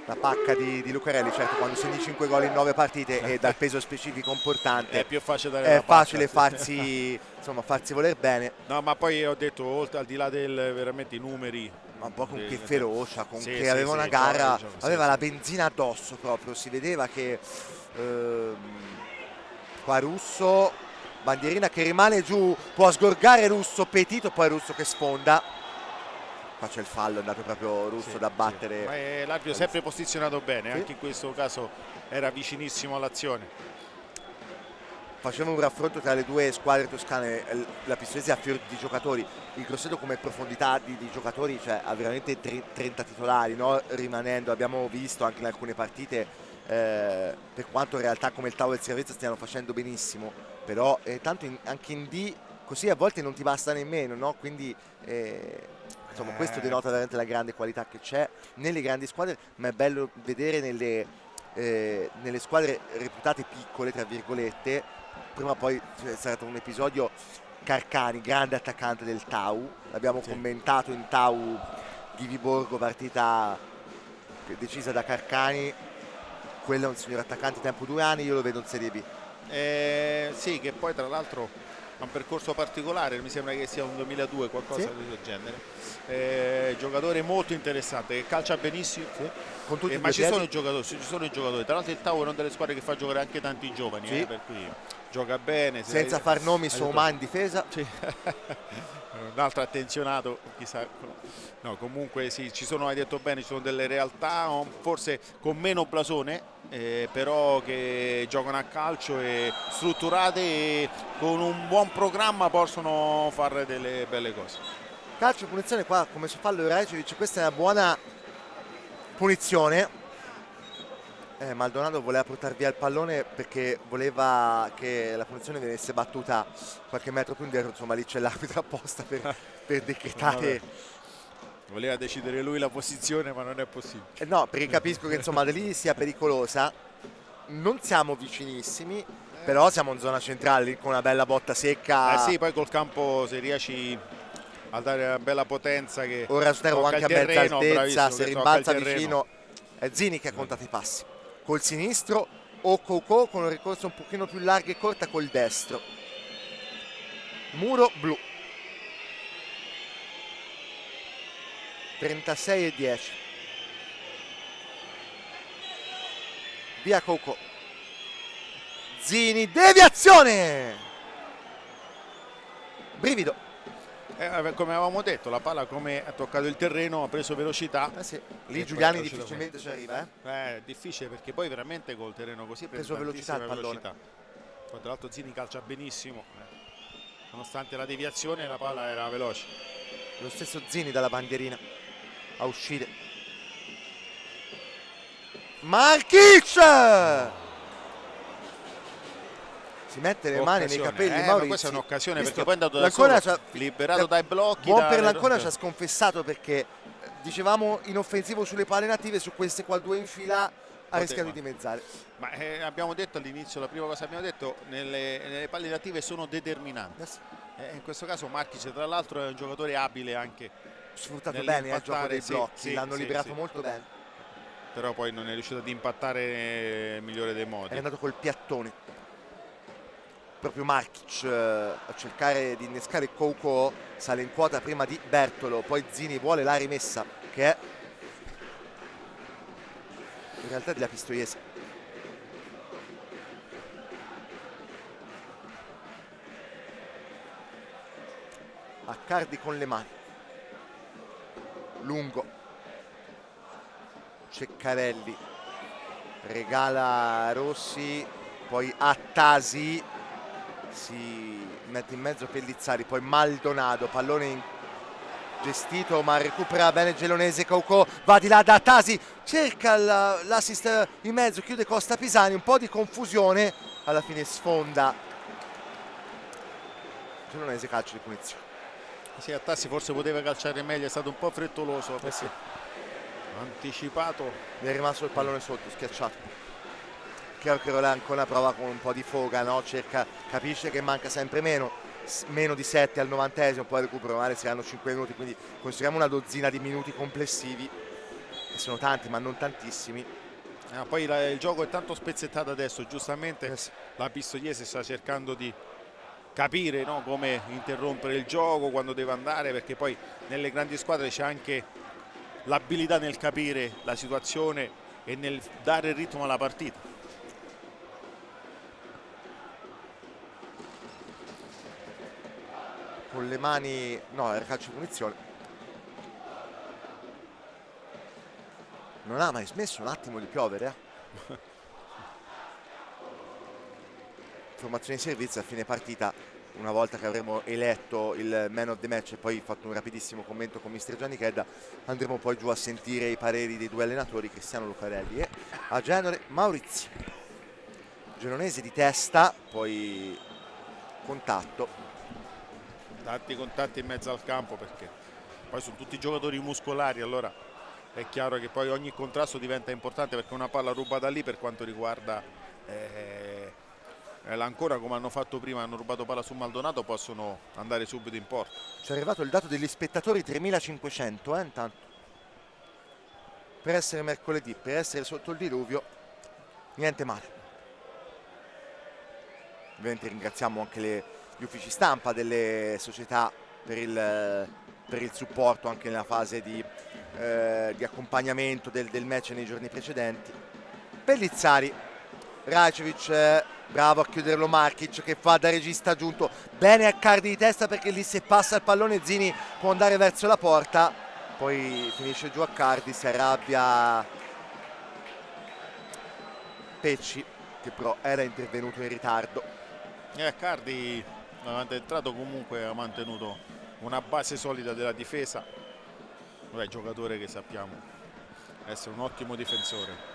La pacca di Lucarelli, certo, quando segni 5 gol in 9 partite e dal peso specifico importante è più facile dare è la facile pacca, farsi voler bene. No, ma poi ho detto, oltre al di là del veramente i numeri, ma un po' con che ferocia, con sì, che sì, aveva sì, una gara, aveva la sì. benzina addosso proprio, si vedeva che qua Russo, bandierina che rimane giù, può sgorgare Russo, Petito, poi Russo che sfonda. Qua c'è il fallo, è andato proprio Russo da battere. Sì. Ma l'arbitro sempre posizionato bene, sì. Anche in questo caso era vicinissimo all'azione. facevo un raffronto tra le due squadre toscane, la Pistoiese ha fior di giocatori, il Grosseto come profondità di giocatori, cioè ha veramente 30 titolari, no? Rimanendo, abbiamo visto anche in alcune partite, per quanto in realtà come il Tau e il Siravezza stiano facendo benissimo, però tanto anche in D così a volte non ti basta nemmeno, no? Quindi insomma questo denota veramente la grande qualità che c'è nelle grandi squadre, ma è bello vedere nelle squadre reputate piccole, tra virgolette. Prima o poi c'è stato un episodio Carcani, grande attaccante del Tau, l'abbiamo commentato in Tau di Viborgo, partita decisa da Carcani. Quello è un signor attaccante, tempo 2 anni, io lo vedo in Serie B. Sì, che poi tra l'altro ha un percorso particolare, mi sembra che sia un 2002, qualcosa di questo genere. Giocatore molto interessante, che calcia benissimo, Con tutti ma ci sono i giocatori, tra l'altro il Tau è una delle squadre che fa giocare anche tanti giovani, per cui gioca bene. Senza far nomi, Soma in difesa. Sì. Un altro attenzionato, chissà. No, comunque sì, ci sono, hai detto bene, ci sono delle realtà forse con meno blasone, però che giocano a calcio e strutturate e con un buon programma possono fare delle belle cose. Calcio, punizione qua come su fallo Rajcevic, questa è una buona punizione. Maldonado voleva portare via il pallone perché voleva che la punizione venisse battuta qualche metro più indietro, insomma lì c'è l'arbitro apposta per decretare. Voleva decidere lui la posizione, ma non è possibile. No, perché capisco che insomma da lì sia pericolosa. Non siamo vicinissimi, però siamo in zona centrale lì con una bella botta secca. Sì, poi col campo se riesci a dare una bella potenza che ora Sotero anche a mezza altezza, se rimbalza vicino. È Zini che ha contato i passi col sinistro o Coco con un ricorso un pochino più largo e corta col destro. Muro blu 36-10. Via Coco, Zini, deviazione, brivido. Come avevamo detto, la palla come ha toccato il terreno ha preso velocità. Sì. Lì Giuliani difficilmente ci arriva. È difficile perché poi veramente col terreno così preso velocità il pallone. Poi tra l'altro Zini calcia benissimo, nonostante la deviazione la palla era veloce. Lo stesso Zini dalla bandierina a uscire. Markic! Si mette le mani nei capelli, ma questa è un'occasione perché poi è andato da solo, liberato dai blocchi. Buon per l'Ancona, ci ha sconfessato perché dicevamo inoffensivo sulle palle native, su queste qua due in fila ha rischiato di dimezzare. Ma abbiamo detto all'inizio, la prima cosa che abbiamo detto, nelle palle native sono determinanti. In questo caso Markic tra l'altro è un giocatore abile anche. Sfruttato bene il gioco dei blocchi, l'hanno liberato molto bene. Però poi non è riuscito ad impattare nel migliore dei modi. È andato col piattone. Proprio Markic a cercare di innescare Coco, sale in quota prima di Bertolo, poi Zini vuole la rimessa che è in realtà della Pistoiese. Accardi con le mani, lungo, Ceccarelli regala Rossi, poi Attasi, si mette in mezzo Pellizzari, poi Maldonado, pallone gestito ma recupera bene Gelonese. Coco va di là da Attasi, cerca l'assist in mezzo, chiude Costa Pisani, un po' di confusione, alla fine sfonda Gelonese, calcio di punizione. Sì, Attasi forse poteva calciare meglio, è stato un po' frettoloso, Sì. anticipato. Mi è rimasto il pallone sotto, schiacciato. Chiaro che ancora prova con un po' di foga, no? Capisce che manca sempre meno di 7 al 90esimo, poi recupero magari saranno 5 minuti, quindi consideriamo una dozzina di minuti complessivi, che sono tanti ma non tantissimi. Poi il gioco è tanto spezzettato adesso, giustamente la Pistoiese sta cercando di capire, no, come interrompere il gioco, quando deve andare, perché poi nelle grandi squadre c'è anche l'abilità nel capire la situazione e nel dare il ritmo alla partita. Con le mani, no, era calcio di punizione. Non ha mai smesso un attimo di piovere, formazione di servizio. A fine partita, una volta che avremo eletto il man of the match e poi fatto un rapidissimo commento con mister Gianni Chedda, andremo poi giù a sentire i pareri dei due allenatori, Cristiano Lucarelli e a Genore Maurizio. Genoese di testa, poi contatto. Tanti contatti in mezzo al campo, perché poi sono tutti giocatori muscolari, allora è chiaro che poi ogni contrasto diventa importante, perché una palla rubata lì, per quanto riguarda l'Ancona, come hanno fatto prima, hanno rubato palla su Maldonato, possono andare subito in porta. Ci è arrivato il dato degli spettatori, 3500 intanto. Per essere mercoledì, per essere sotto il diluvio, niente male. Ovviamente ringraziamo anche gli uffici stampa delle società per il supporto anche nella fase di accompagnamento del match nei giorni precedenti. Pellizzari, Rajcevic, bravo a chiuderlo Markic, che fa da regista aggiunto, bene a Cardi di testa, perché lì se passa il pallone Zini può andare verso la porta, poi finisce giù a Cardi, si arrabbia Pecci, che però era intervenuto in ritardo. Cardi, davanti entrato, comunque ha mantenuto una base solida della difesa. È un giocatore che sappiamo essere un ottimo difensore.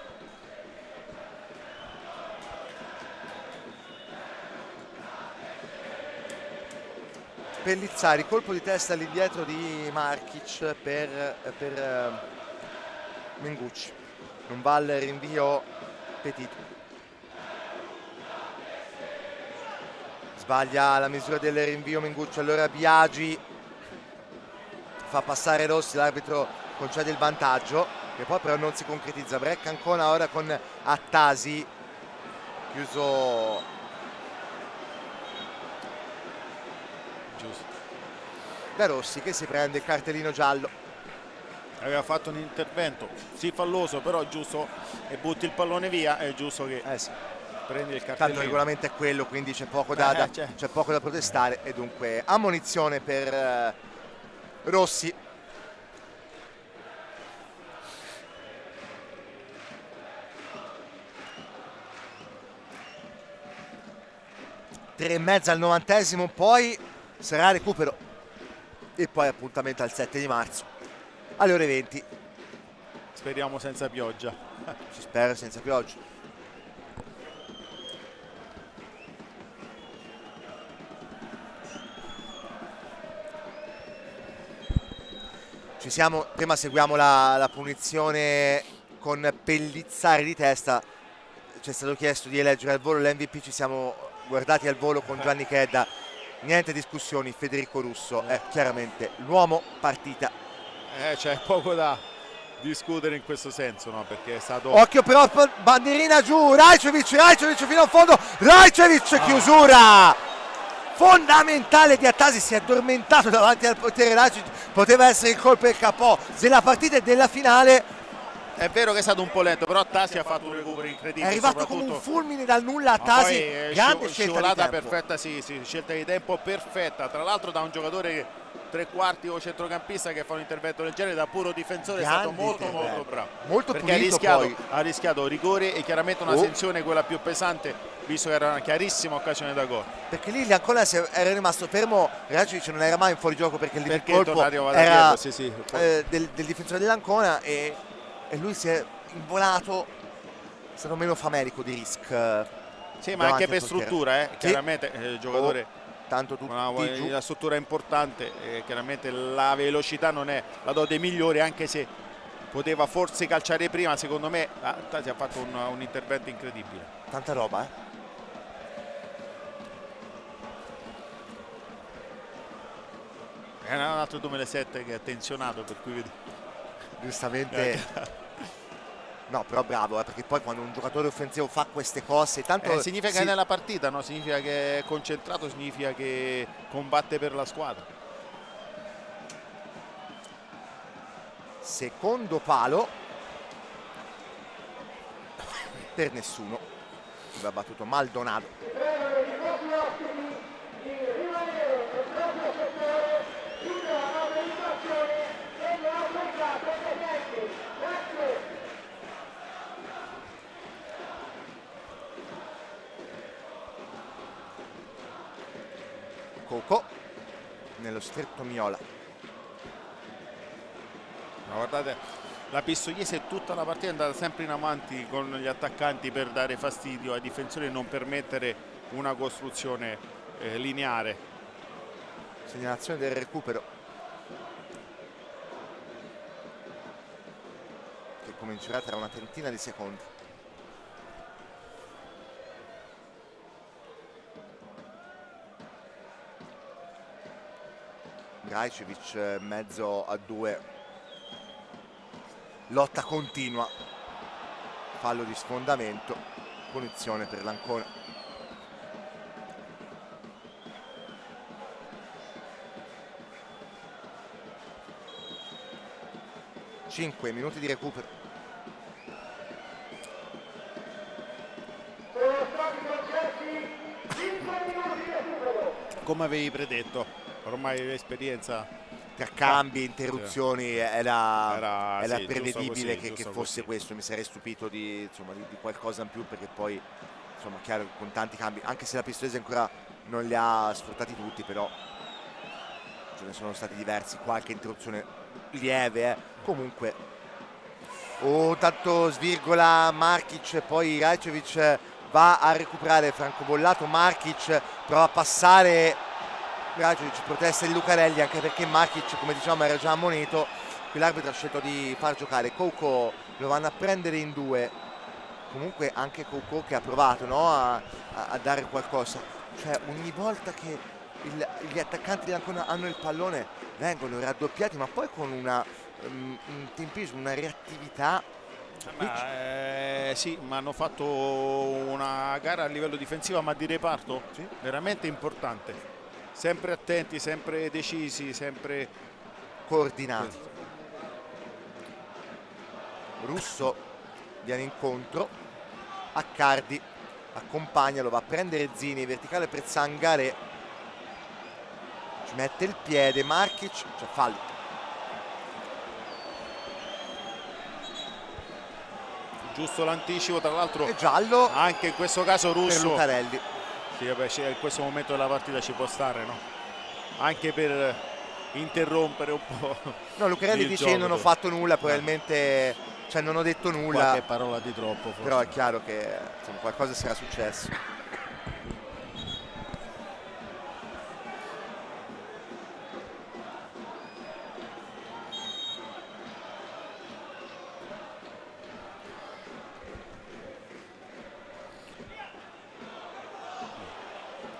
Pellizzari, colpo di testa all'indietro di Markic per Mengucci, non va il rinvio Petito, sbaglia la misura del rinvio Mengucci, allora Biagi fa passare Rossi, l'arbitro concede il vantaggio, che poi però non si concretizza. Break ancora ora con Attasi, chiuso Giusto. da Rossi, che si prende il cartellino giallo. Aveva fatto un intervento sì falloso, però giusto, e butti il pallone via, è giusto che Sì. prendi il Tanto cartellino. il regolamento è quello, quindi c'è poco da c'è poco da protestare, e dunque ammonizione per Rossi. Tre e mezza al 90esimo, poi sarà recupero e poi appuntamento al 7 di marzo alle ore 20. Speriamo senza pioggia. Si spera senza pioggia. Ci siamo, prima seguiamo la punizione con Pellizzari di testa. Ci è stato chiesto di eleggere al volo l'MVP, ci siamo guardati al volo con Gianni Chedda, niente discussioni, Federico Russo è chiaramente l'uomo partita. C'è poco da discutere in questo senso, no? Perché è stato... Occhio però, bandierina giù, Rajcevic fino a fondo, Rajcevic, chiusura fondamentale di Attasi, si è addormentato davanti al portiere Rajcevic, poteva essere il colpo del capo della partita e della finale. È vero che è stato un po' lento, però Attasi ha fatto un recupero incredibile. È arrivato come un fulmine dal nulla Attasi, grande scelta di tempo. Perfetta, sì, scelta di tempo perfetta, tra l'altro da un giocatore che tre quarti o centrocampista che fa un intervento del genere, da puro difensore, grande, è stato molto bravo, molto perché ha rischiato rigore e chiaramente una sanzione, quella più pesante, visto che era una chiarissima occasione da gol, perché lì ancora era rimasto fermo. Rajcevic non era mai in fuorigioco perché il colpo era del difensore dell'Ancona e lui si è involato, è stato meno famelico di Risk. Sì, ma anche per struttura, chiaramente il giocatore tanto tutti giù. La struttura è importante, chiaramente la velocità non è la dote migliore, anche se poteva forse calciare prima. Secondo me Attasi ha fatto un intervento incredibile. Tanta roba, È un altro 2007 che è tensionato, per cui vedi. Giustamente. No, però bravo, perché poi quando un giocatore offensivo fa queste cose, tanto significa che è nella partita, no? Significa che è concentrato, significa che combatte per la squadra. Secondo palo per nessuno, aveva battuto Maldonado. Coco nello stretto Miola. Ma guardate, la Pistoiese tutta la partita è andata sempre in avanti con gli attaccanti per dare fastidio ai difensori e non permettere una costruzione lineare. Segnalazione del recupero che comincerà tra una trentina di secondi. Rajcevic mezzo a 2, lotta continua, fallo di sfondamento, punizione per l'Ancona. Cinque minuti di recupero. Come avevi predetto, ormai l'esperienza Tra cambi, interruzioni, era sì, prevedibile giusto che così. fosse questo. Mi sarei stupito di qualcosa in più, perché poi insomma chiaro che con tanti cambi, anche se la Pistoiese ancora non li ha sfruttati tutti, però ce ne sono stati diversi, qualche interruzione lieve, comunque. Tanto svirgola Markic, poi Rajcevic va a recuperare francobollato, Markic prova a passare, Rajcevic protesta di Lucarelli, anche perché Markic, come diciamo, era già ammonito. Qui l'arbitro ha scelto di far giocare Coco, lo vanno a prendere in due. Comunque anche Coco che ha provato, no, a dare qualcosa, cioè ogni volta che gli attaccanti dell'Ancona hanno il pallone vengono raddoppiati, ma poi con un tempismo, una reattività. Sì, ma hanno fatto una gara a livello difensivo, ma di reparto Sì. veramente importante, sempre attenti, sempre decisi, sempre Coordinati. Russo viene incontro, Accardi accompagna, lo va a prendere Zini, verticale per Zangare, ci mette il piede Markic, c'è fallo. giusto l'anticipo, tra l'altro E giallo anche in questo caso per Russo. Lucarelli. Sì, vabbè, in questo momento della partita ci può stare, no? Anche per interrompere un po'. No, Lucarelli il dice gioco. non ho fatto nulla, probabilmente, cioè non ho detto nulla, Qualche parola di troppo forse. però è chiaro che insomma, qualcosa sarà successo.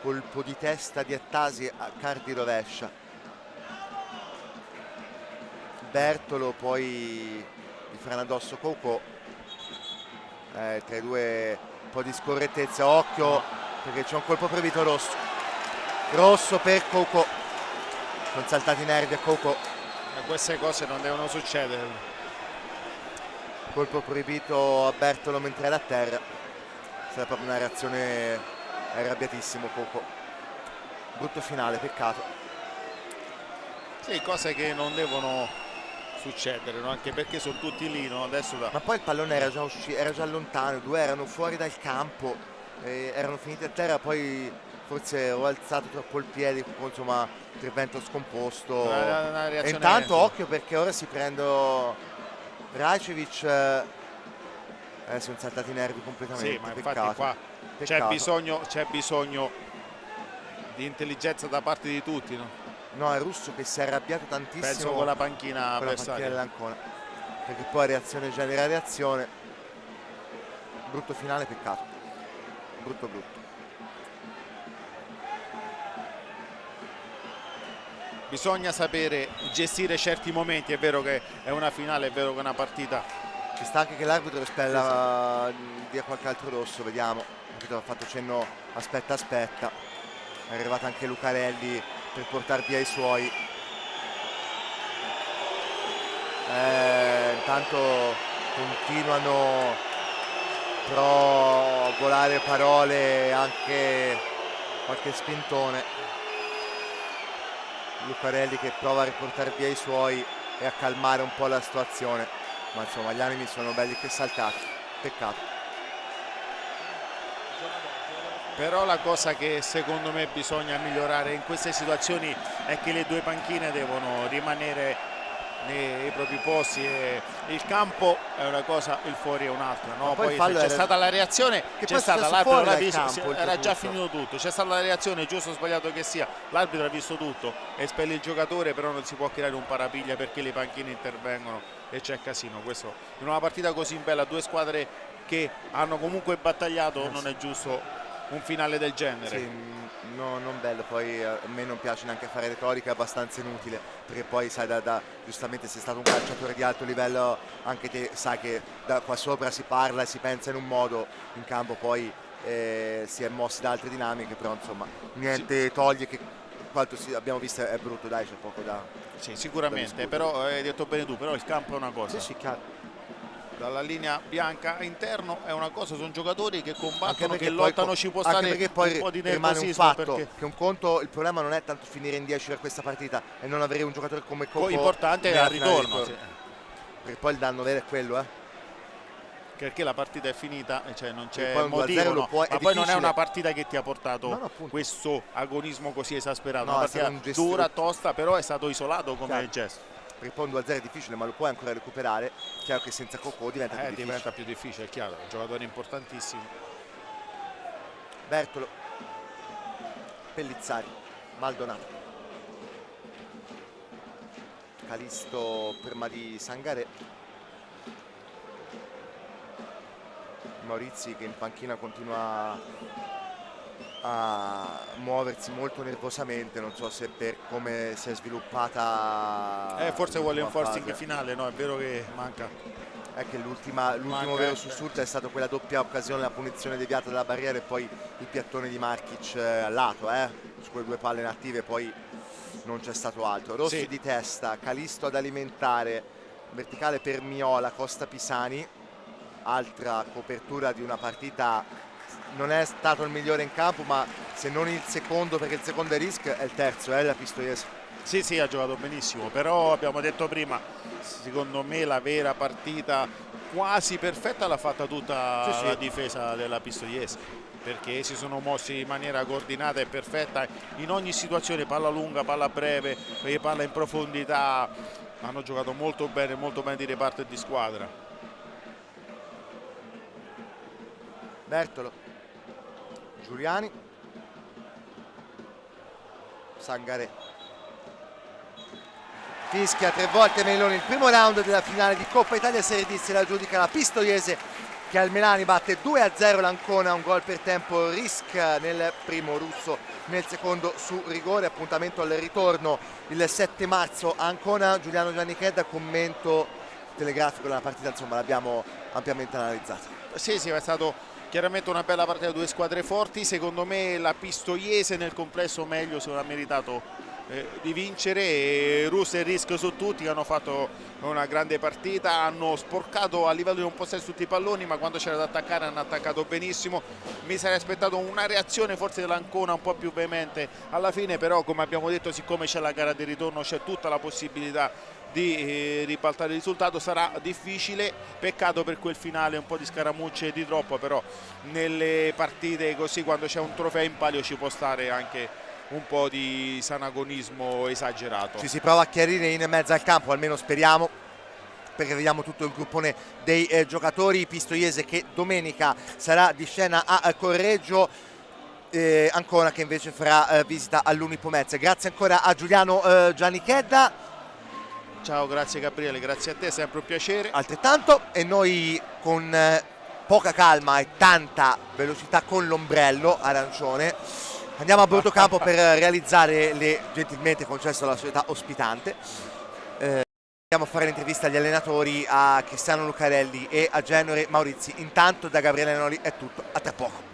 Colpo di testa di Attasi, Accardi rovescia. Bertolo poi gli frana addosso Coco. Tra i due un po' di scorrettezza, occhio perché c'è un colpo proibito rosso. Rosso per Coco. Sono saltati i nervi a Coco. Queste cose non devono succedere. Colpo proibito a Bertolo mentre era a terra. È stata proprio una reazione, è arrabbiatissimo Coco. Brutto finale, peccato. Sì, cose che non devono succedere, no? Anche perché sono tutti lì, no? Adesso Ma poi il pallone era già era già lontano, i due erano fuori dal campo, erano finiti a terra, poi forse ho alzato troppo il piede, insomma, intervento scomposto. Una E reazione- intanto occhio perché ora si prende Rajcevic, sono saltati i nervi completamente. Sì, ma infatti peccato. qua Peccato. c'è bisogno di intelligenza da parte di tutti, no? No, è Russo che si è arrabbiato tantissimo Penso con la panchina con la panchina avversaria. dell'Ancona, perché poi reazione genera reazione. Brutto finale, peccato. Brutto. Bisogna sapere gestire certi momenti, è vero che è una finale, è vero che è una partita. Ci sta anche che l'arbitro espella via qualche altro rosso, vediamo. Ha fatto cenno aspetta. È arrivato anche Lucarelli per portare via i suoi. Intanto continuano però a volare parole, anche qualche spintone. Lucarelli che prova a riportare via i suoi e a calmare un po' la situazione, ma insomma gli animi sono belli che saltati, peccato. Però la cosa che secondo me bisogna migliorare in queste situazioni è che le due panchine devono rimanere nei propri posti, e il campo è una cosa, il fuori è un'altra, no? Poi c'è stata la reazione, c'è stata l'arbitro, era già finito tutto, c'è stata la reazione, giusto o sbagliato che sia, l'arbitro ha visto tutto, espelle il giocatore, però non si può creare un parapiglia perché le panchine intervengono e c'è casino. Questo in una partita così bella, due squadre che hanno comunque battagliato, non è giusto un finale del genere. Sì, no, non bello, poi a me non piace neanche fare retorica, è abbastanza inutile, perché poi sai, giustamente sei stato un calciatore di alto livello, anche te sai che da qua sopra si parla e si pensa in un modo, in campo poi si è mossi da altre dinamiche, però insomma niente sì. Toglie che quanto abbiamo visto è brutto, dai, c'è poco da... Sì, sicuramente, però hai detto bene tu, però il campo è una cosa. Sì, sì, chiaro. Dalla linea bianca a interno è una cosa, sono giocatori che combattono, che lottano, ci può stare perché poi un po' di rimane un nervosismo, fatto perché che un conto, il problema non è tanto finire in 10 per questa partita e non avere un giocatore come Coco importante è al ritorno, sì. Perché poi il danno vero è quello, perché la partita è finita, cioè non c'è poi motivo, no? Ma poi non è una partita che ti ha portato questo agonismo così esasperato, no, una partita dura, tosta, però è stato isolato come gesto. Perché poi un 2-0 è difficile, ma lo puoi ancora recuperare. Chiaro che senza Coco diventa più difficile, è chiaro, è un giocatore importantissimo. Bertolo, Pellizzari, Maldonado, Calisto prima di Sangaré, Maurizi che in panchina continua a muoversi molto nervosamente, non so se per come si è sviluppata, forse vuole un forcing finale, no? È vero che manca, è che l'ultimo vero sussulto è stato quella doppia occasione, la punizione deviata dalla barriera e poi il piattone di Markic al lato, su quelle due palle inattive, poi non c'è stato altro. Rossi di testa, Calisto ad alimentare, verticale per Miola, Costa Pisani, altra copertura di una partita. Non è stato il migliore in campo, ma se non il secondo, perché il secondo è Risk, è il terzo, è la Pistoiese. Sì, ha giocato benissimo, però abbiamo detto prima, secondo me la vera partita quasi perfetta l'ha fatta tutta la difesa della Pistoiese, perché si sono mossi in maniera coordinata e perfetta in ogni situazione, palla lunga, palla breve, palla in profondità, hanno giocato molto bene di reparto e di squadra. Bertolo, Giuliani, Sangaré, fischia 3 volte Meloni. Il primo round della finale di Coppa Italia Serie D se la giudica la Pistoiese, che al Melani batte 2-0 l'Ancona, un gol per tempo Risk nel primo, Russo nel secondo su rigore. Appuntamento al ritorno il 7 marzo a Ancona. Giuliano Giannichedda, commento telegrafico della partita, insomma l'abbiamo ampiamente analizzata. Sì, è stato chiaramente una bella partita, due squadre forti. Secondo me la Pistoiese nel complesso meglio, se lo ha meritato di vincere, e Russo e Risk su tutti, che hanno fatto una grande partita, hanno sporcato a livello di un possesso tutti i palloni, ma quando c'era da attaccare hanno attaccato benissimo. Mi sarei aspettato una reazione forse dell'Ancona un po' più veemente alla fine, però come abbiamo detto, siccome c'è la gara di ritorno c'è tutta la possibilità di ribaltare il risultato. Sarà difficile, peccato per quel finale, un po' di scaramucce di troppo, però nelle partite così, quando c'è un trofeo in palio, ci può stare anche un po' di sanagonismo esagerato. Ci si prova a chiarire in mezzo al campo, almeno speriamo, perché vediamo tutto il gruppone dei giocatori. Pistoiese che domenica sarà di scena a Correggio, Ancona che invece farà visita all'Unipomezze. Grazie ancora a Giuliano Giannichedda. Ciao, grazie Gabriele, grazie a te, sempre un piacere. Altrettanto, e noi con poca calma e tanta velocità con l'ombrello arancione andiamo a Brutocampo per realizzare le gentilmente concesso alla società ospitante. Andiamo a fare l'intervista agli allenatori, a Cristiano Lucarelli e a Genore Maurizi. Intanto da Gabriele Noli è tutto, a tra poco.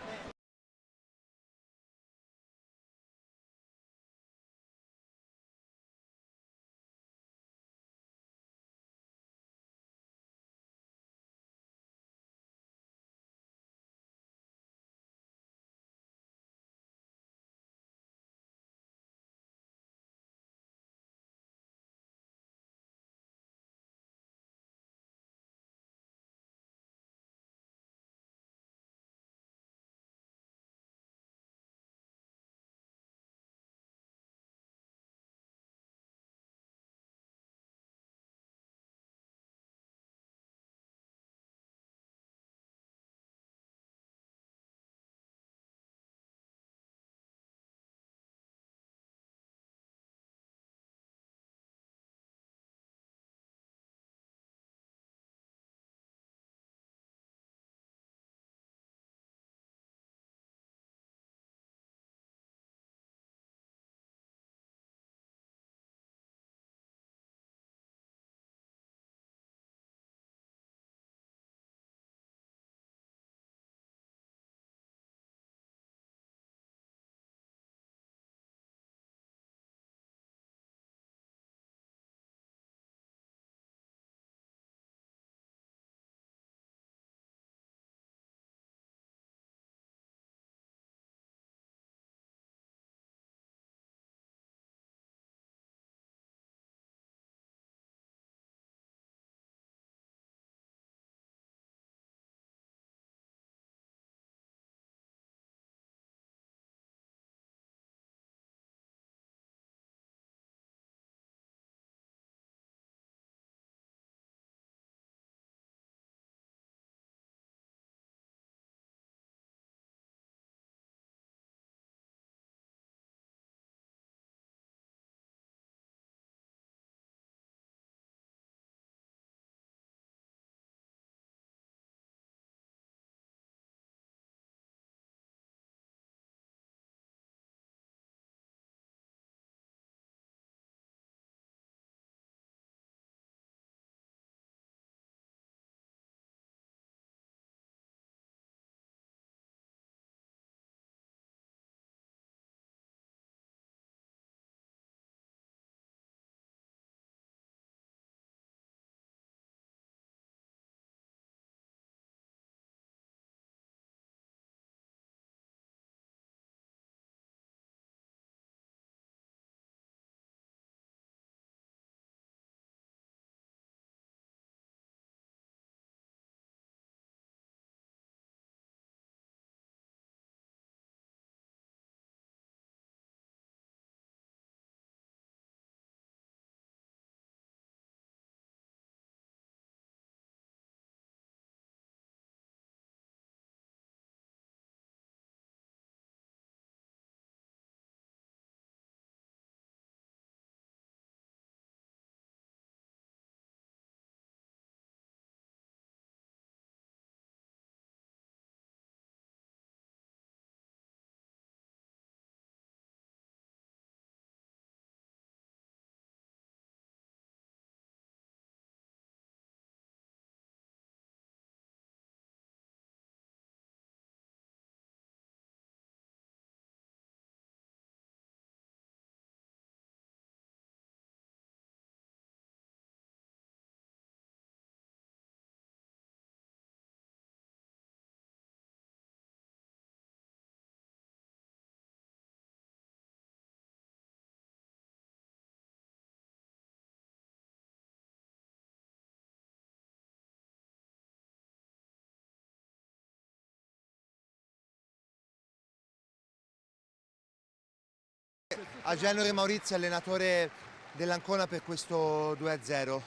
Agenore Maurizio, allenatore dell'Ancona per questo 2-0.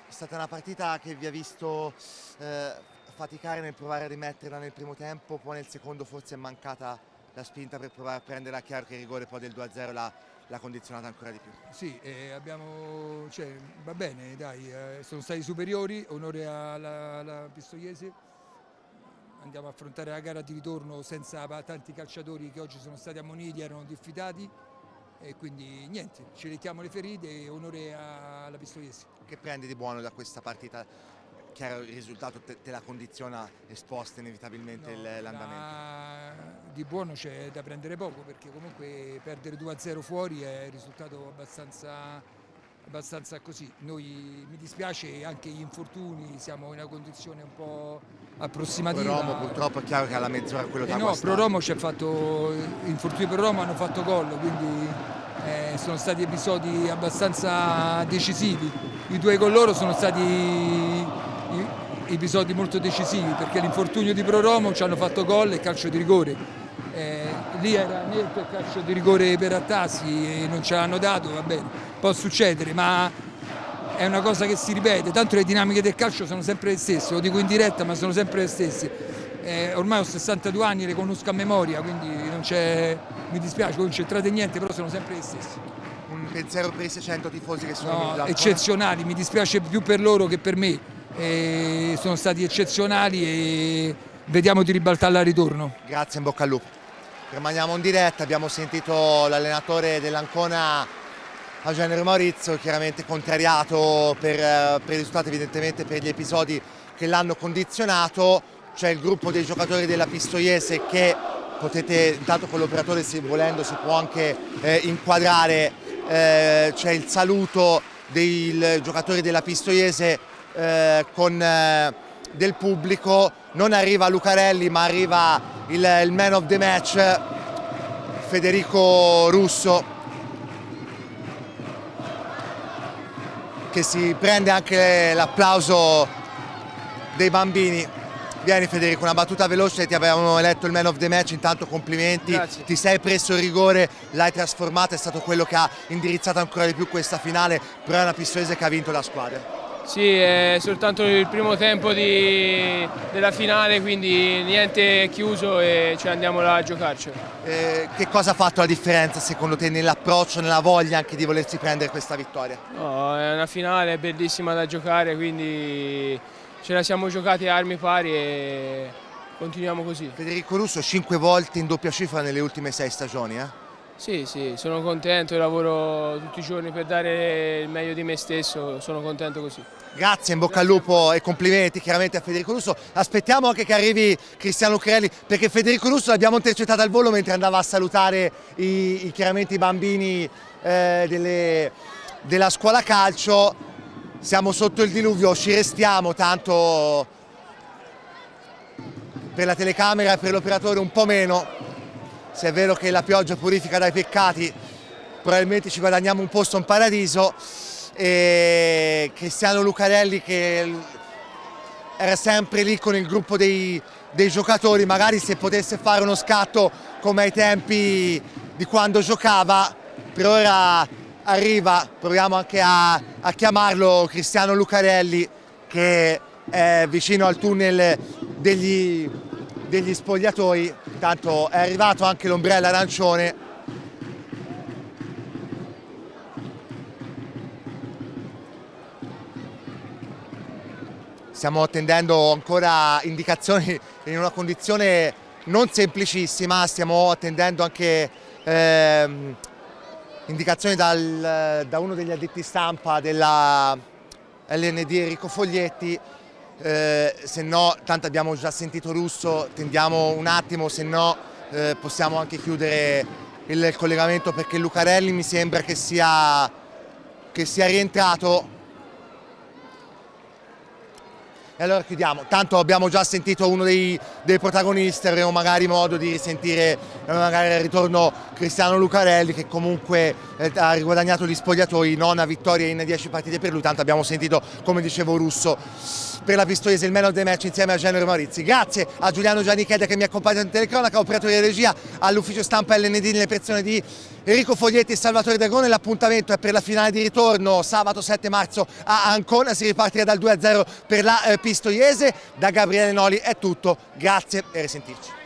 È stata una partita che vi ha visto faticare nel provare a rimetterla nel primo tempo, poi nel secondo forse è mancata la spinta per provare a prenderla. Chiaro che il rigore poi del 2-0 l'ha condizionata ancora di più. Sì, va bene, dai, sono stati superiori, onore alla Pistoiese. Andiamo a affrontare la gara di ritorno senza tanti calciatori che oggi sono stati ammoniti, erano diffidati, e quindi niente, ci lecchiamo le ferite e onore alla Pistoiese. Che prendi di buono da questa partita? Chiaro, il risultato te la condiziona e sposta inevitabilmente l'andamento. Di buono c'è da prendere poco, perché comunque perdere 2-0 fuori è un risultato abbastanza così. Mi dispiace anche gli infortuni, siamo in una condizione un po' approssimativa. Pro Romo purtroppo è chiaro che alla mezz'ora quello che no, Pro Romo c'è fatto, infortuni Pro Romo hanno fatto gol, quindi sono stati episodi abbastanza decisivi. I 2 gol loro sono stati episodi molto decisivi, perché l'infortunio di Pro Romo ci hanno fatto gol e calcio di rigore. Lì era netto il calcio di rigore per Attasi e non ce l'hanno dato, va bene, può succedere, ma è una cosa che si ripete, tanto le dinamiche del calcio sono sempre le stesse, lo dico in diretta ma sono sempre le stesse. Ormai ho 62 anni e le conosco a memoria, quindi mi dispiace, non c'entrate niente, però sono sempre le stesse. Un pensiero per i 600 tifosi che sono eccezionali, mi dispiace più per loro che per me, sono stati eccezionali e vediamo di ribaltarla al ritorno. Grazie, in bocca al lupo. Rimaniamo in diretta, abbiamo sentito l'allenatore dell'Ancona, Agenore Maurizio, chiaramente contrariato per i risultati, evidentemente per gli episodi che l'hanno condizionato. C'è il gruppo dei giocatori della Pistoiese che potete, intanto con l'operatore volendo si può anche inquadrare, c'è il saluto dei giocatori della Pistoiese con del pubblico. Non arriva Lucarelli ma arriva il man of the match, Federico Russo, che si prende anche l'applauso dei bambini. Vieni Federico, una battuta veloce, ti avevamo eletto il man of the match, intanto complimenti. Grazie. Ti sei preso il rigore, l'hai trasformato, è stato quello che ha indirizzato ancora di più questa finale, però è una Pistoiese che ha vinto la squadra. Sì, è soltanto il primo tempo della finale, quindi niente è chiuso e ci andiamo là a giocarci. Che cosa ha fatto la differenza secondo te nell'approccio, nella voglia anche di volersi prendere questa vittoria? No, è una finale bellissima da giocare, quindi ce la siamo giocati a armi pari e continuiamo così. Federico Russo 5 volte in doppia cifra nelle ultime 6 stagioni, eh? Sì, sono contento, lavoro tutti i giorni per dare il meglio di me stesso, sono contento così. Grazie, in bocca al lupo e complimenti chiaramente a Federico Russo. Aspettiamo anche che arrivi Cristiano Lucarelli, perché Federico Russo l'abbiamo intercettato al volo mentre andava a salutare chiaramente i bambini della scuola calcio. Siamo sotto il diluvio, ci restiamo, tanto per la telecamera e per l'operatore un po' meno. Se è vero che la pioggia purifica dai peccati, probabilmente ci guadagniamo un posto in paradiso. E Cristiano Lucarelli, che era sempre lì con il gruppo dei giocatori, magari se potesse fare uno scatto come ai tempi di quando giocava. Per ora arriva, proviamo anche a chiamarlo, Cristiano Lucarelli, che è vicino al tunnel degli spogliatoi. Intanto è arrivato anche l'ombrello arancione. Stiamo attendendo ancora indicazioni in una condizione non semplicissima, stiamo attendendo anche indicazioni da uno degli addetti stampa della LND, Enrico Foglietti. Se no, tanto abbiamo già sentito Russo, tendiamo un attimo, se no possiamo anche chiudere il collegamento, perché Lucarelli mi sembra che sia rientrato. E allora chiudiamo, tanto abbiamo già sentito uno dei protagonisti, avremo magari modo di risentire magari il ritorno Cristiano Lucarelli, che comunque ha riguadagnato gli spogliatoi, 9 vittorie in 10 partite per lui, tanto abbiamo sentito, come dicevo, Russo per la Pistoiese il man of the match insieme a Genero Maurizi. Grazie a Giuliano Giannicheda che mi accompagna in telecronaca, operatore di regia, all'ufficio stampa LND nelle persone di Enrico Foglietti e Salvatore Dragone. L'appuntamento è per la finale di ritorno sabato 7 marzo a Ancona, si ripartirà dal 2-0 per la Pistoiese. Da Gabriele Noli è tutto, grazie e a risentirci.